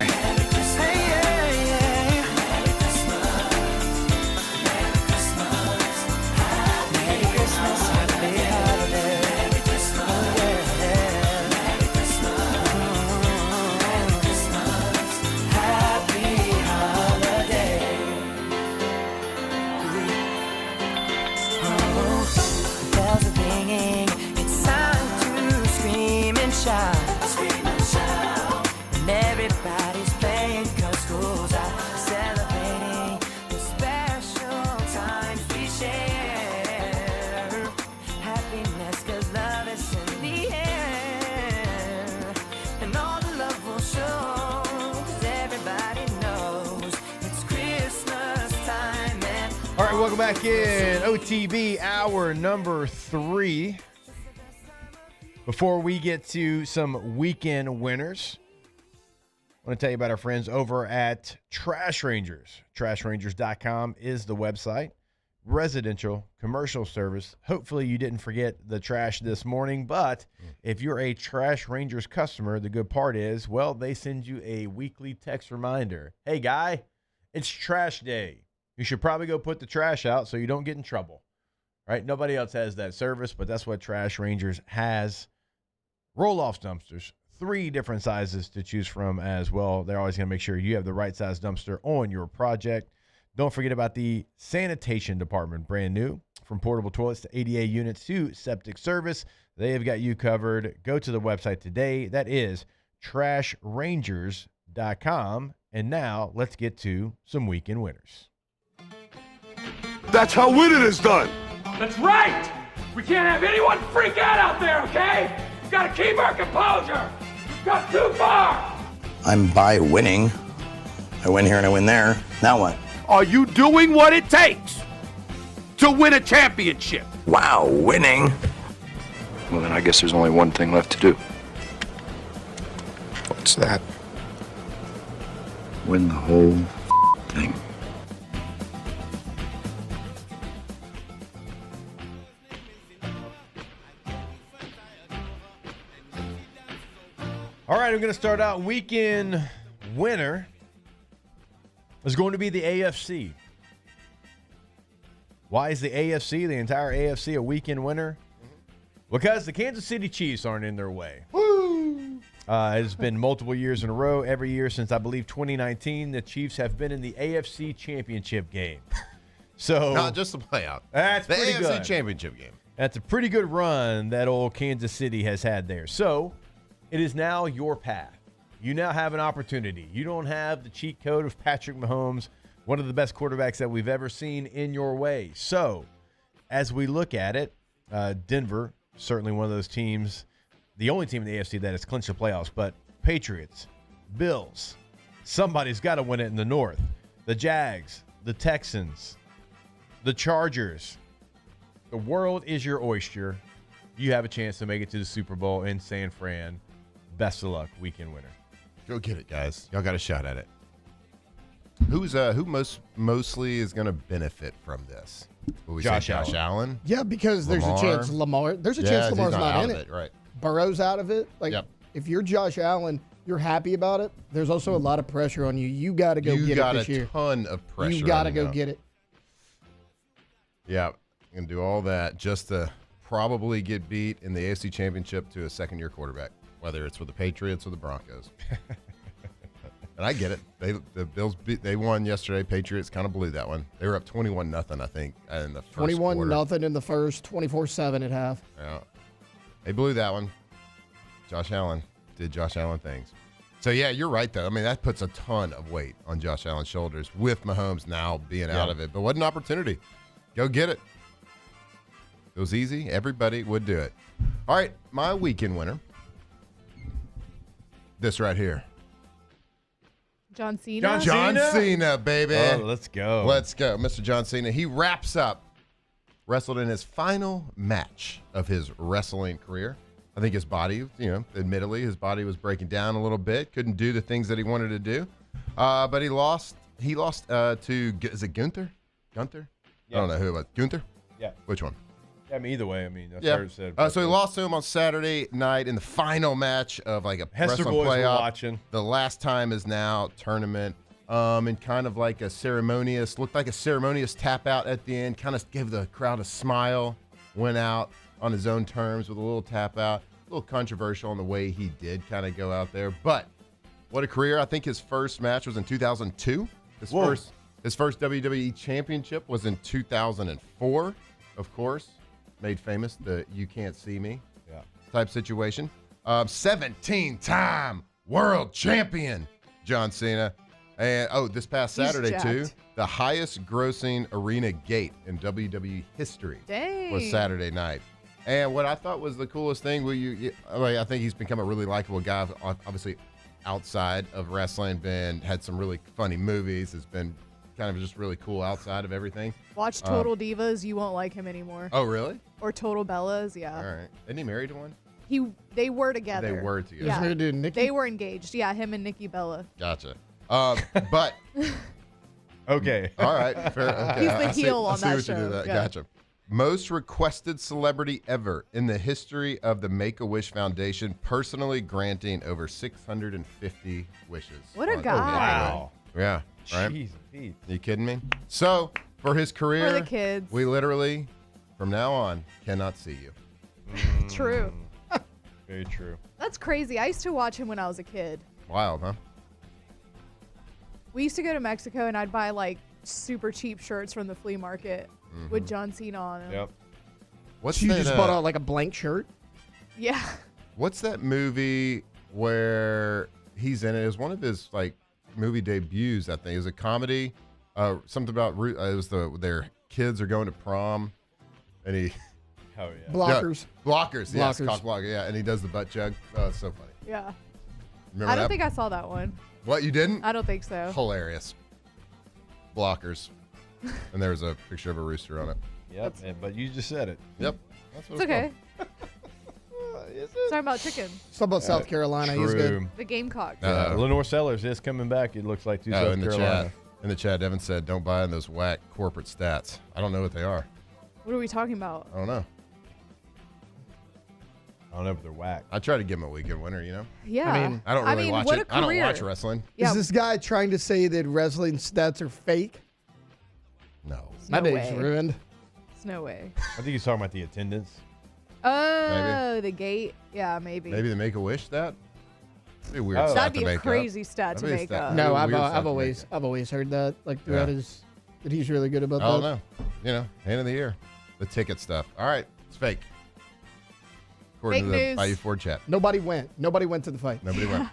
Everybody's playing 'cause schools are celebrating the special times we share. Happiness 'cause love is in the air. And all the love will show 'cause everybody knows it's Christmas time. And All right, welcome back in OTB hour number 3. Before we get to some weekend winners, I want to tell you about our friends over at Trash Rangers. TrashRangers.com is the website. Residential, commercial service. Hopefully you didn't forget the trash this morning, but if you're a Trash Rangers customer, the good part is, well, they send you a weekly text reminder. Hey, guy, it's trash day. You should probably go put the trash out so you don't get in trouble. Right? Nobody else has that service, but that's what Trash Rangers has. Roll-off dumpsters. 3 different sizes to choose from as well. They're always going to make sure you have the right size dumpster on your project. Don't forget about the sanitation department, brand new. From portable toilets to ADA units to septic service, they have got you covered. Go to the website today. That is TrashRangers.com. And now let's get to some weekend winners. That's how winning is done. That's right! We can't have anyone freak out there, okay? We've got to keep our composure. We've got too far. I'm by winning. I win here and I win there. Now what? Are you doing what it takes to win a championship? Wow, winning. Well, then I guess there's only one thing left to do. What's that? Win the whole thing. All right, I'm going to start out weekend winner is going to be the AFC. Why is the AFC, the entire AFC, a weekend winner? Because the Kansas City Chiefs aren't in their way. Woo! It's been multiple years in a row. Every year since, I believe, 2019, the Chiefs have been in the AFC Championship game. So not just the playoff. That's the pretty AFC good. Championship game. That's a pretty good run that old Kansas City has had there. So it is now your path. You now have an opportunity. You don't have the cheat code of Patrick Mahomes, one of the best quarterbacks that we've ever seen, in your way. So as we look at it, Denver, certainly one of those teams, the only team in the AFC that has clinched the playoffs, but Patriots, Bills, somebody's got to win it in the North. The Jags, the Texans, The Chargers. The world is your oyster. You have a chance to make it to the Super Bowl in San Fran. Best of luck, weekend winner. Go get it, guys. Y'all got a shot at it. Who mostly is going to benefit from this? Will we Josh say Josh Allen. Allen? Yeah, because there's Lamar? a chance Lamar. There's a chance he's Lamar's not out in of it. Right. Burrow's out of it. Like, Yep. if you're Josh Allen, you're happy about it. There's also a lot of pressure on you. You got to go You get got it this year. a ton of pressure. You got to on go now. get it. Yeah, I'm going to do all that just to probably get beat in the AFC Championship to a second-year quarterback, whether it's with the Patriots or the Broncos. And I get it. The Bills they won yesterday. Patriots kind of blew that one. They were up 21-0, I think, in the first 21-0 in the first, 24-7 at half. Yeah. They blew that one. Josh Allen did Josh Allen things. So, yeah, you're right, though. I mean, that puts a ton of weight on Josh Allen's shoulders with Mahomes now being out of it. But what an opportunity. Go get it. If it was easy, everybody would do it. All right, my weekend winner. This right here. John Cena. John Cena, baby. Oh, let's go. Let's go. Mr. John Cena. He wraps up, wrestled in his final match of his wrestling career. I think his body, admittedly, his body was breaking down a little bit. Couldn't do the things that he wanted to do. But he lost to, is it Gunther? Gunther? Yeah. I don't know who it was. Gunther? Yeah. Which one? I mean, either way, that's Yeah. hard to say. So he lost to him on Saturday night in the final match of like a Hester wrestling boys were playoff. watching. The last time is now tournament. And kind of like looked like a ceremonious tap out at the end. Kind of gave the crowd a smile. Went out on his own terms with a little tap out. A little controversial in the way he did kind of go out there. But what a career. I think his first match was in 2002. His first WWE championship was in 2004, of course. Made famous the "you can't see me" type situation. 17-time world champion John Cena. And this past Saturday too, the highest grossing arena gate in WWE history was Saturday night. And what I thought was the coolest thing, I think he's become a really likable guy. Obviously, outside of wrestling, had some really funny movies. Has been kind of just really cool outside of everything. Watch Total Divas. You won't like him anymore. Oh, really? Or Total Bellas. Yeah. All right. Isn't he married to one? They were together. They were together. Yeah. Isn't it Nikki? They were engaged. Yeah, him and Nikki Bella. Gotcha. But okay. All right. Fair. Okay. He's the heel on that I see what show. you did there. Yeah. Gotcha. Most requested celebrity ever in the history of the Make-A-Wish Foundation, personally granting over 650 wishes. What a on guy. Wow. Yeah. Right? Jeez, Pete. Are you kidding me? So, for his career, For the kids. we literally, from now on, cannot see you. True. Very true. That's crazy. I used to watch him when I was a kid. Wild, huh? We used to go to Mexico and I'd buy like super cheap shirts from the flea market with John Cena on them. Yep. What's You that, just bought out like a blank shirt. Yeah. What's that movie where he's in it? It was one of his like movie debuts. I think it was a comedy. Something about it was their kids are going to prom, and he Oh yeah. Blockers. Yeah, blockers. Yes, Blockers. cock blocker. Yeah, and he does the butt chug. Oh, it's so funny. Yeah. Remember I don't that? think I saw that one. What, you didn't? I don't think so. Hilarious. Blockers. And there was a picture of a rooster on it. Yep. But you just said it. Yep. That's what It's okay. Is It's talking about chicken. It's about South Carolina. He's good. True. The Gamecocks. Lenore Sellers is coming back. It looks like to South in the Carolina. chat. In the chat, Evan said, "Don't buy in those whack corporate stats." I don't know what they are. What are we talking about? I don't know. I don't know if they're whack. I try to give him a weekend winner, you know. Yeah. I mean, I don't really watch what it. a I don't career. watch wrestling. Yeah. Is this guy trying to say that wrestling stats are fake? No. My no day's way. ruined. There's no way. I think he's talking about the attendance. Oh, the gate. Yeah, maybe. Maybe the Make-A-Wish stat. That'd be a weird Oh. stat That'd to be a make up. crazy stat to That'd be a make stat- up. that'd No, be a I've weird stat to I've make always heard that like throughout Yeah. his that he's really good about up. I don't that. know. You know, hand of the year. The ticket stuff. All right, it's fake. According Fake to the news. Bayou Ford chat. Nobody went. Nobody went to the fight. Nobody went.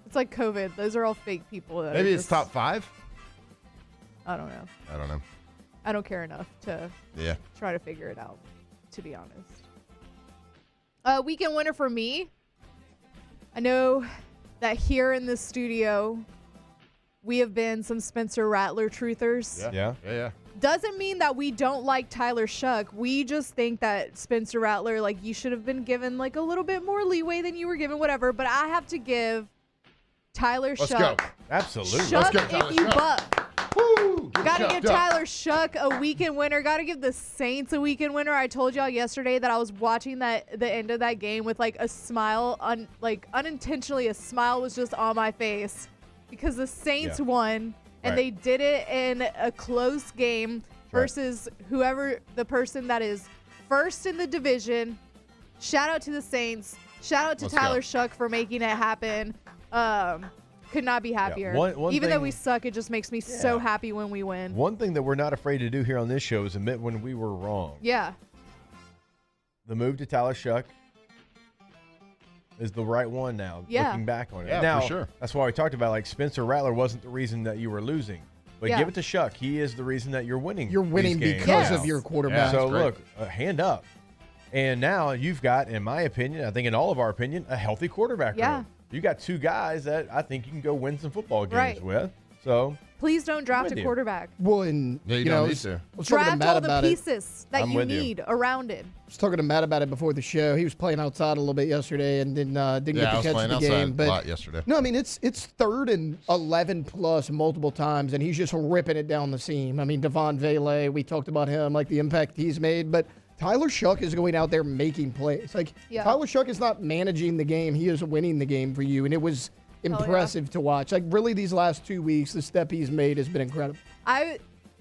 It's like COVID. Those are all fake people. That Maybe are it's just- top 5. I don't know. I don't know. I don't care enough to Yeah. try to figure it out, to be honest. Weekend winner for me. I know that here in the studio, we have been some Spencer Rattler truthers. Yeah. Yeah. Doesn't mean that we don't like Tyler Shuck. We just think that Spencer Rattler, like, you should have been given, like, a little bit more leeway than you were given, whatever. But I have to give Tyler Let's Shuck. go. Absolutely. Shuck Let's go, Tyler if you Shuck. buck. Woo! Gotta give Tyler Shuck a weekend winner. Gotta give the Saints a weekend winner. I told y'all yesterday that I was watching the end of that game with, like, a smile, unintentionally a smile was just on my face because the Saints won. And they did it in a close game versus whoever the person that is first in the division. Shout out to the Saints. Shout out to Tyler Shuck for making it happen. Could not be happier. Even though we suck, it just makes me so happy when we win. One thing that we're not afraid to do here on this show is admit when we were wrong. Yeah. The move to Tyler Shuck is the right one now, looking back on it. Yeah, now, for sure. That's why we talked about, like, Spencer Rattler wasn't the reason that you were losing. But give it to Shuck. He is the reason that you're winning. You're winning these games because now. of your quarterback. So, look, hand up. And now you've got, in my opinion, I think in all of our opinion, a healthy quarterback room. You got two guys that I think you can go win some football games with. So please don't draft a quarterback. Well, and you don't need to. Draft all the pieces that you need around it. I was talking to Matt about it before the show. He was playing outside a little bit yesterday and didn't get to catch the game. But a lot yesterday. No, I mean it's 3rd and 11 plus multiple times, and he's just ripping it down the seam. I mean, Devon Vele, we talked about him, like the impact he's made, but Tyler Shuck is going out there making plays. Like Tyler Shuck is not managing the game; he is winning the game for you, and it was impressive to watch. Like, really, these last 2 weeks, the step he's made has been incredible. I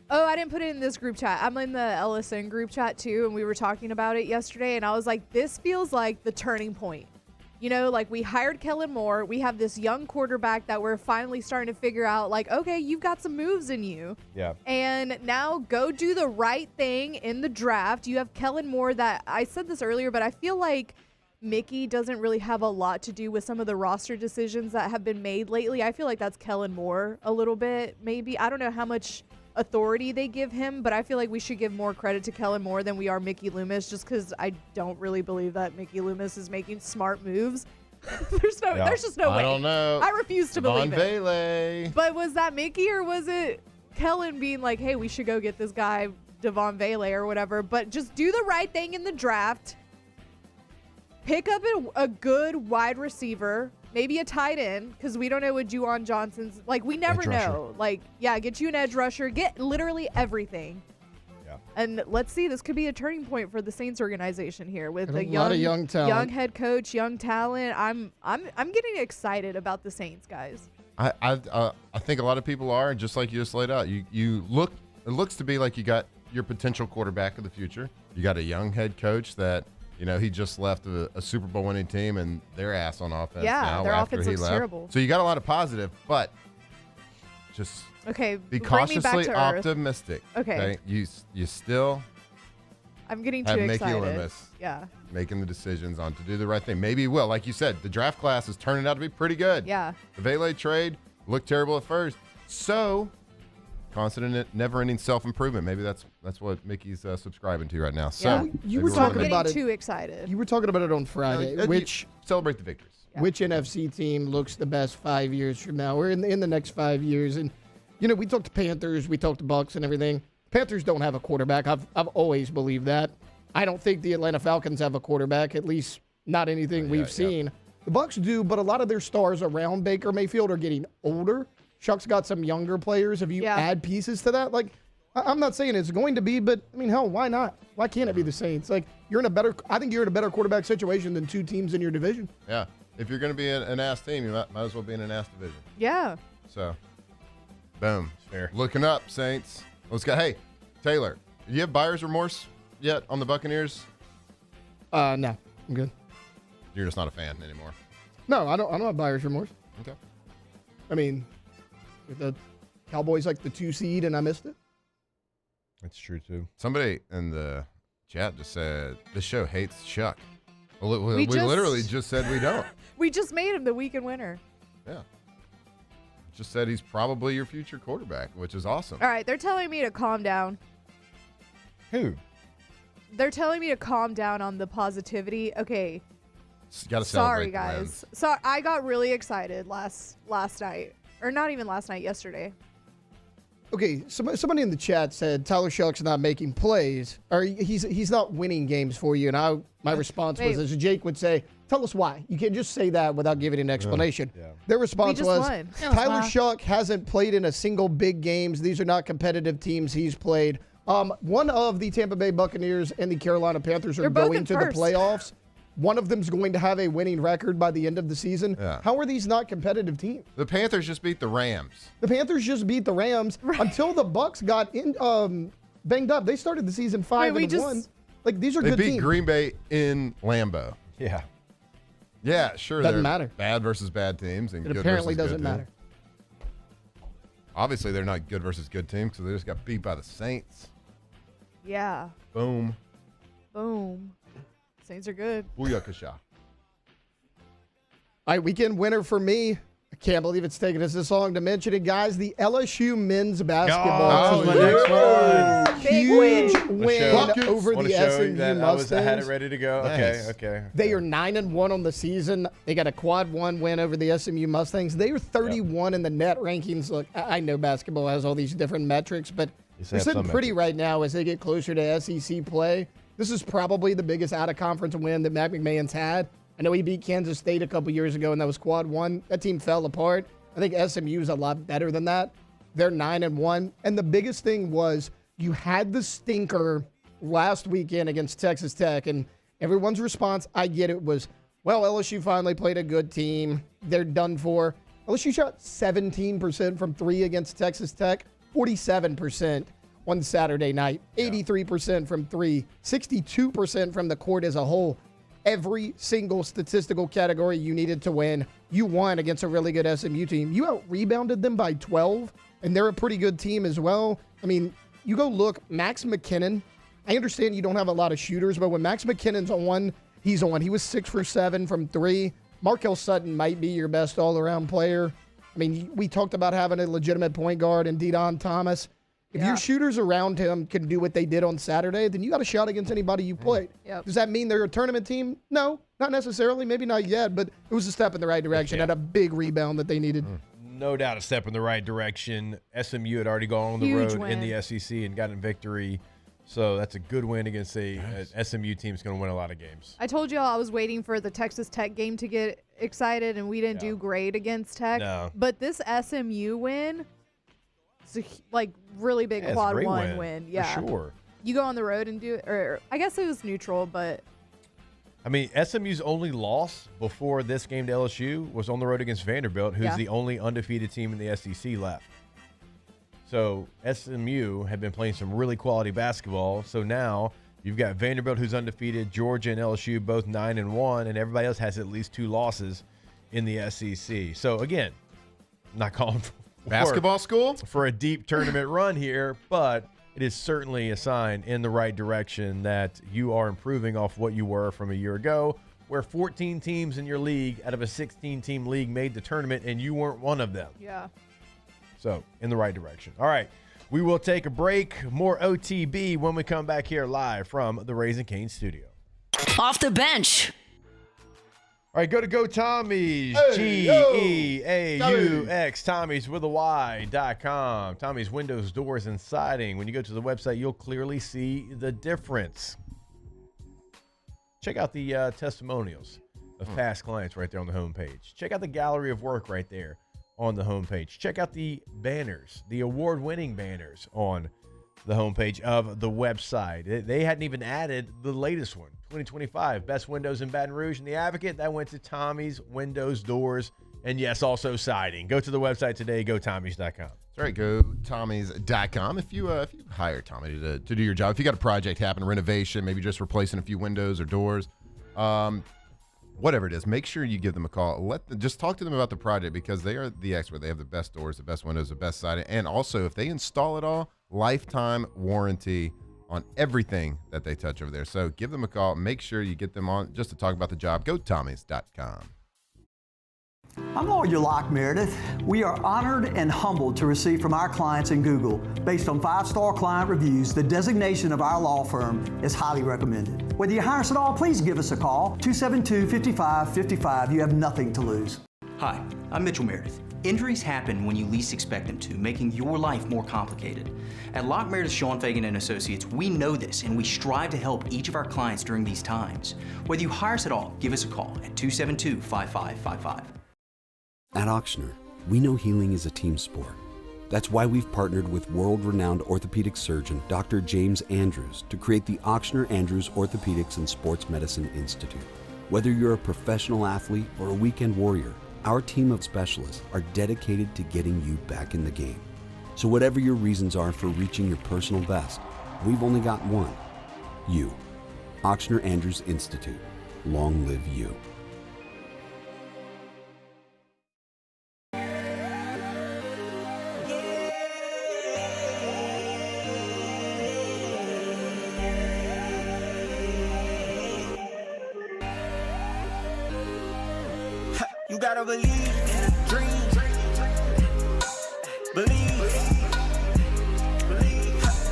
didn't put it in this group chat. I'm in the LSN group chat too, and we were talking about it yesterday, and I was like, this feels like the turning point. You know, like, we hired Kellen Moore. We have this young quarterback that we're finally starting to figure out, like, okay, you've got some moves in you. Yeah. And now go do the right thing in the draft. You have Kellen Moore that, I said this earlier, but I feel like Mickey doesn't really have a lot to do with some of the roster decisions that have been made lately. I feel like that's Kellen Moore a little bit, maybe. I don't know how much authority they give him, but I feel like we should give more credit to Kellen Moore than we are Mickey Loomis, just because I don't really believe that Mickey Loomis is making smart moves. There's just no way. I don't know. I refuse to believe it. Vele. But was that Mickey or was it Kellen being like, hey, we should go get this guy, Devon Vele or whatever, but just do the right thing in the draft. Pick up a good wide receiver, maybe a tight end, because we don't know what Juwan Johnson's like. We never know. Like, get you an edge rusher, get literally everything. Yeah. And let's see, this could be a turning point for the Saints organization here with a lot of young talent, young head coach, young talent. I'm getting excited about the Saints, guys. I think a lot of people are, just like you just laid out. You look. It looks to be like you got your potential quarterback of the future. You got a young head coach that. You know, he just left a Super Bowl winning team and their ass on offense now their after offense he looks left. terrible. So you got a lot of positive, but just be cautiously optimistic. Okay. You still I'm getting have too Mickey excited. Loomis making the decisions on to do the right thing. Maybe he will. Like you said, the draft class is turning out to be pretty good. Yeah. The Vele trade looked terrible at first. So constant, never-ending self-improvement. Maybe that's what Mickey's subscribing to right now. So you were talking about it. Too excited. You were talking about it on Friday. Which celebrate the victories. Which NFC team looks the best 5 years from now? We're in the next 5 years, and we talked to Panthers, we talked to Bucks, and everything. Panthers don't have a quarterback. I've always believed that. I don't think the Atlanta Falcons have a quarterback. At least not anything we've seen. The Bucks do, but a lot of their stars around Baker Mayfield are getting older. Chuck's got some younger players. If you add pieces to that, like, I'm not saying it's going to be, but I mean, hell, why not? Why can't it be the Saints? Like, I think you're in a better quarterback situation than two teams in your division. Yeah. If you're going to be an ass team, you might as well be in an ass division. Yeah. So, boom. Fair. Looking up, Saints. Let's go. Hey, Taylor, do you have buyer's remorse yet on the Buccaneers? No, I'm good. You're just not a fan anymore. No, I don't have buyer's remorse. Okay. I mean, the Cowboys like the 2 seed, and I missed it. That's true too. Somebody in the chat just said this show hates Chuck. Well, we literally just said we don't. We just made him the weekend winner. Yeah. Just said he's probably your future quarterback, which is awesome. All right, they're telling me to calm down. Who? They're telling me to calm down on the positivity. Okay. Gotta Sorry, celebrate guys. So I got really excited last night, or not even last night, yesterday. Okay, somebody in the chat said Tyler Shuck's not making plays, or he's not winning games for you. And my response was, as Jake would say, tell us why. You can't just say that without giving an explanation. Their response was, Tyler Shuck hasn't played in a single big games. These are not competitive teams he's played. One of the Tampa Bay Buccaneers and the Carolina Panthers are going to the playoffs. One of them's going to have a winning record by the end of the season. Yeah. How are these not competitive teams? The Panthers just beat the Rams. The Panthers just beat the Rams until the Bucs got banged up. They started the season 5-1. Like, these are good teams. They beat Green Bay in Lambeau. Yeah. Yeah, sure. Doesn't they're matter. Bad versus bad teams. And It good apparently versus doesn't good matter. teams. Obviously, they're not good versus good teams because they just got beat by the Saints. Yeah. Boom. Boom. Saints are good. Booyakasha. All right, weekend winner for me. I can't believe it's taken us this long to mention it, guys. The LSU men's basketball team. Next one. Huge win over Want the to show SMU that Mustangs. I had it ready to go. Nice. Okay. They are 9-1 on the season. They got a quad 1 win over the SMU Mustangs. They are 31 in the net rankings. Look, I know basketball has all these different metrics, but they're sitting pretty right now as they get closer to SEC play. This is probably the biggest out-of-conference win that Matt McMahon's had. I know he beat Kansas State a couple years ago, and that was quad 1. That team fell apart. I think SMU is a lot better than that. They're 9-1. And the biggest thing was you had the stinker last weekend against Texas Tech, and everyone's response, I get it, was, well, LSU finally played a good team. They're done for. LSU shot 17% from 3 against Texas Tech, 47% on Saturday night, 83% from 3, 62% from the court as a whole. Every single statistical category you needed to win, you won against a really good SMU team. You out-rebounded them by 12, and they're a pretty good team as well. I mean, you go look, Max McKinnon. I understand you don't have a lot of shooters, but when Max McKinnon's on, he's on. He was 6 for 7 from 3. Markel Sutton might be your best all-around player. I mean, we talked about having a legitimate point guard in De'Don Thomas. If your shooters around him can do what they did on Saturday, then you got a shot against anybody you played. Does that mean they're a tournament team? No, not necessarily. Maybe not yet, but it was a step in the right direction and a big rebound that they needed. No doubt a step in the right direction. SMU had already gone on the road in the SEC and gotten victory. So that's a good win against a SMU team that's going to win a lot of games. I told y'all I was waiting for the Texas Tech game to get excited, and we didn't do great against Tech. No. But this SMU win, it's a really big quad 1 win. Yeah, for sure. You go on the road and do it, or I guess it was neutral, but I mean, SMU's only loss before this game to LSU was on the road against Vanderbilt, who's the only undefeated team in the SEC left. So SMU had been playing some really quality basketball. So now you've got Vanderbilt, who's undefeated, Georgia and LSU both 9-1, and everybody else has at least 2 losses in the SEC. So again, not calling for basketball school for a deep tournament run here, but it is certainly a sign in the right direction that you are improving off what you were from a year ago, where 14 teams in your league out of a 16-team league made the tournament, and you weren't one of them. Yeah. So, in the right direction. All right, we will take a break. More OTB when we come back here live from the Raising Cane studio. Off the bench. All right, go to GoTommy's, Geaux, Tommy's with a Y.com. Tommy's windows, doors, and siding. When you go to the website, you'll clearly see the difference. Check out the testimonials of past clients right there on the homepage. Check out the gallery of work right there on the homepage. Check out the banners, the award-winning banners on the homepage of the website. They hadn't even added the latest one, 2025 Best Windows in Baton Rouge and the Advocate. That went to Tommy's Windows, Doors, and yes, also siding. Go to the website today, gotommys.com. That's right, gotommys.com. If you hire Tommy to do your job, if you got a project happen, renovation, maybe just replacing a few windows or doors, whatever it is, make sure you give them a call. Just talk to them about the project because they are the expert. They have the best doors, the best windows, the best siding, and also if they install it all, lifetime warranty on everything that they touch over there. So give them a call. Make sure you get them on just to talk about the job. gotommys.com. I'm Lawyer Locke Meredith. We are honored and humbled to receive from our clients in Google. Based on 5-star client reviews, the designation of our law firm is highly recommended. Whether you hire us at all, please give us a call, 272-5555. You have nothing to lose. Hi, I'm Mitchell Meredith. Injuries happen when you least expect them to, making your life more complicated. At Lock Meredith Sean Fagan and Associates, we know this, and we strive to help each of our clients during these times. Whether you hire us at all, give us a call at 272-5555. At Auctioner, we know healing is a team sport. That's why we've partnered with world-renowned orthopedic surgeon Dr. James Andrews to create the Auctioner Andrews Orthopedics and Sports Medicine Institute. Whether you're a professional athlete or a weekend warrior, our team of specialists are dedicated to getting you back in the game. So whatever your reasons are for reaching your personal best, we've only got one: you. Auctioner Andrews Institute. Long live you. You gotta believe in a dream. Believe.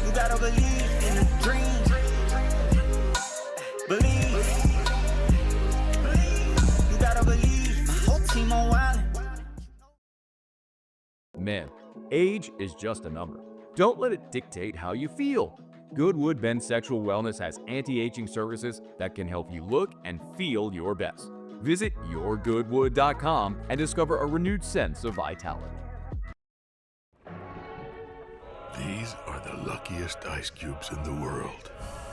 You gotta believe in a dream. Believe. You gotta believe. My whole team on wildin'. Man, age is just a number. Don't let it dictate how you feel. Goodwood Men's Sexual Wellness has anti-aging services that can help you look and feel your best. Visit yourgoodwood.com and discover a renewed sense of vitality. These are the luckiest ice cubes in the world.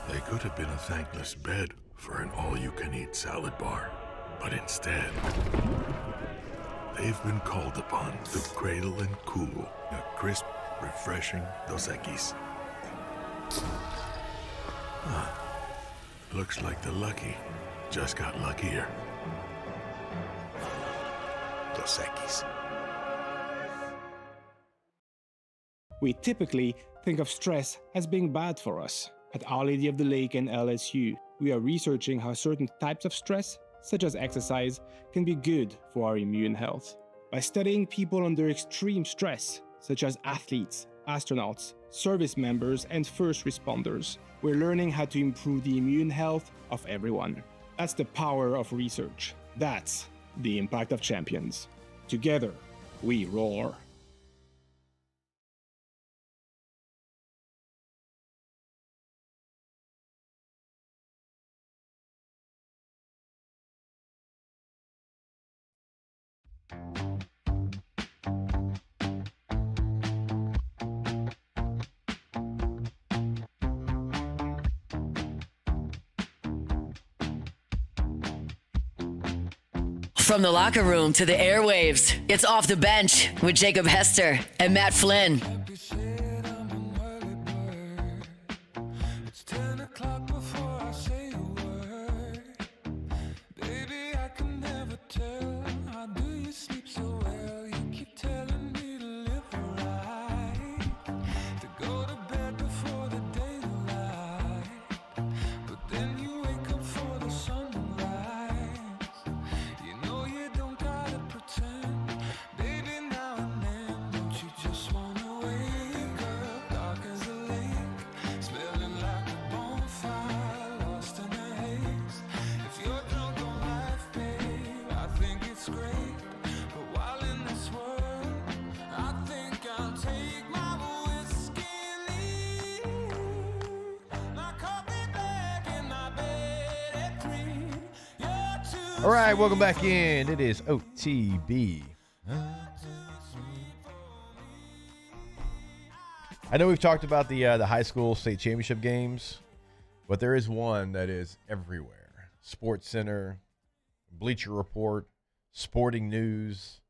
They could have been a thankless bed for an all-you-can-eat salad bar. But instead, they've been called upon to cradle and cool a crisp, refreshing Dos Equis. Looks like the lucky just got luckier. Dos Equis. We typically think of stress as being bad for us. At Our Lady of the Lake and LSU, we are researching how certain types of stress, such as exercise, can be good for our immune health. By studying people under extreme stress, such as athletes, astronauts, service members, and first responders, we're learning how to improve the immune health of everyone. That's the power of research. That's the impact of champions. Together, we roar. From the locker room to the airwaves, it's Off the Bench with Jacob Hester and Matt Flynn. All right, welcome back in. It is OTB. I know we've talked about the high school state championship games, but there is one that is everywhere. Sports Center, Bleacher Report, Sporting News,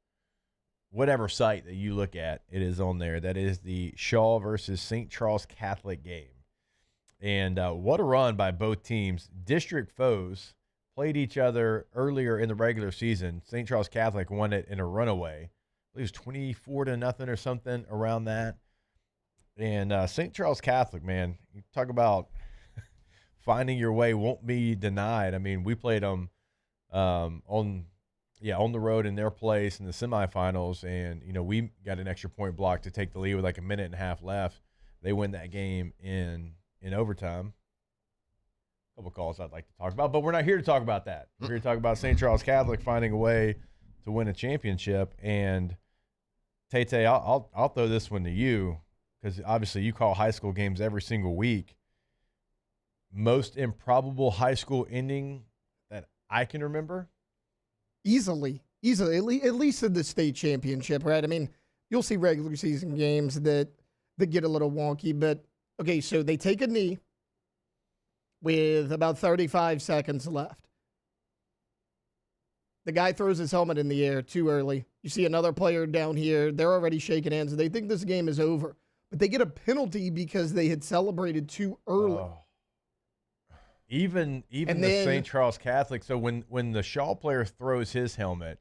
whatever site that you look at, it is on there. That is the Shaw versus St. Charles Catholic game. And what a run by both teams. District foes played each other earlier in the regular season. St. Charles Catholic won it in a runaway. I believe it was 24-0 or something around that. And St. Charles Catholic, man, you talk about finding your way won't be denied. I mean, we played them on the road in their place in the semifinals, and we got an extra point block to take the lead with like a minute and a half left. They win that game in overtime. Couple calls I'd like to talk about, but we're not here to talk about that. We're here to talk about St. Charles Catholic finding a way to win a championship. And Tay, I'll throw this one to you because obviously you call high school games every single week. Most improbable high school ending that I can remember? Easily. At least in the state championship, right? I mean, you'll see regular season games that get a little wonky, but okay, so they take a knee with about 35 seconds left. The guy throws his helmet in the air too early. You see another player down here. They're already shaking hands. They think this game is over. But they get a penalty because they had celebrated too early. Oh. Even the St. Charles Catholic. So when the Shaw player throws his helmet,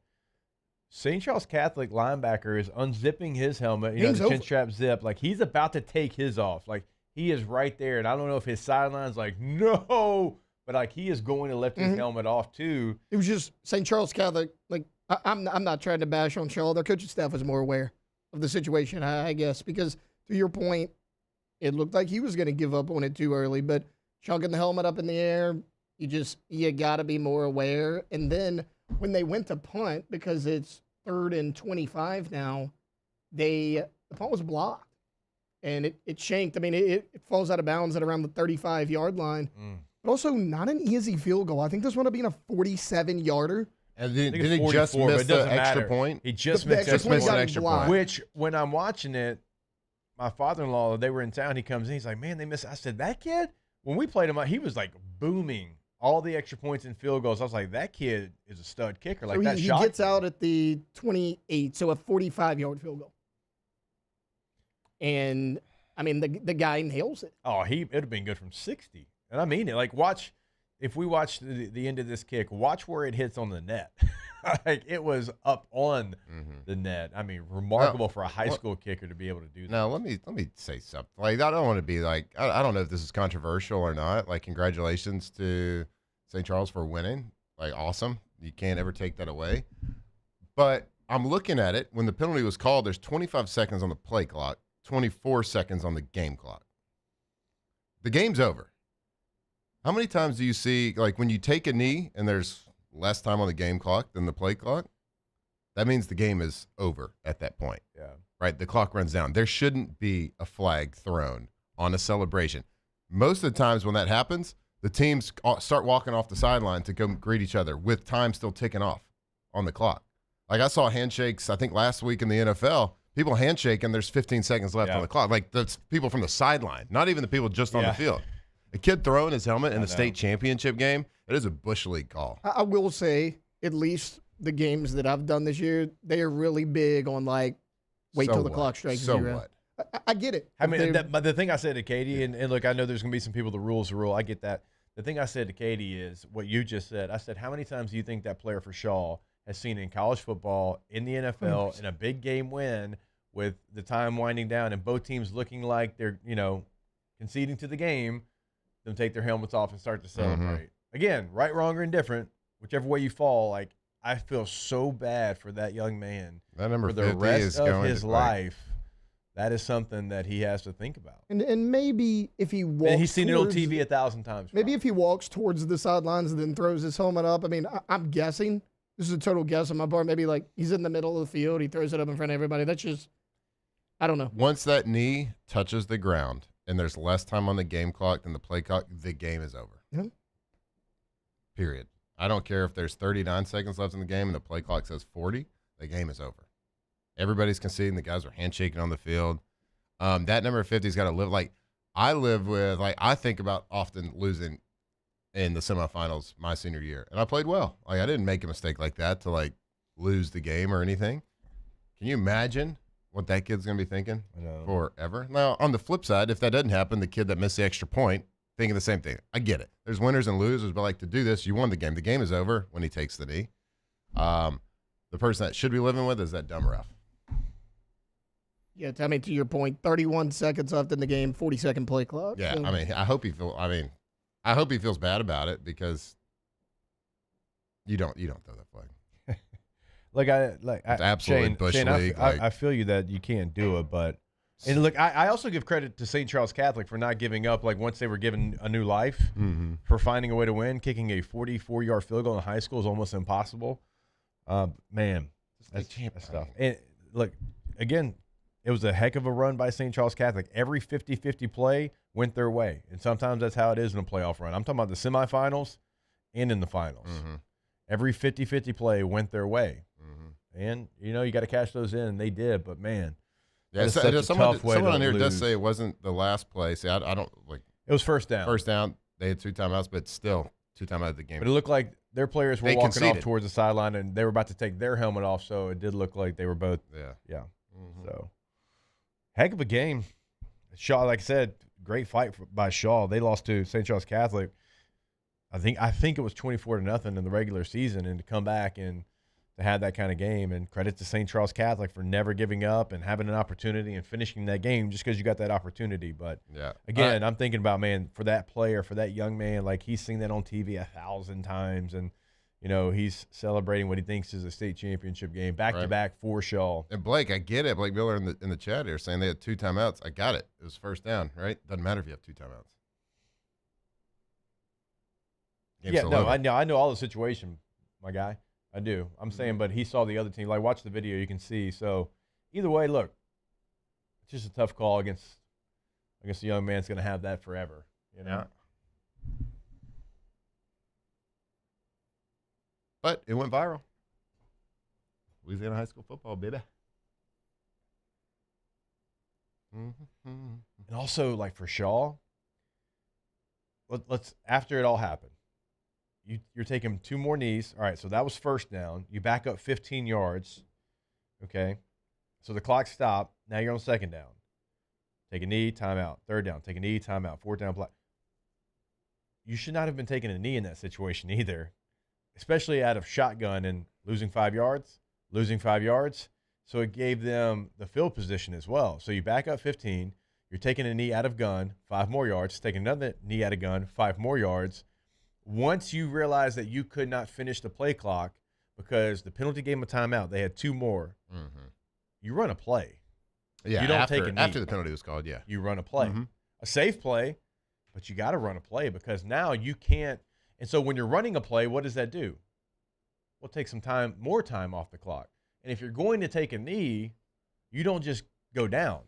St. Charles Catholic linebacker is unzipping his helmet. You know, the chin strap zip. Like, he's about to take his off. Like, he is right there. And I don't know if his sideline's like, no. But, like, he is going to lift his helmet off, too. It was just St. Charles Catholic. Like, I'm not trying to bash on Shaw. Their coaching staff was more aware of the situation, I guess. Because, to your point, it looked like he was going to give up on it too early. But chunking the helmet up in the air, you got to be more aware. And then when they went to punt, because it's 3rd and 25 now, the punt was blocked. And it shanked. I mean, it falls out of bounds at around the 35-yard line. But also not an easy field goal. I think this wound up being a 47-yarder. And did he just miss the extra point? He just missed an extra point. Which, when I'm watching it, my father-in-law, they were in town. He comes in. He's like, man, they missed. I said, that kid, when we played him, he was like booming all the extra points and field goals. I was like, that kid is a stud kicker. Like, so that he shot. He gets out at the 28, so a 45-yard field goal. And, I mean, the guy nails it. Oh, it would have been good from 60. And I mean it. Like, if we watch the end of this kick, watch where it hits on the net. Like, it was up on the net. I mean, remarkable for a high school kicker to be able to do that. Now, let me say something. Like, I don't want to be like, I don't know if this is controversial or not. Like, congratulations to St. Charles for winning. Like, awesome. You can't ever take that away. But I'm looking at it. When the penalty was called, there's 25 seconds on the play clock, 24 seconds on the game clock. The game's over. How many times do you see, like, when you take a knee and there's less time on the game clock than the play clock? That means the game is over at that point. Yeah. Right? The clock runs down. There shouldn't be a flag thrown on a celebration. Most of the times when that happens, the teams start walking off the sideline to go greet each other with time still ticking off on the clock. Like, I saw handshakes, I think, last week in the NFL. People handshake and there's 15 seconds left on the clock. Like, that's people from the sideline, not even the people just on the field. A kid throwing his helmet in the state championship game, it is a Bush League call. I will say, at least the games that I've done this year, they are really big on, like, wait till the clock strikes zero. I get it. I mean, but the thing I said to Katie, and look, I know there's going to be some people, the rule's the rule. I get that. The thing I said to Katie is what you just said. I said, how many times do you think that player for Shaw has seen in college football, in the NFL, in a big game win with the time winding down and both teams looking like they're, conceding to the game, them take their helmets off and start to celebrate. Again, right, wrong, or indifferent, whichever way you fall, like, I feel so bad for that young man. That number for the 50 rest is of going his to life. That is something that he has to think about. And maybe if he walks and he's seen it on TV 1,000 times. Maybe if he walks towards the sidelines and then throws his helmet up. I mean, I'm guessing. This is a total guess on my part. Maybe, like, he's in the middle of the field. He throws it up in front of everybody. That's just, I don't know. Once that knee touches the ground and there's less time on the game clock than the play clock, the game is over. Yeah. Period. I don't care if there's 39 seconds left in the game and the play clock says 40. The game is over. Everybody's conceding. The guys are handshaking on the field. That number 50's got to live. Like, I live with, like, I think about often losing in the semifinals my senior year. And I played well. Like, I didn't make a mistake like that to, like, lose the game or anything. Can you imagine what that kid's going to be thinking forever? Now, on the flip side, if that doesn't happen, the kid that missed the extra point thinking the same thing. I get it. There's winners and losers, but, like, to do this, you won the game. The game is over when he takes the knee. The person that should be living with is that dumb ref. Yeah, I mean, to your point, 31 seconds left in the game, 40-second play clock. Yeah, so. I mean, I hope he feels bad about it because you don't throw that flag. It's absolutely Bush League. I feel you that you can't do it, but and look, I also give credit to St. Charles Catholic for not giving up. Like, once they were given a new life, for finding a way to win, kicking a 44-yard field goal in high school is almost impossible. Man, that's stuff. And look, again, it was a heck of a run by St. Charles Catholic. Every 50-50 play went their way, and sometimes that's how it is in a playoff run. I'm talking about the semifinals and in the finals. Every 50-50 play went their way. And, you got to cash those in, and they did. But, man, yeah, someone on here does say it wasn't the last play. See, I don't like. It was first down. First down. They had 2 timeouts, but still 2 timeouts of the game. But it looked like their players were They walking conceded. off towards the sideline, and they were about to take their helmet off, so it did look like they were both. Yeah. So, heck of a game. Shaw, like I said, great fight by Shaw. They lost to St. Charles Catholic. I think it was 24-0 in the regular season, and to come back and to have that kind of game, and credit to St. Charles Catholic for never giving up and having an opportunity and finishing that game just because you got that opportunity. But again, I'm thinking about, man, for that player, for that young man, like he's seen that on TV 1,000 times, and he's celebrating what he thinks is a state championship game back to back for Shaw. And Blake, I get it. Blake Miller in the chat here saying they had 2 timeouts. I got it. It was first down, right? Doesn't matter if you have 2 timeouts. Game's still over. I know all the situation, my guy. I do. I'm saying, but he saw the other team. Like, watch the video, you can see. So, either way, look, it's just a tough call against. I guess the young man's going to have that forever. But it went viral. Louisiana high school football, baby. And also, like for Shaw, let's after it all happened, you're taking 2 more knees. All right, so that was first down. You back up 15 yards. Okay, so the clock stopped. Now you're on second down. Take a knee, timeout. Third down, take a knee, timeout. Fourth down, you should not have been taking a knee in that situation either, especially out of shotgun and losing 5 yards. So it gave them the field position as well. So you back up 15. You're taking a knee out of gun, 5 more yards. Taking another knee out of gun, 5 more yards. Once you realize that you could not finish the play clock because the penalty gave them a timeout, they had 2 more. You run a play. Yeah, you don't take a knee. after the penalty was called, yeah. You run a play. A safe play, but you got to run a play because now you can't. And so when you're running a play, what does that do? Well, take more time off the clock. And if you're going to take a knee, you don't just go down.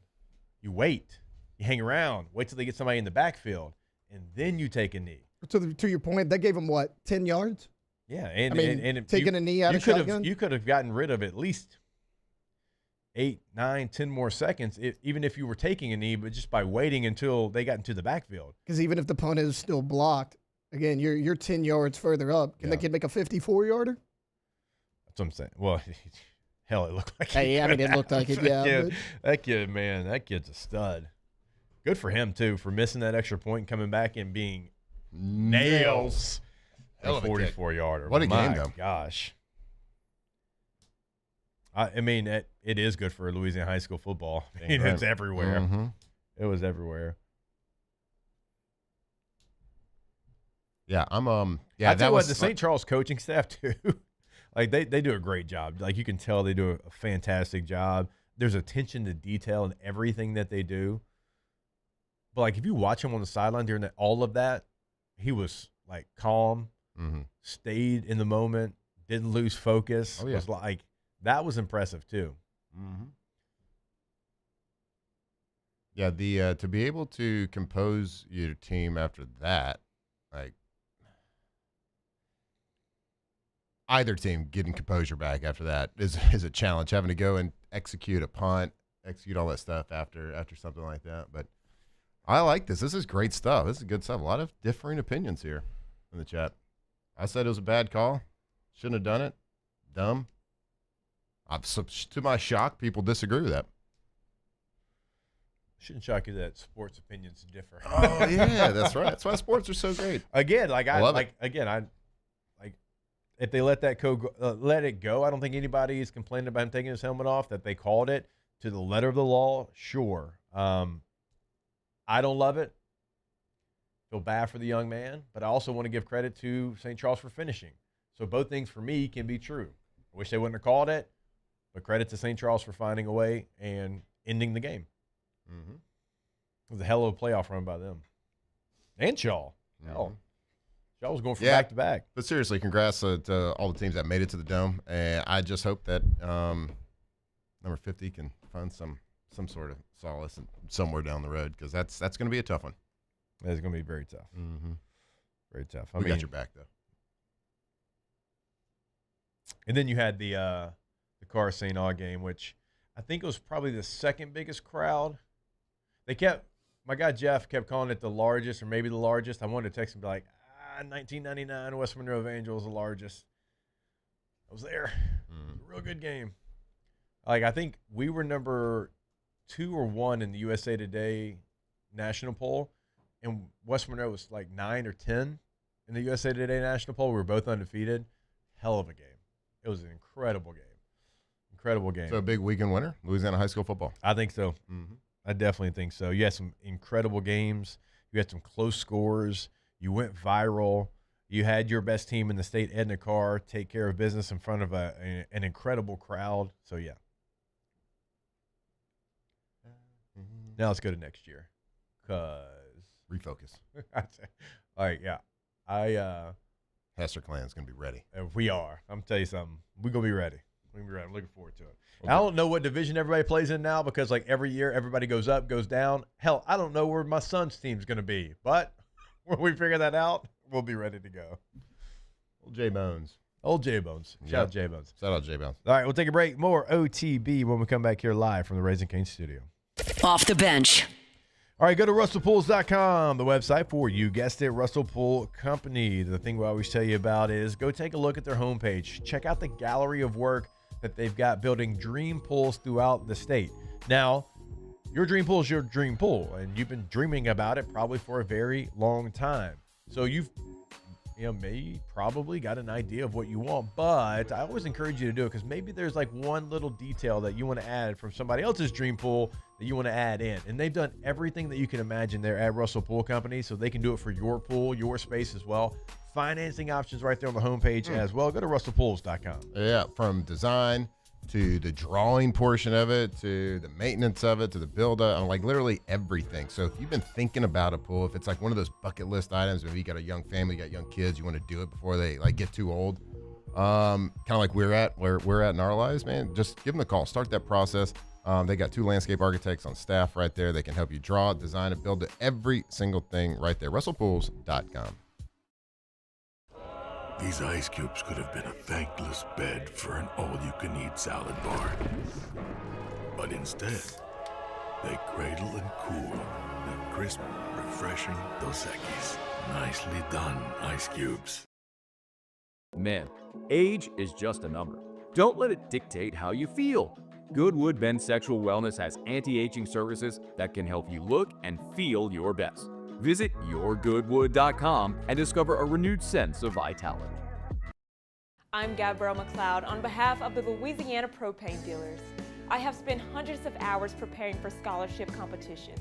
You wait. You hang around. Wait till they get somebody in the backfield, and then you take a knee. To your point, that gave him what, 10 yards? Yeah, and taking a knee out of shotgun. You could have gotten rid of at least 8, 9, 10 more seconds, even if you were taking a knee, but just by waiting until they got into the backfield. Because even if the punt is still blocked, again, you're 10 yards further up. Can the kid make a 54-yarder? That's what I'm saying. Well, hell, it looked like it. It looked like it, yeah. That kid, man, that kid's a stud. Good for him, too, for missing that extra point and coming back and being nails. Hell of a 44-yarder. What a game, though. My gosh. I mean, it is good for Louisiana high school football. I mean, it's everywhere. It was everywhere. Yeah, I tell you what, the St. Charles coaching staff, too, like they do a great job. Like you can tell they do a fantastic job. There's attention to detail in everything that they do. But like if you watch him on the sideline during all of that, he was like calm, stayed in the moment, didn't lose focus. Was like that was impressive too. Yeah, the to be able to compose your team after that, like either team getting composure back after that is a challenge. Having to go and execute a punt, execute all that stuff after something like that. But I like this. This is great stuff. This is good stuff. A lot of differing opinions here in the chat. I said it was a bad call. Shouldn't have done it. Dumb. To my shock, people disagree with that. Shouldn't shock you that sports opinions differ. Oh yeah, that's right. That's why sports are so great. Again, if they let that let it go, I don't think anybody is complaining about him taking his helmet off. That they called it to the letter of the law, sure. I don't love it. Feel bad for the young man, but I also want to give credit to St. Charles for finishing. So both things for me can be true. I wish they wouldn't have called it, but credit to St. Charles for finding a way and ending the game. It was a hell of a playoff run by them. And Shaw. Hell. Shaw was going for back-to-back. But seriously, congrats to all the teams that made it to the Dome. And I just hope that number 50 can find some sort of solace somewhere down the road, because that's going to be a tough one. It's going to be very tough. Mm-hmm. Very tough. We got your back, though. And then you had the Car St. Aug game, which I think was probably the second biggest crowd. My guy Jeff kept calling it the largest, or maybe the largest. I wanted to text him and be like, 1999 West Monroe Evangel was the largest. I was there. It was a real good game. Like, I think we were number 2 or 1 in the USA Today national poll, and West Monroe was like 9 or 10 in the USA Today national poll. We were both undefeated. Hell of a game. It was an incredible game. Incredible game. So a big weekend winner, Louisiana high school football. I think so. Mm-hmm. I definitely think so. You had some incredible games. You had some close scores. You went viral. You had your best team in the state, Edna Carr, take care of business in front of an incredible crowd. So, yeah. Now let's go to next year. Refocus. All right, yeah. Hester Clan's going to be ready. We are. I'm telling you something. We're going to be ready. We're going to be ready. I'm looking forward to it. Okay. I don't know what division everybody plays in now, because, like, every year everybody goes up, goes down. Hell, I don't know where my son's team's going to be. But when we figure that out, we'll be ready to go. Old J-Bones. Old J-Bones. Shout out J-Bones. Shout out J-Bones. All right, we'll take a break. More OTB when we come back here live from the Raising Cane's studio. Off the bench. All right, go to RussellPools.com, the website for, you guessed it, Russell Pool Company. The thing we always tell you about is go take a look at their homepage. Check out the gallery of work that they've got building dream pools throughout the state. Now, your dream pool is your dream pool, and you've been dreaming about it probably for a very long time. So you've probably got an idea of what you want, but I always encourage you to do it, because maybe there's like one little detail that you want to add from somebody else's dream pool that you want to add in. And they've done everything that you can imagine there at Russell Pool Company, so they can do it for your pool, your space as well. Financing options right there on the homepage as well. Go to russellpools.com. Yeah, from design to the drawing portion of it, to the maintenance of it, to the build-up, like literally everything. So if you've been thinking about a pool, if it's like one of those bucket list items, if you got a young family, you got young kids, you want to do it before they like get too old, kind of like where we're at in our lives, man, just give them a call. Start that process. They got 2 landscape architects on staff right there. They can help you draw, design, and build every single thing right there. russellpools.com. These ice cubes could have been a thankless bed for an all-you-can-eat salad bar. But instead, they cradle and cool the crisp, refreshing Dos Equis. Nicely done, ice cubes. Man, age is just a number. Don't let it dictate how you feel. Goodwood Bend Sexual Wellness has anti-aging services that can help you look and feel your best. Visit yourgoodwood.com and discover a renewed sense of vitality. I'm Gabrielle McLeod on behalf of the Louisiana Propane Dealers. I have spent hundreds of hours preparing for scholarship competitions.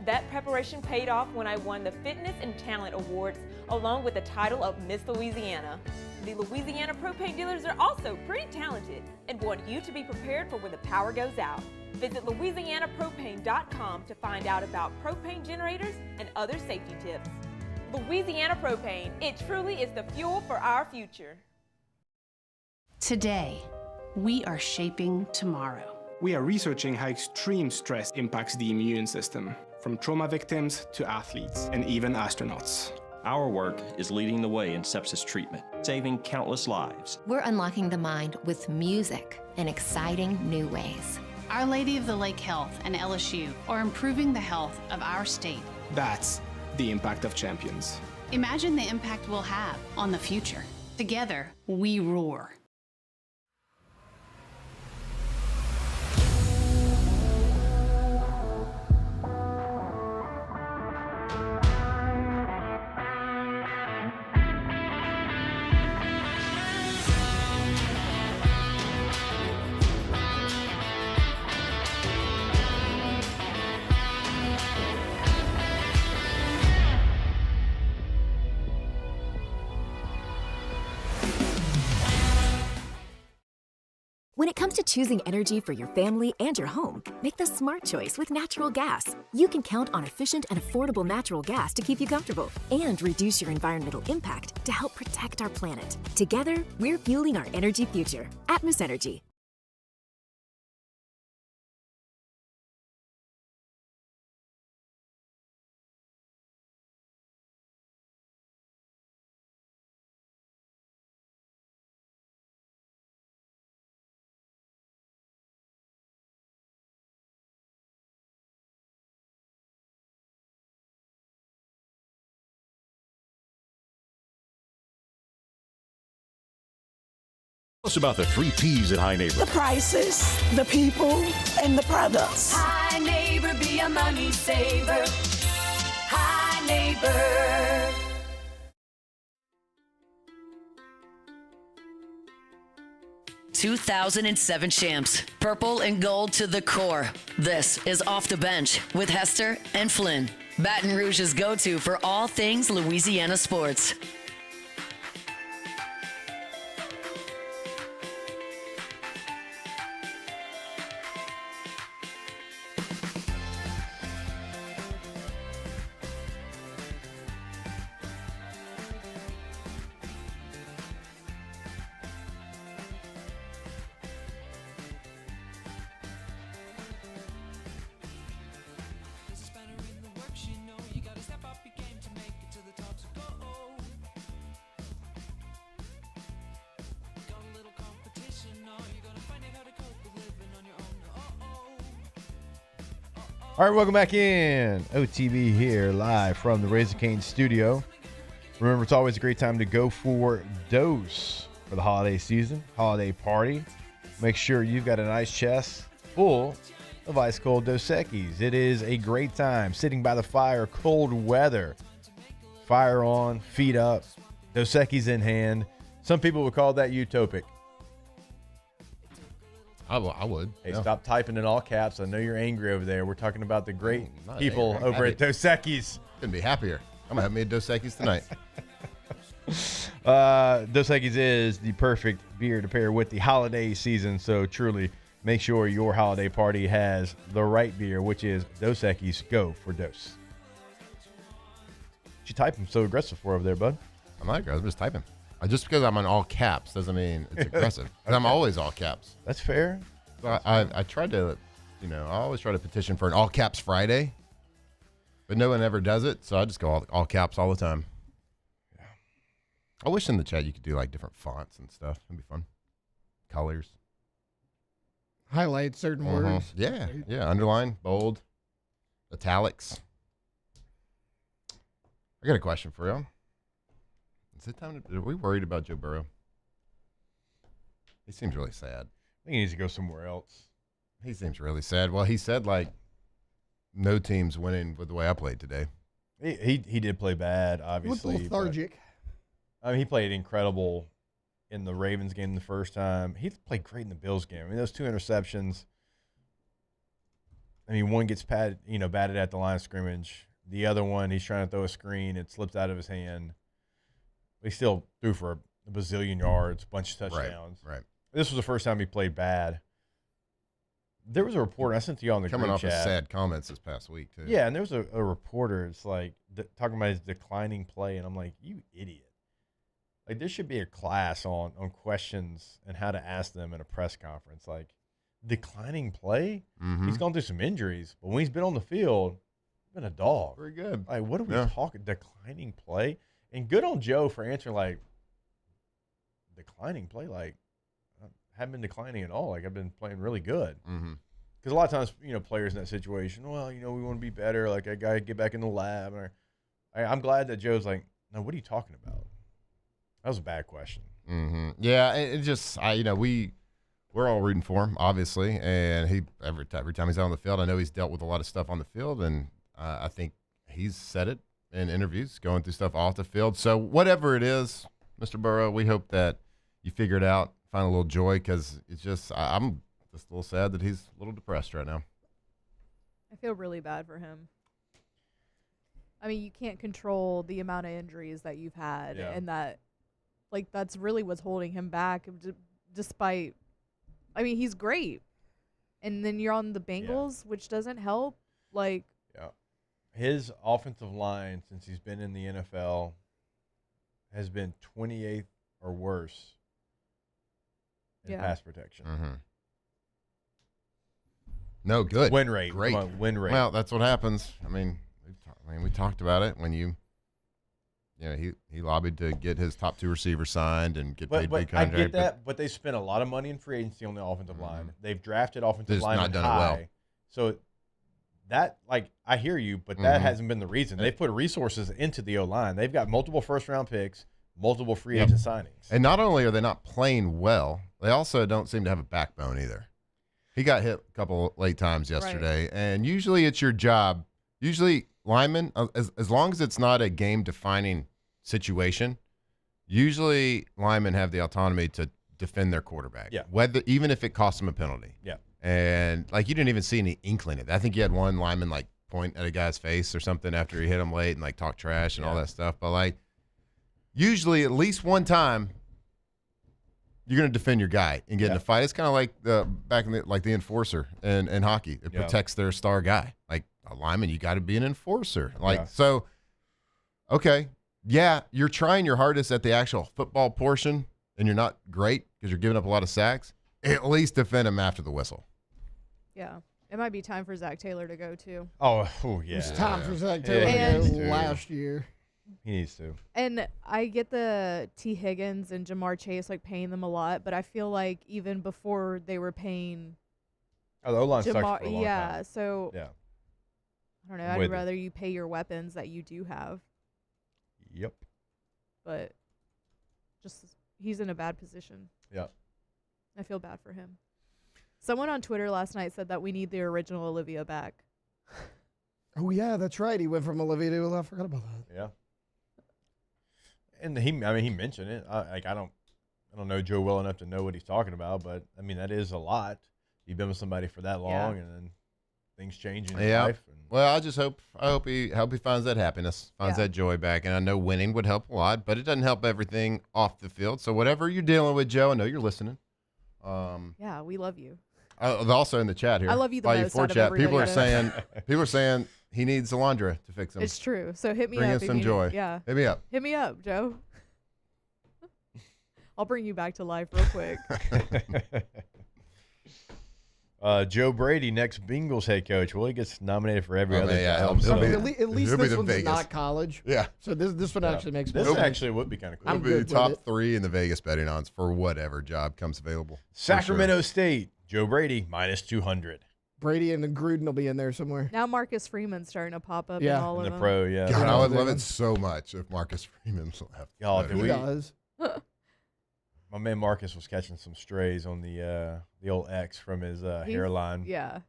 That preparation paid off when I won the Fitness and Talent Awards along with the title of Miss Louisiana. The Louisiana Propane Dealers are also pretty talented and want you to be prepared for when the power goes out. Visit LouisianaPropane.com to find out about propane generators and other safety tips. Louisiana Propane, it truly is the fuel for our future. Today, we are shaping tomorrow. We are researching how extreme stress impacts the immune system, from trauma victims to athletes and even astronauts. Our work is leading the way in sepsis treatment, saving countless lives. We're unlocking the mind with music in exciting new ways. Our Lady of the Lake Health and LSU are improving the health of our state. That's the impact of champions. Imagine the impact we'll have on the future. Together, we roar. When it comes to choosing energy for your family and your home, make the smart choice with natural gas. You can count on efficient and affordable natural gas to keep you comfortable and reduce your environmental impact to help protect our planet. Together, we're fueling our energy future. Atmos Energy. Us about the 3 P's at High Neighbor. The prices, the people, and the products. Hi Neighbor, be a money saver. Hi Neighbor. ...2007 champs, purple and gold to the core. This is Off the Bench with Hester and Flynn. Baton Rouge's go-to for all things Louisiana sports. All right, welcome back in. OTB here, live from the Raising Cane studio. Remember, it's always a great time to go for Dose for the holiday season, holiday party. Make sure you've got a nice chest full of ice cold Dos Equis. It is a great time sitting by the fire, cold weather, fire on, feet up, Dos Equis in hand. Some people would call that utopic. I would. Hey, yeah. stop typing in all caps. I know you're angry over there. We're talking about the great people over at Dos Equis. Couldn't be happier. I'm going to have me a Dos Equis tonight. Dos Equis is the perfect beer to pair with the holiday season. So truly, make sure your holiday party has the right beer, which is Dos Equis. Go for Dos. What you typing so aggressive for over there, bud? I'm not aggressive. I'm just typing. Just because I'm on all caps doesn't mean it's aggressive. Okay. I'm always all caps. That's fair. So I tried to, I always try to petition for an all caps Friday, but no one ever does it. So I just go all caps all the time. Yeah. I wish in the chat you could do like different fonts and stuff. It'd be fun. Colors. Highlight certain words. Yeah. Yeah. Underline, bold, italics. I got a question for you. Is it time are we worried about Joe Burrow? He seems really sad. I think he needs to go somewhere else. He seems really sad. Well, he said like no team's winning with the way I played today. He did play bad, obviously. Lethargic. I mean, he played incredible in the Ravens game the first time. He played great in the Bills game. I mean, those 2 interceptions. I mean, one gets batted at the line of scrimmage. The other one, he's trying to throw a screen. It slips out of his hand. He still threw for a bazillion yards, a bunch of touchdowns. Right. This was the first time he played bad. There was a reporter I sent to you on the coming group off chat. of sad comments this past week too. Yeah, and there was a reporter. It's like talking about his declining play, and I'm like, you idiot! Like there should be a class on questions and how to ask them in a press conference. Like declining play, he's gone through some injuries, but when he's been on the field, he's been a dog. Very good. Like what are we talking? Declining play. And good on Joe for answering, like, declining play. Like, I haven't been declining at all. Like, I've been playing really good. Because a lot of times, players in that situation, well, we want to be better. Like, I got to get back in the lab. I'm glad that Joe's like, no, what are you talking about? That was a bad question. Yeah, it just, we're all rooting for him, obviously. And he every time he's out on the field, I know he's dealt with a lot of stuff on the field. And I think he's said it in interviews, going through stuff off the field. So whatever it is, Mr. Burrow, we hope that you figure it out, find a little joy, because it's just I'm just a little sad that he's a little depressed right now. I feel really bad for him. I mean, you can't control the amount of injuries that you've had, and that's really what's holding him back. Despite, I mean, he's great, and then you're on the Bengals, which doesn't help. His offensive line, since he's been in the NFL, has been 28th or worse in pass protection. No, good. Win rate. Great. Come on, win rate. Well, that's what happens. I mean, we talked about it when he lobbied to get his top 2 receivers signed and get paid big contract. I get that, but they spent a lot of money in free agency on the offensive line. They've drafted offensive linemen not done high. it well. So that, I hear you, but that hasn't been the reason. They've put resources into the O-line. They've got multiple first-round picks, multiple free agent signings. And not only are they not playing well, they also don't seem to have a backbone either. He got hit a couple late times yesterday, and usually it's your job. Usually linemen, as long as it's not a game-defining situation, usually linemen have the autonomy to defend their quarterback. Yeah. Even if it costs them a penalty. Yeah. And you didn't even see any inkling of that. I think you had one lineman point at a guy's face or something after he hit him late and talk trash and all that stuff. But usually at least one time you're going to defend your guy and get in a fight. It's kind of like back in the enforcer in hockey. It protects their star guy. Like a lineman, you got to be an enforcer. So, okay, yeah, you're trying your hardest at the actual football portion, and you're not great because you're giving up a lot of sacks. At least defend him after the whistle. Yeah. It might be time for Zach Taylor to go, too. Oh yeah. It's time for Zach Taylor to go last year. He needs to. And I get the T. Higgins and Jamar Chase paying them a lot, but I feel like even before they were paying the O-line sucks Jamar, for a long time. so Yeah. I don't know. I'd rather you pay your weapons that you do have. Yep. But he's in a bad position. Yeah. I feel bad for him. Someone on Twitter last night said that we need the original Olivia back. Oh yeah, that's right. He went from Olivia to I forgot about that. Yeah. And he mentioned it. I don't know Joe well enough to know what he's talking about, but that is a lot. You've been with somebody for that long, and then things change in your life. Well, I hope he finds that happiness, finds that joy back. And I know winning would help a lot, but it doesn't help everything off the field. So whatever you're dealing with, Joe, I know you're listening. Yeah, we love you. Also in the chat here, I love you the most out of everybody. People are saying he needs Alondra to fix him. It's true. So hit me Bring up. us some joy. Yeah. Hit me up. Hit me up, Joe. I'll bring you back to life real quick. Joe Brady, next Bengals head coach. Well, he gets nominated for every other job. At least this one's not college. Yeah. So this one actually makes this sense. actually would be kind of cool. He'll be the top 3 in the Vegas betting odds for whatever job comes available. Sacramento State, Joe Brady, minus 200. Brady and Gruden will be in there somewhere. Now Marcus Freeman's starting to pop up in all of them. Pro, yeah. God, I would love it so much if Marcus Freeman left. He does. My man Marcus was catching some strays on the old X from his hairline. Yeah.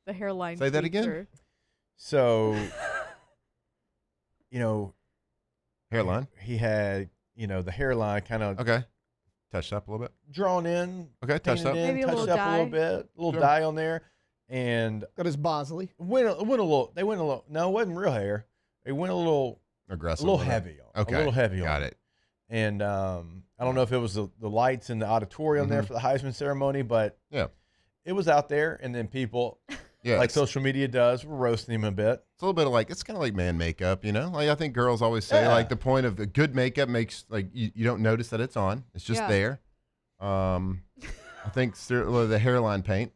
The hairline. Say that again? So, hairline? He had, the hairline kind of. Okay. Touched up a little bit. Drawn in. Okay, touched up. Maybe a touched little up dye. a little bit. A little dye on there. And got his Bosley. They went a little. No, it wasn't real hair. They went a little aggressive. A little heavy. Okay. A little heavy on Got it. And I don't know if it was the lights in the auditorium there for the Heisman ceremony, but it was out there. And then people, like social media does, were roasting him a bit. It's a little bit of it's kind of like man makeup, I think girls always say the point of the good makeup makes you don't notice that it's on. It's just there. I think the hairline paint.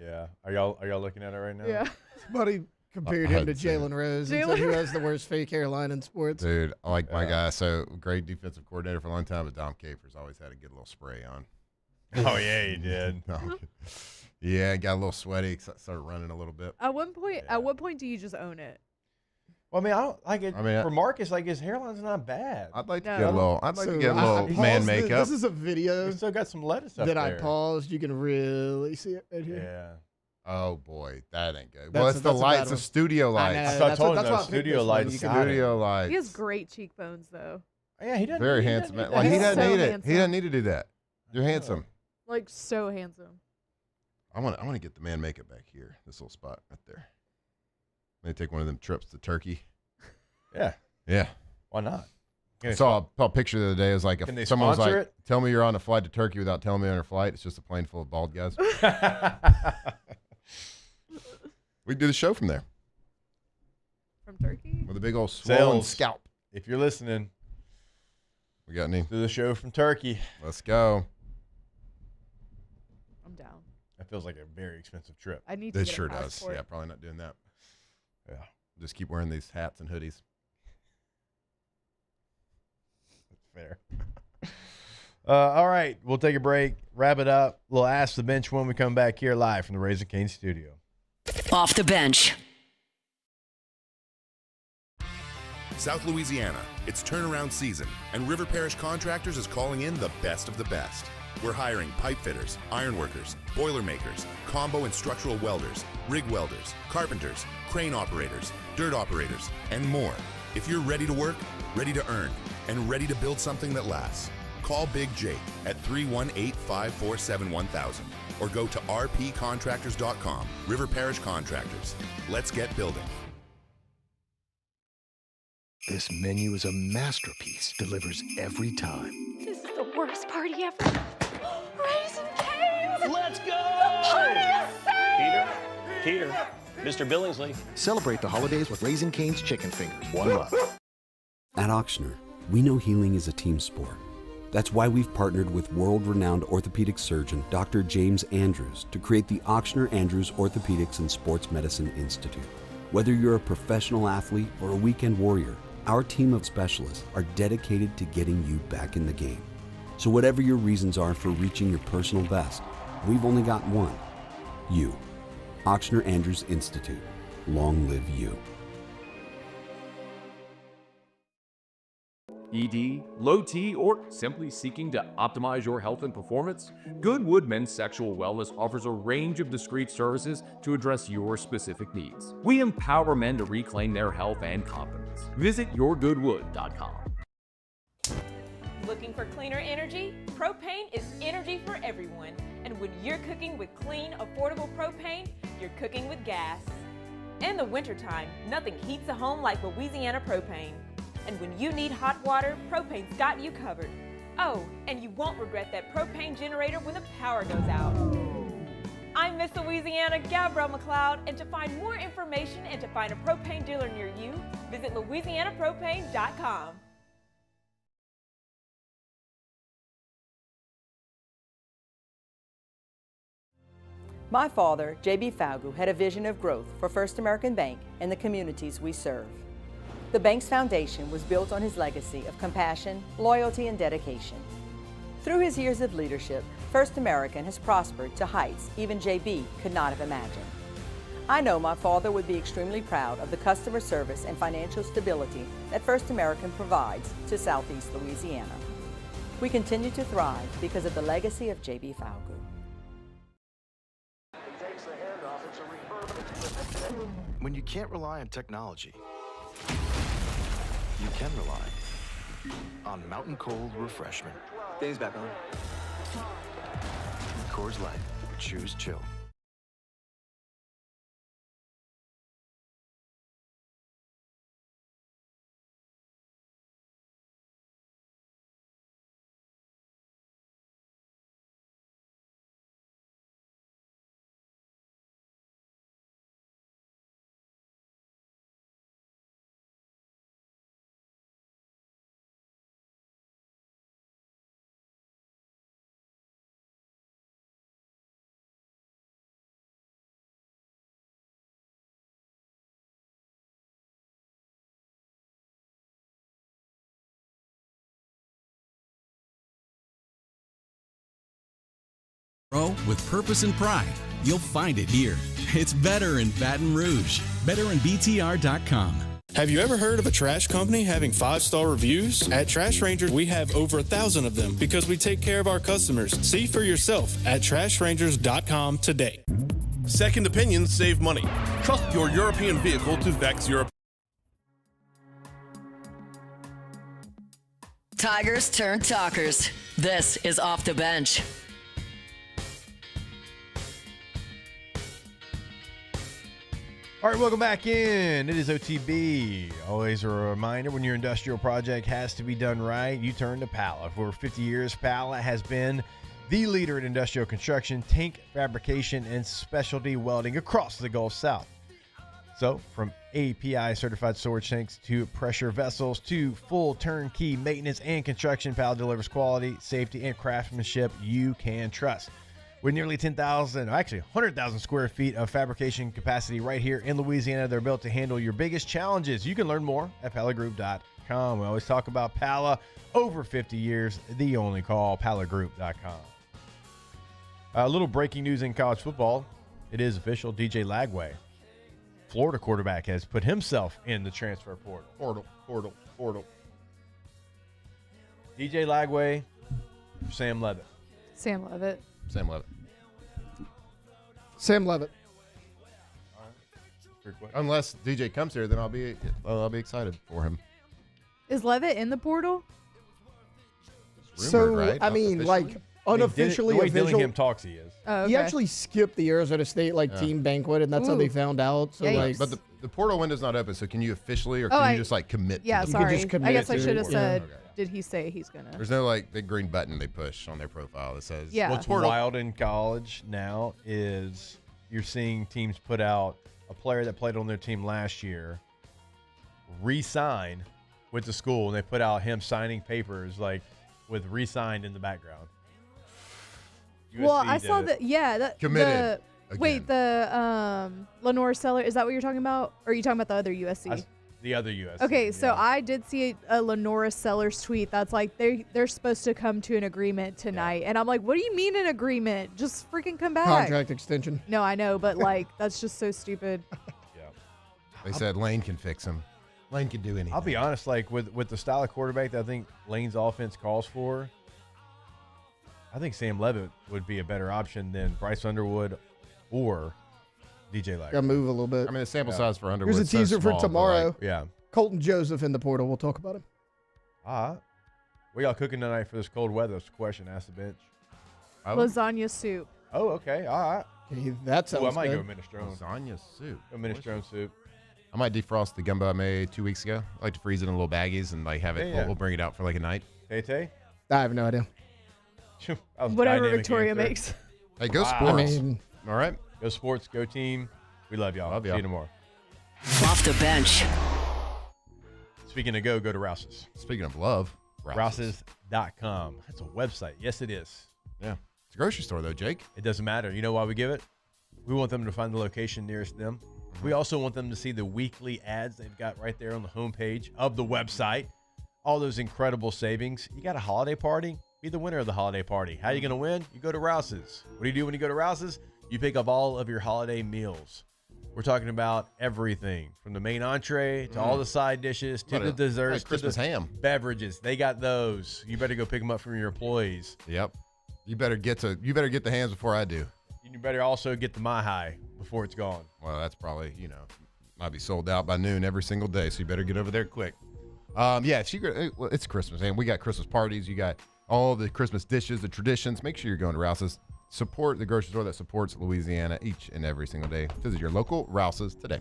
Yeah. Are y'all looking at it right now? Yeah. Somebody compared him to Jalen Rose and said who has the worst fake hairline in sports. Dude, I like my guy. So great defensive coordinator for a long time, but Dom Capers always had to get a little spray on. Oh yeah, he did. Yeah, got a little sweaty, started running a little bit. At what point do you just own it? Well, I don't like it. For Marcus, his hairline's not bad. I'd like to get a little man makeup. This is a video. He still got some lettuce up that there. I paused. You can really see it right here. Yeah. Oh boy, that ain't good. Well, it's the lights, the studio lights. I told him those studio lights. Studio lights. He has great cheekbones, though. Yeah, he doesn't. Very handsome. He He doesn't need it. He doesn't need to do that. You're handsome. So handsome. I want to get the man makeup back here. This little spot right there. Maybe take one of them trips to Turkey. Yeah. Yeah. Why not? I saw a picture the other day. It was like someone was like, "Tell me you're on a flight to Turkey without telling me on your flight." It's just a plane full of bald guys. We do the show from there. From Turkey? With a big old swollen scalp. If you're listening, we got any? Do the show from Turkey. Let's go. I'm down. That feels like a very expensive trip. I need to It get sure a does. passport. Yeah, probably not doing that. Yeah. Just keep wearing these hats and hoodies. That's fair. All right, we'll take a break, wrap it up. We'll ask the bench when we come back here live from the Raising Cane's studio. Off the bench. South Louisiana, it's turnaround season, and River Parish Contractors is calling in the best of the best. We're hiring pipe fitters, iron workers, boiler makers, combo and structural welders, rig welders, carpenters, crane operators, dirt operators, and more. If you're ready to work, ready to earn, and ready to build something that lasts, call Big Jake at 318-547-1000 or go to rpcontractors.com. River Parish Contractors. Let's get building. This menu is a masterpiece, delivers every time. This is the worst party ever. Raisin Cane's! Let's go! The party is saved! Peter, Mr. Billingsley. Celebrate the holidays with Raisin Cane's chicken fingers. One month. At Auctioner, we know healing is a team sport. That's why we've partnered with world-renowned orthopedic surgeon Dr. James Andrews to create the Auctioner Andrews Orthopedics and Sports Medicine Institute. Whether you're a professional athlete or a weekend warrior, our team of specialists are dedicated to getting you back in the game. So whatever your reasons are for reaching your personal best, we've only got one. You. Auctioner Andrews Institute. Long live you. ED, low T, or simply seeking to optimize your health and performance? Goodwood Men's Sexual Wellness offers a range of discreet services to address your specific needs. We empower men to reclaim their health and confidence. Visit yourgoodwood.com. Looking for cleaner energy? Propane is energy for everyone. And when you're cooking with clean, affordable propane, you're cooking with gas. In the wintertime, nothing heats a home like Louisiana propane. And when you need hot water, propane's got you covered. Oh, and you won't regret that propane generator when the power goes out. I'm Miss Louisiana, Gabrielle McLeod, and to find more information and to find a propane dealer near you, visit louisianapropane.com. My father, J.B. Falgu, had a vision of growth for First American Bank and the communities we serve. The bank's foundation was built on his legacy of compassion, loyalty, and dedication. Through his years of leadership, First American has prospered to heights even JB could not have imagined. I know my father would be extremely proud of the customer service and financial stability that First American provides to Southeast Louisiana. We continue to thrive because of the legacy of JB Falgu. When you can't rely on technology, you can rely on Mountain Cold Refreshment. Dave's back on. Coors Light. Choose chill. Grow with purpose and pride. You'll find it here. It's better in Baton Rouge. BetterInBTR.com. Have you ever heard of a trash company having 5-star reviews? At Trash Rangers, we have over 1,000 of them because we take care of our customers. See for yourself at TrashRangers.com today. Second opinions save money. Trust your European vehicle to Vex Europe. Tigers turn talkers. This is Off the Bench. All right, welcome back in. It is OTB. Always a reminder, when your industrial project has to be done right, you turn to Pala. For over 50 years, Pala has been the leader in industrial construction, tank fabrication, and specialty welding across the Gulf South. So, from API certified storage tanks to pressure vessels to full turnkey maintenance and construction, Pala delivers quality, safety, and craftsmanship you can trust. With nearly 100,000 square feet of fabrication capacity right here in Louisiana, they're built to handle your biggest challenges. You can learn more at palagroup.com. We always talk about Pala. Over 50 years, the only call, palagroup.com. A little breaking news in college football. It is official. DJ Lagway Florida quarterback has put himself in the transfer portal. Portal. DJ Lagway, Sam Levitt. Sam Levitt. Unless DJ comes here, then I'll be excited for him. Is Levitt in the portal? Rumored, right? I mean, like, unofficially, the way Dillingham talks, he is. Oh, okay. He actually skipped the Arizona State team banquet, and that's how they found out. So Yikes. But the portal window's not open, so can you officially, or can you just like commit? Yeah, to the sorry. just commit I guess I to should have it. said. Okay. Did he say he's gonna? There's no like big green button they push on their profile that says. Yeah. What's wild in college now is you're seeing teams put out a player that played on their team last year, re-sign with the school, and they put out him signing papers like with re-signed in the background. Well, USC I did saw it. that. Yeah, Committed Wait, the Lenore Seller. Is that what you're talking about? Or are you talking about the other USC? The other USC. Okay, so I did see a Lenora Sellers tweet that's like they're supposed to come to an agreement tonight, and I'm like, what do you mean an agreement? Just freaking come back. Contract extension. No, I know, but like that's just so stupid. They said Lane can fix him. Lane can do anything. I'll be honest, like with the style of quarterback that I think Lane's offense calls for, I think Sam Levitt would be a better option than Bryce Underwood or DJ Lagway. Got to move a little bit. I mean, the sample size for Underwood. Here's a teaser so small, for tomorrow. Yeah. Colton Joseph in the portal. We'll talk about him. What y'all cooking tonight for this cold weather? That's a question. Ask the bench. Lasagna soup. Oh, okay. All right. Okay, that sounds I might good. go minestrone. Lasagna soup. Go minestrone soup. I might defrost the gumbo I made 2 weeks ago. I like to freeze it in little baggies and like have it. Yeah. We'll bring it out for like a night. Tay? I have no idea. Whatever Victoria makes. Hey, go Wow. sports. I mean, all right. Go sports. Go team. We love y'all. Love See y'all. you tomorrow. Off the bench. Speaking of go to Rouse's. Speaking of love, Rouse's.com. That's a website. Yes, it is. Yeah. It's a grocery store, though, Jake. It doesn't matter. You know why we give it? We want them to find the location nearest them. We also want them to see the weekly ads they've got right there on the homepage of the website. All those incredible savings. You got a holiday party? Be the winner of the holiday party. How are you going to win? You go to Rouse's. What do you do when you go to Rouse's? You pick up all of your holiday meals. We're talking about everything from the main entree to all the side dishes to the desserts, Christmas to the ham, beverages. They got those. You better go pick them up from your employees. Yep. You better get the hams before I do. You better also get the Mahi before it's gone. Well, that's probably, might be sold out by noon every single day, so you better get over there quick. It's Christmas, and we got Christmas parties. You got all the Christmas dishes, the traditions. Make sure you're going to Rouse's. Support the grocery store that supports Louisiana each and every single day. Visit your local Rouse's today.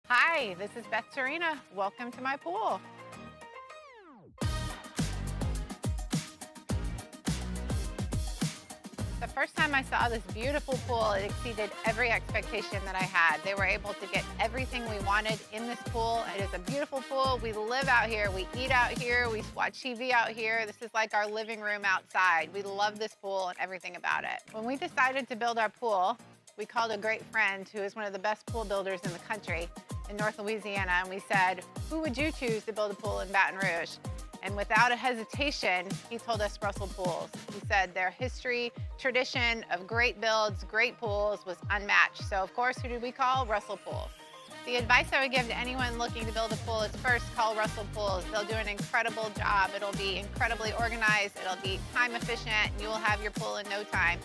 Hi, this is Beth Serena. Welcome to my pool. The first time I saw this beautiful pool, it exceeded every expectation that I had. They were able to get everything we wanted in this pool. It is a beautiful pool. We live out here. We eat out here. We watch TV out here. This is like our living room outside. We love this pool and everything about it. When we decided to build our pool, we called a great friend who is one of the best pool builders in the country in North Louisiana, and we said, who would you choose to build a pool in Baton Rouge? And without a hesitation, he told us Russell Pools. He said their history, tradition of great builds, great pools was unmatched. So of course, who did we call? Russell Pools. The advice I would give to anyone looking to build a pool is first call Russell Pools. They'll do an incredible job. It'll be incredibly organized. It'll be time efficient. And you will have your pool in no time.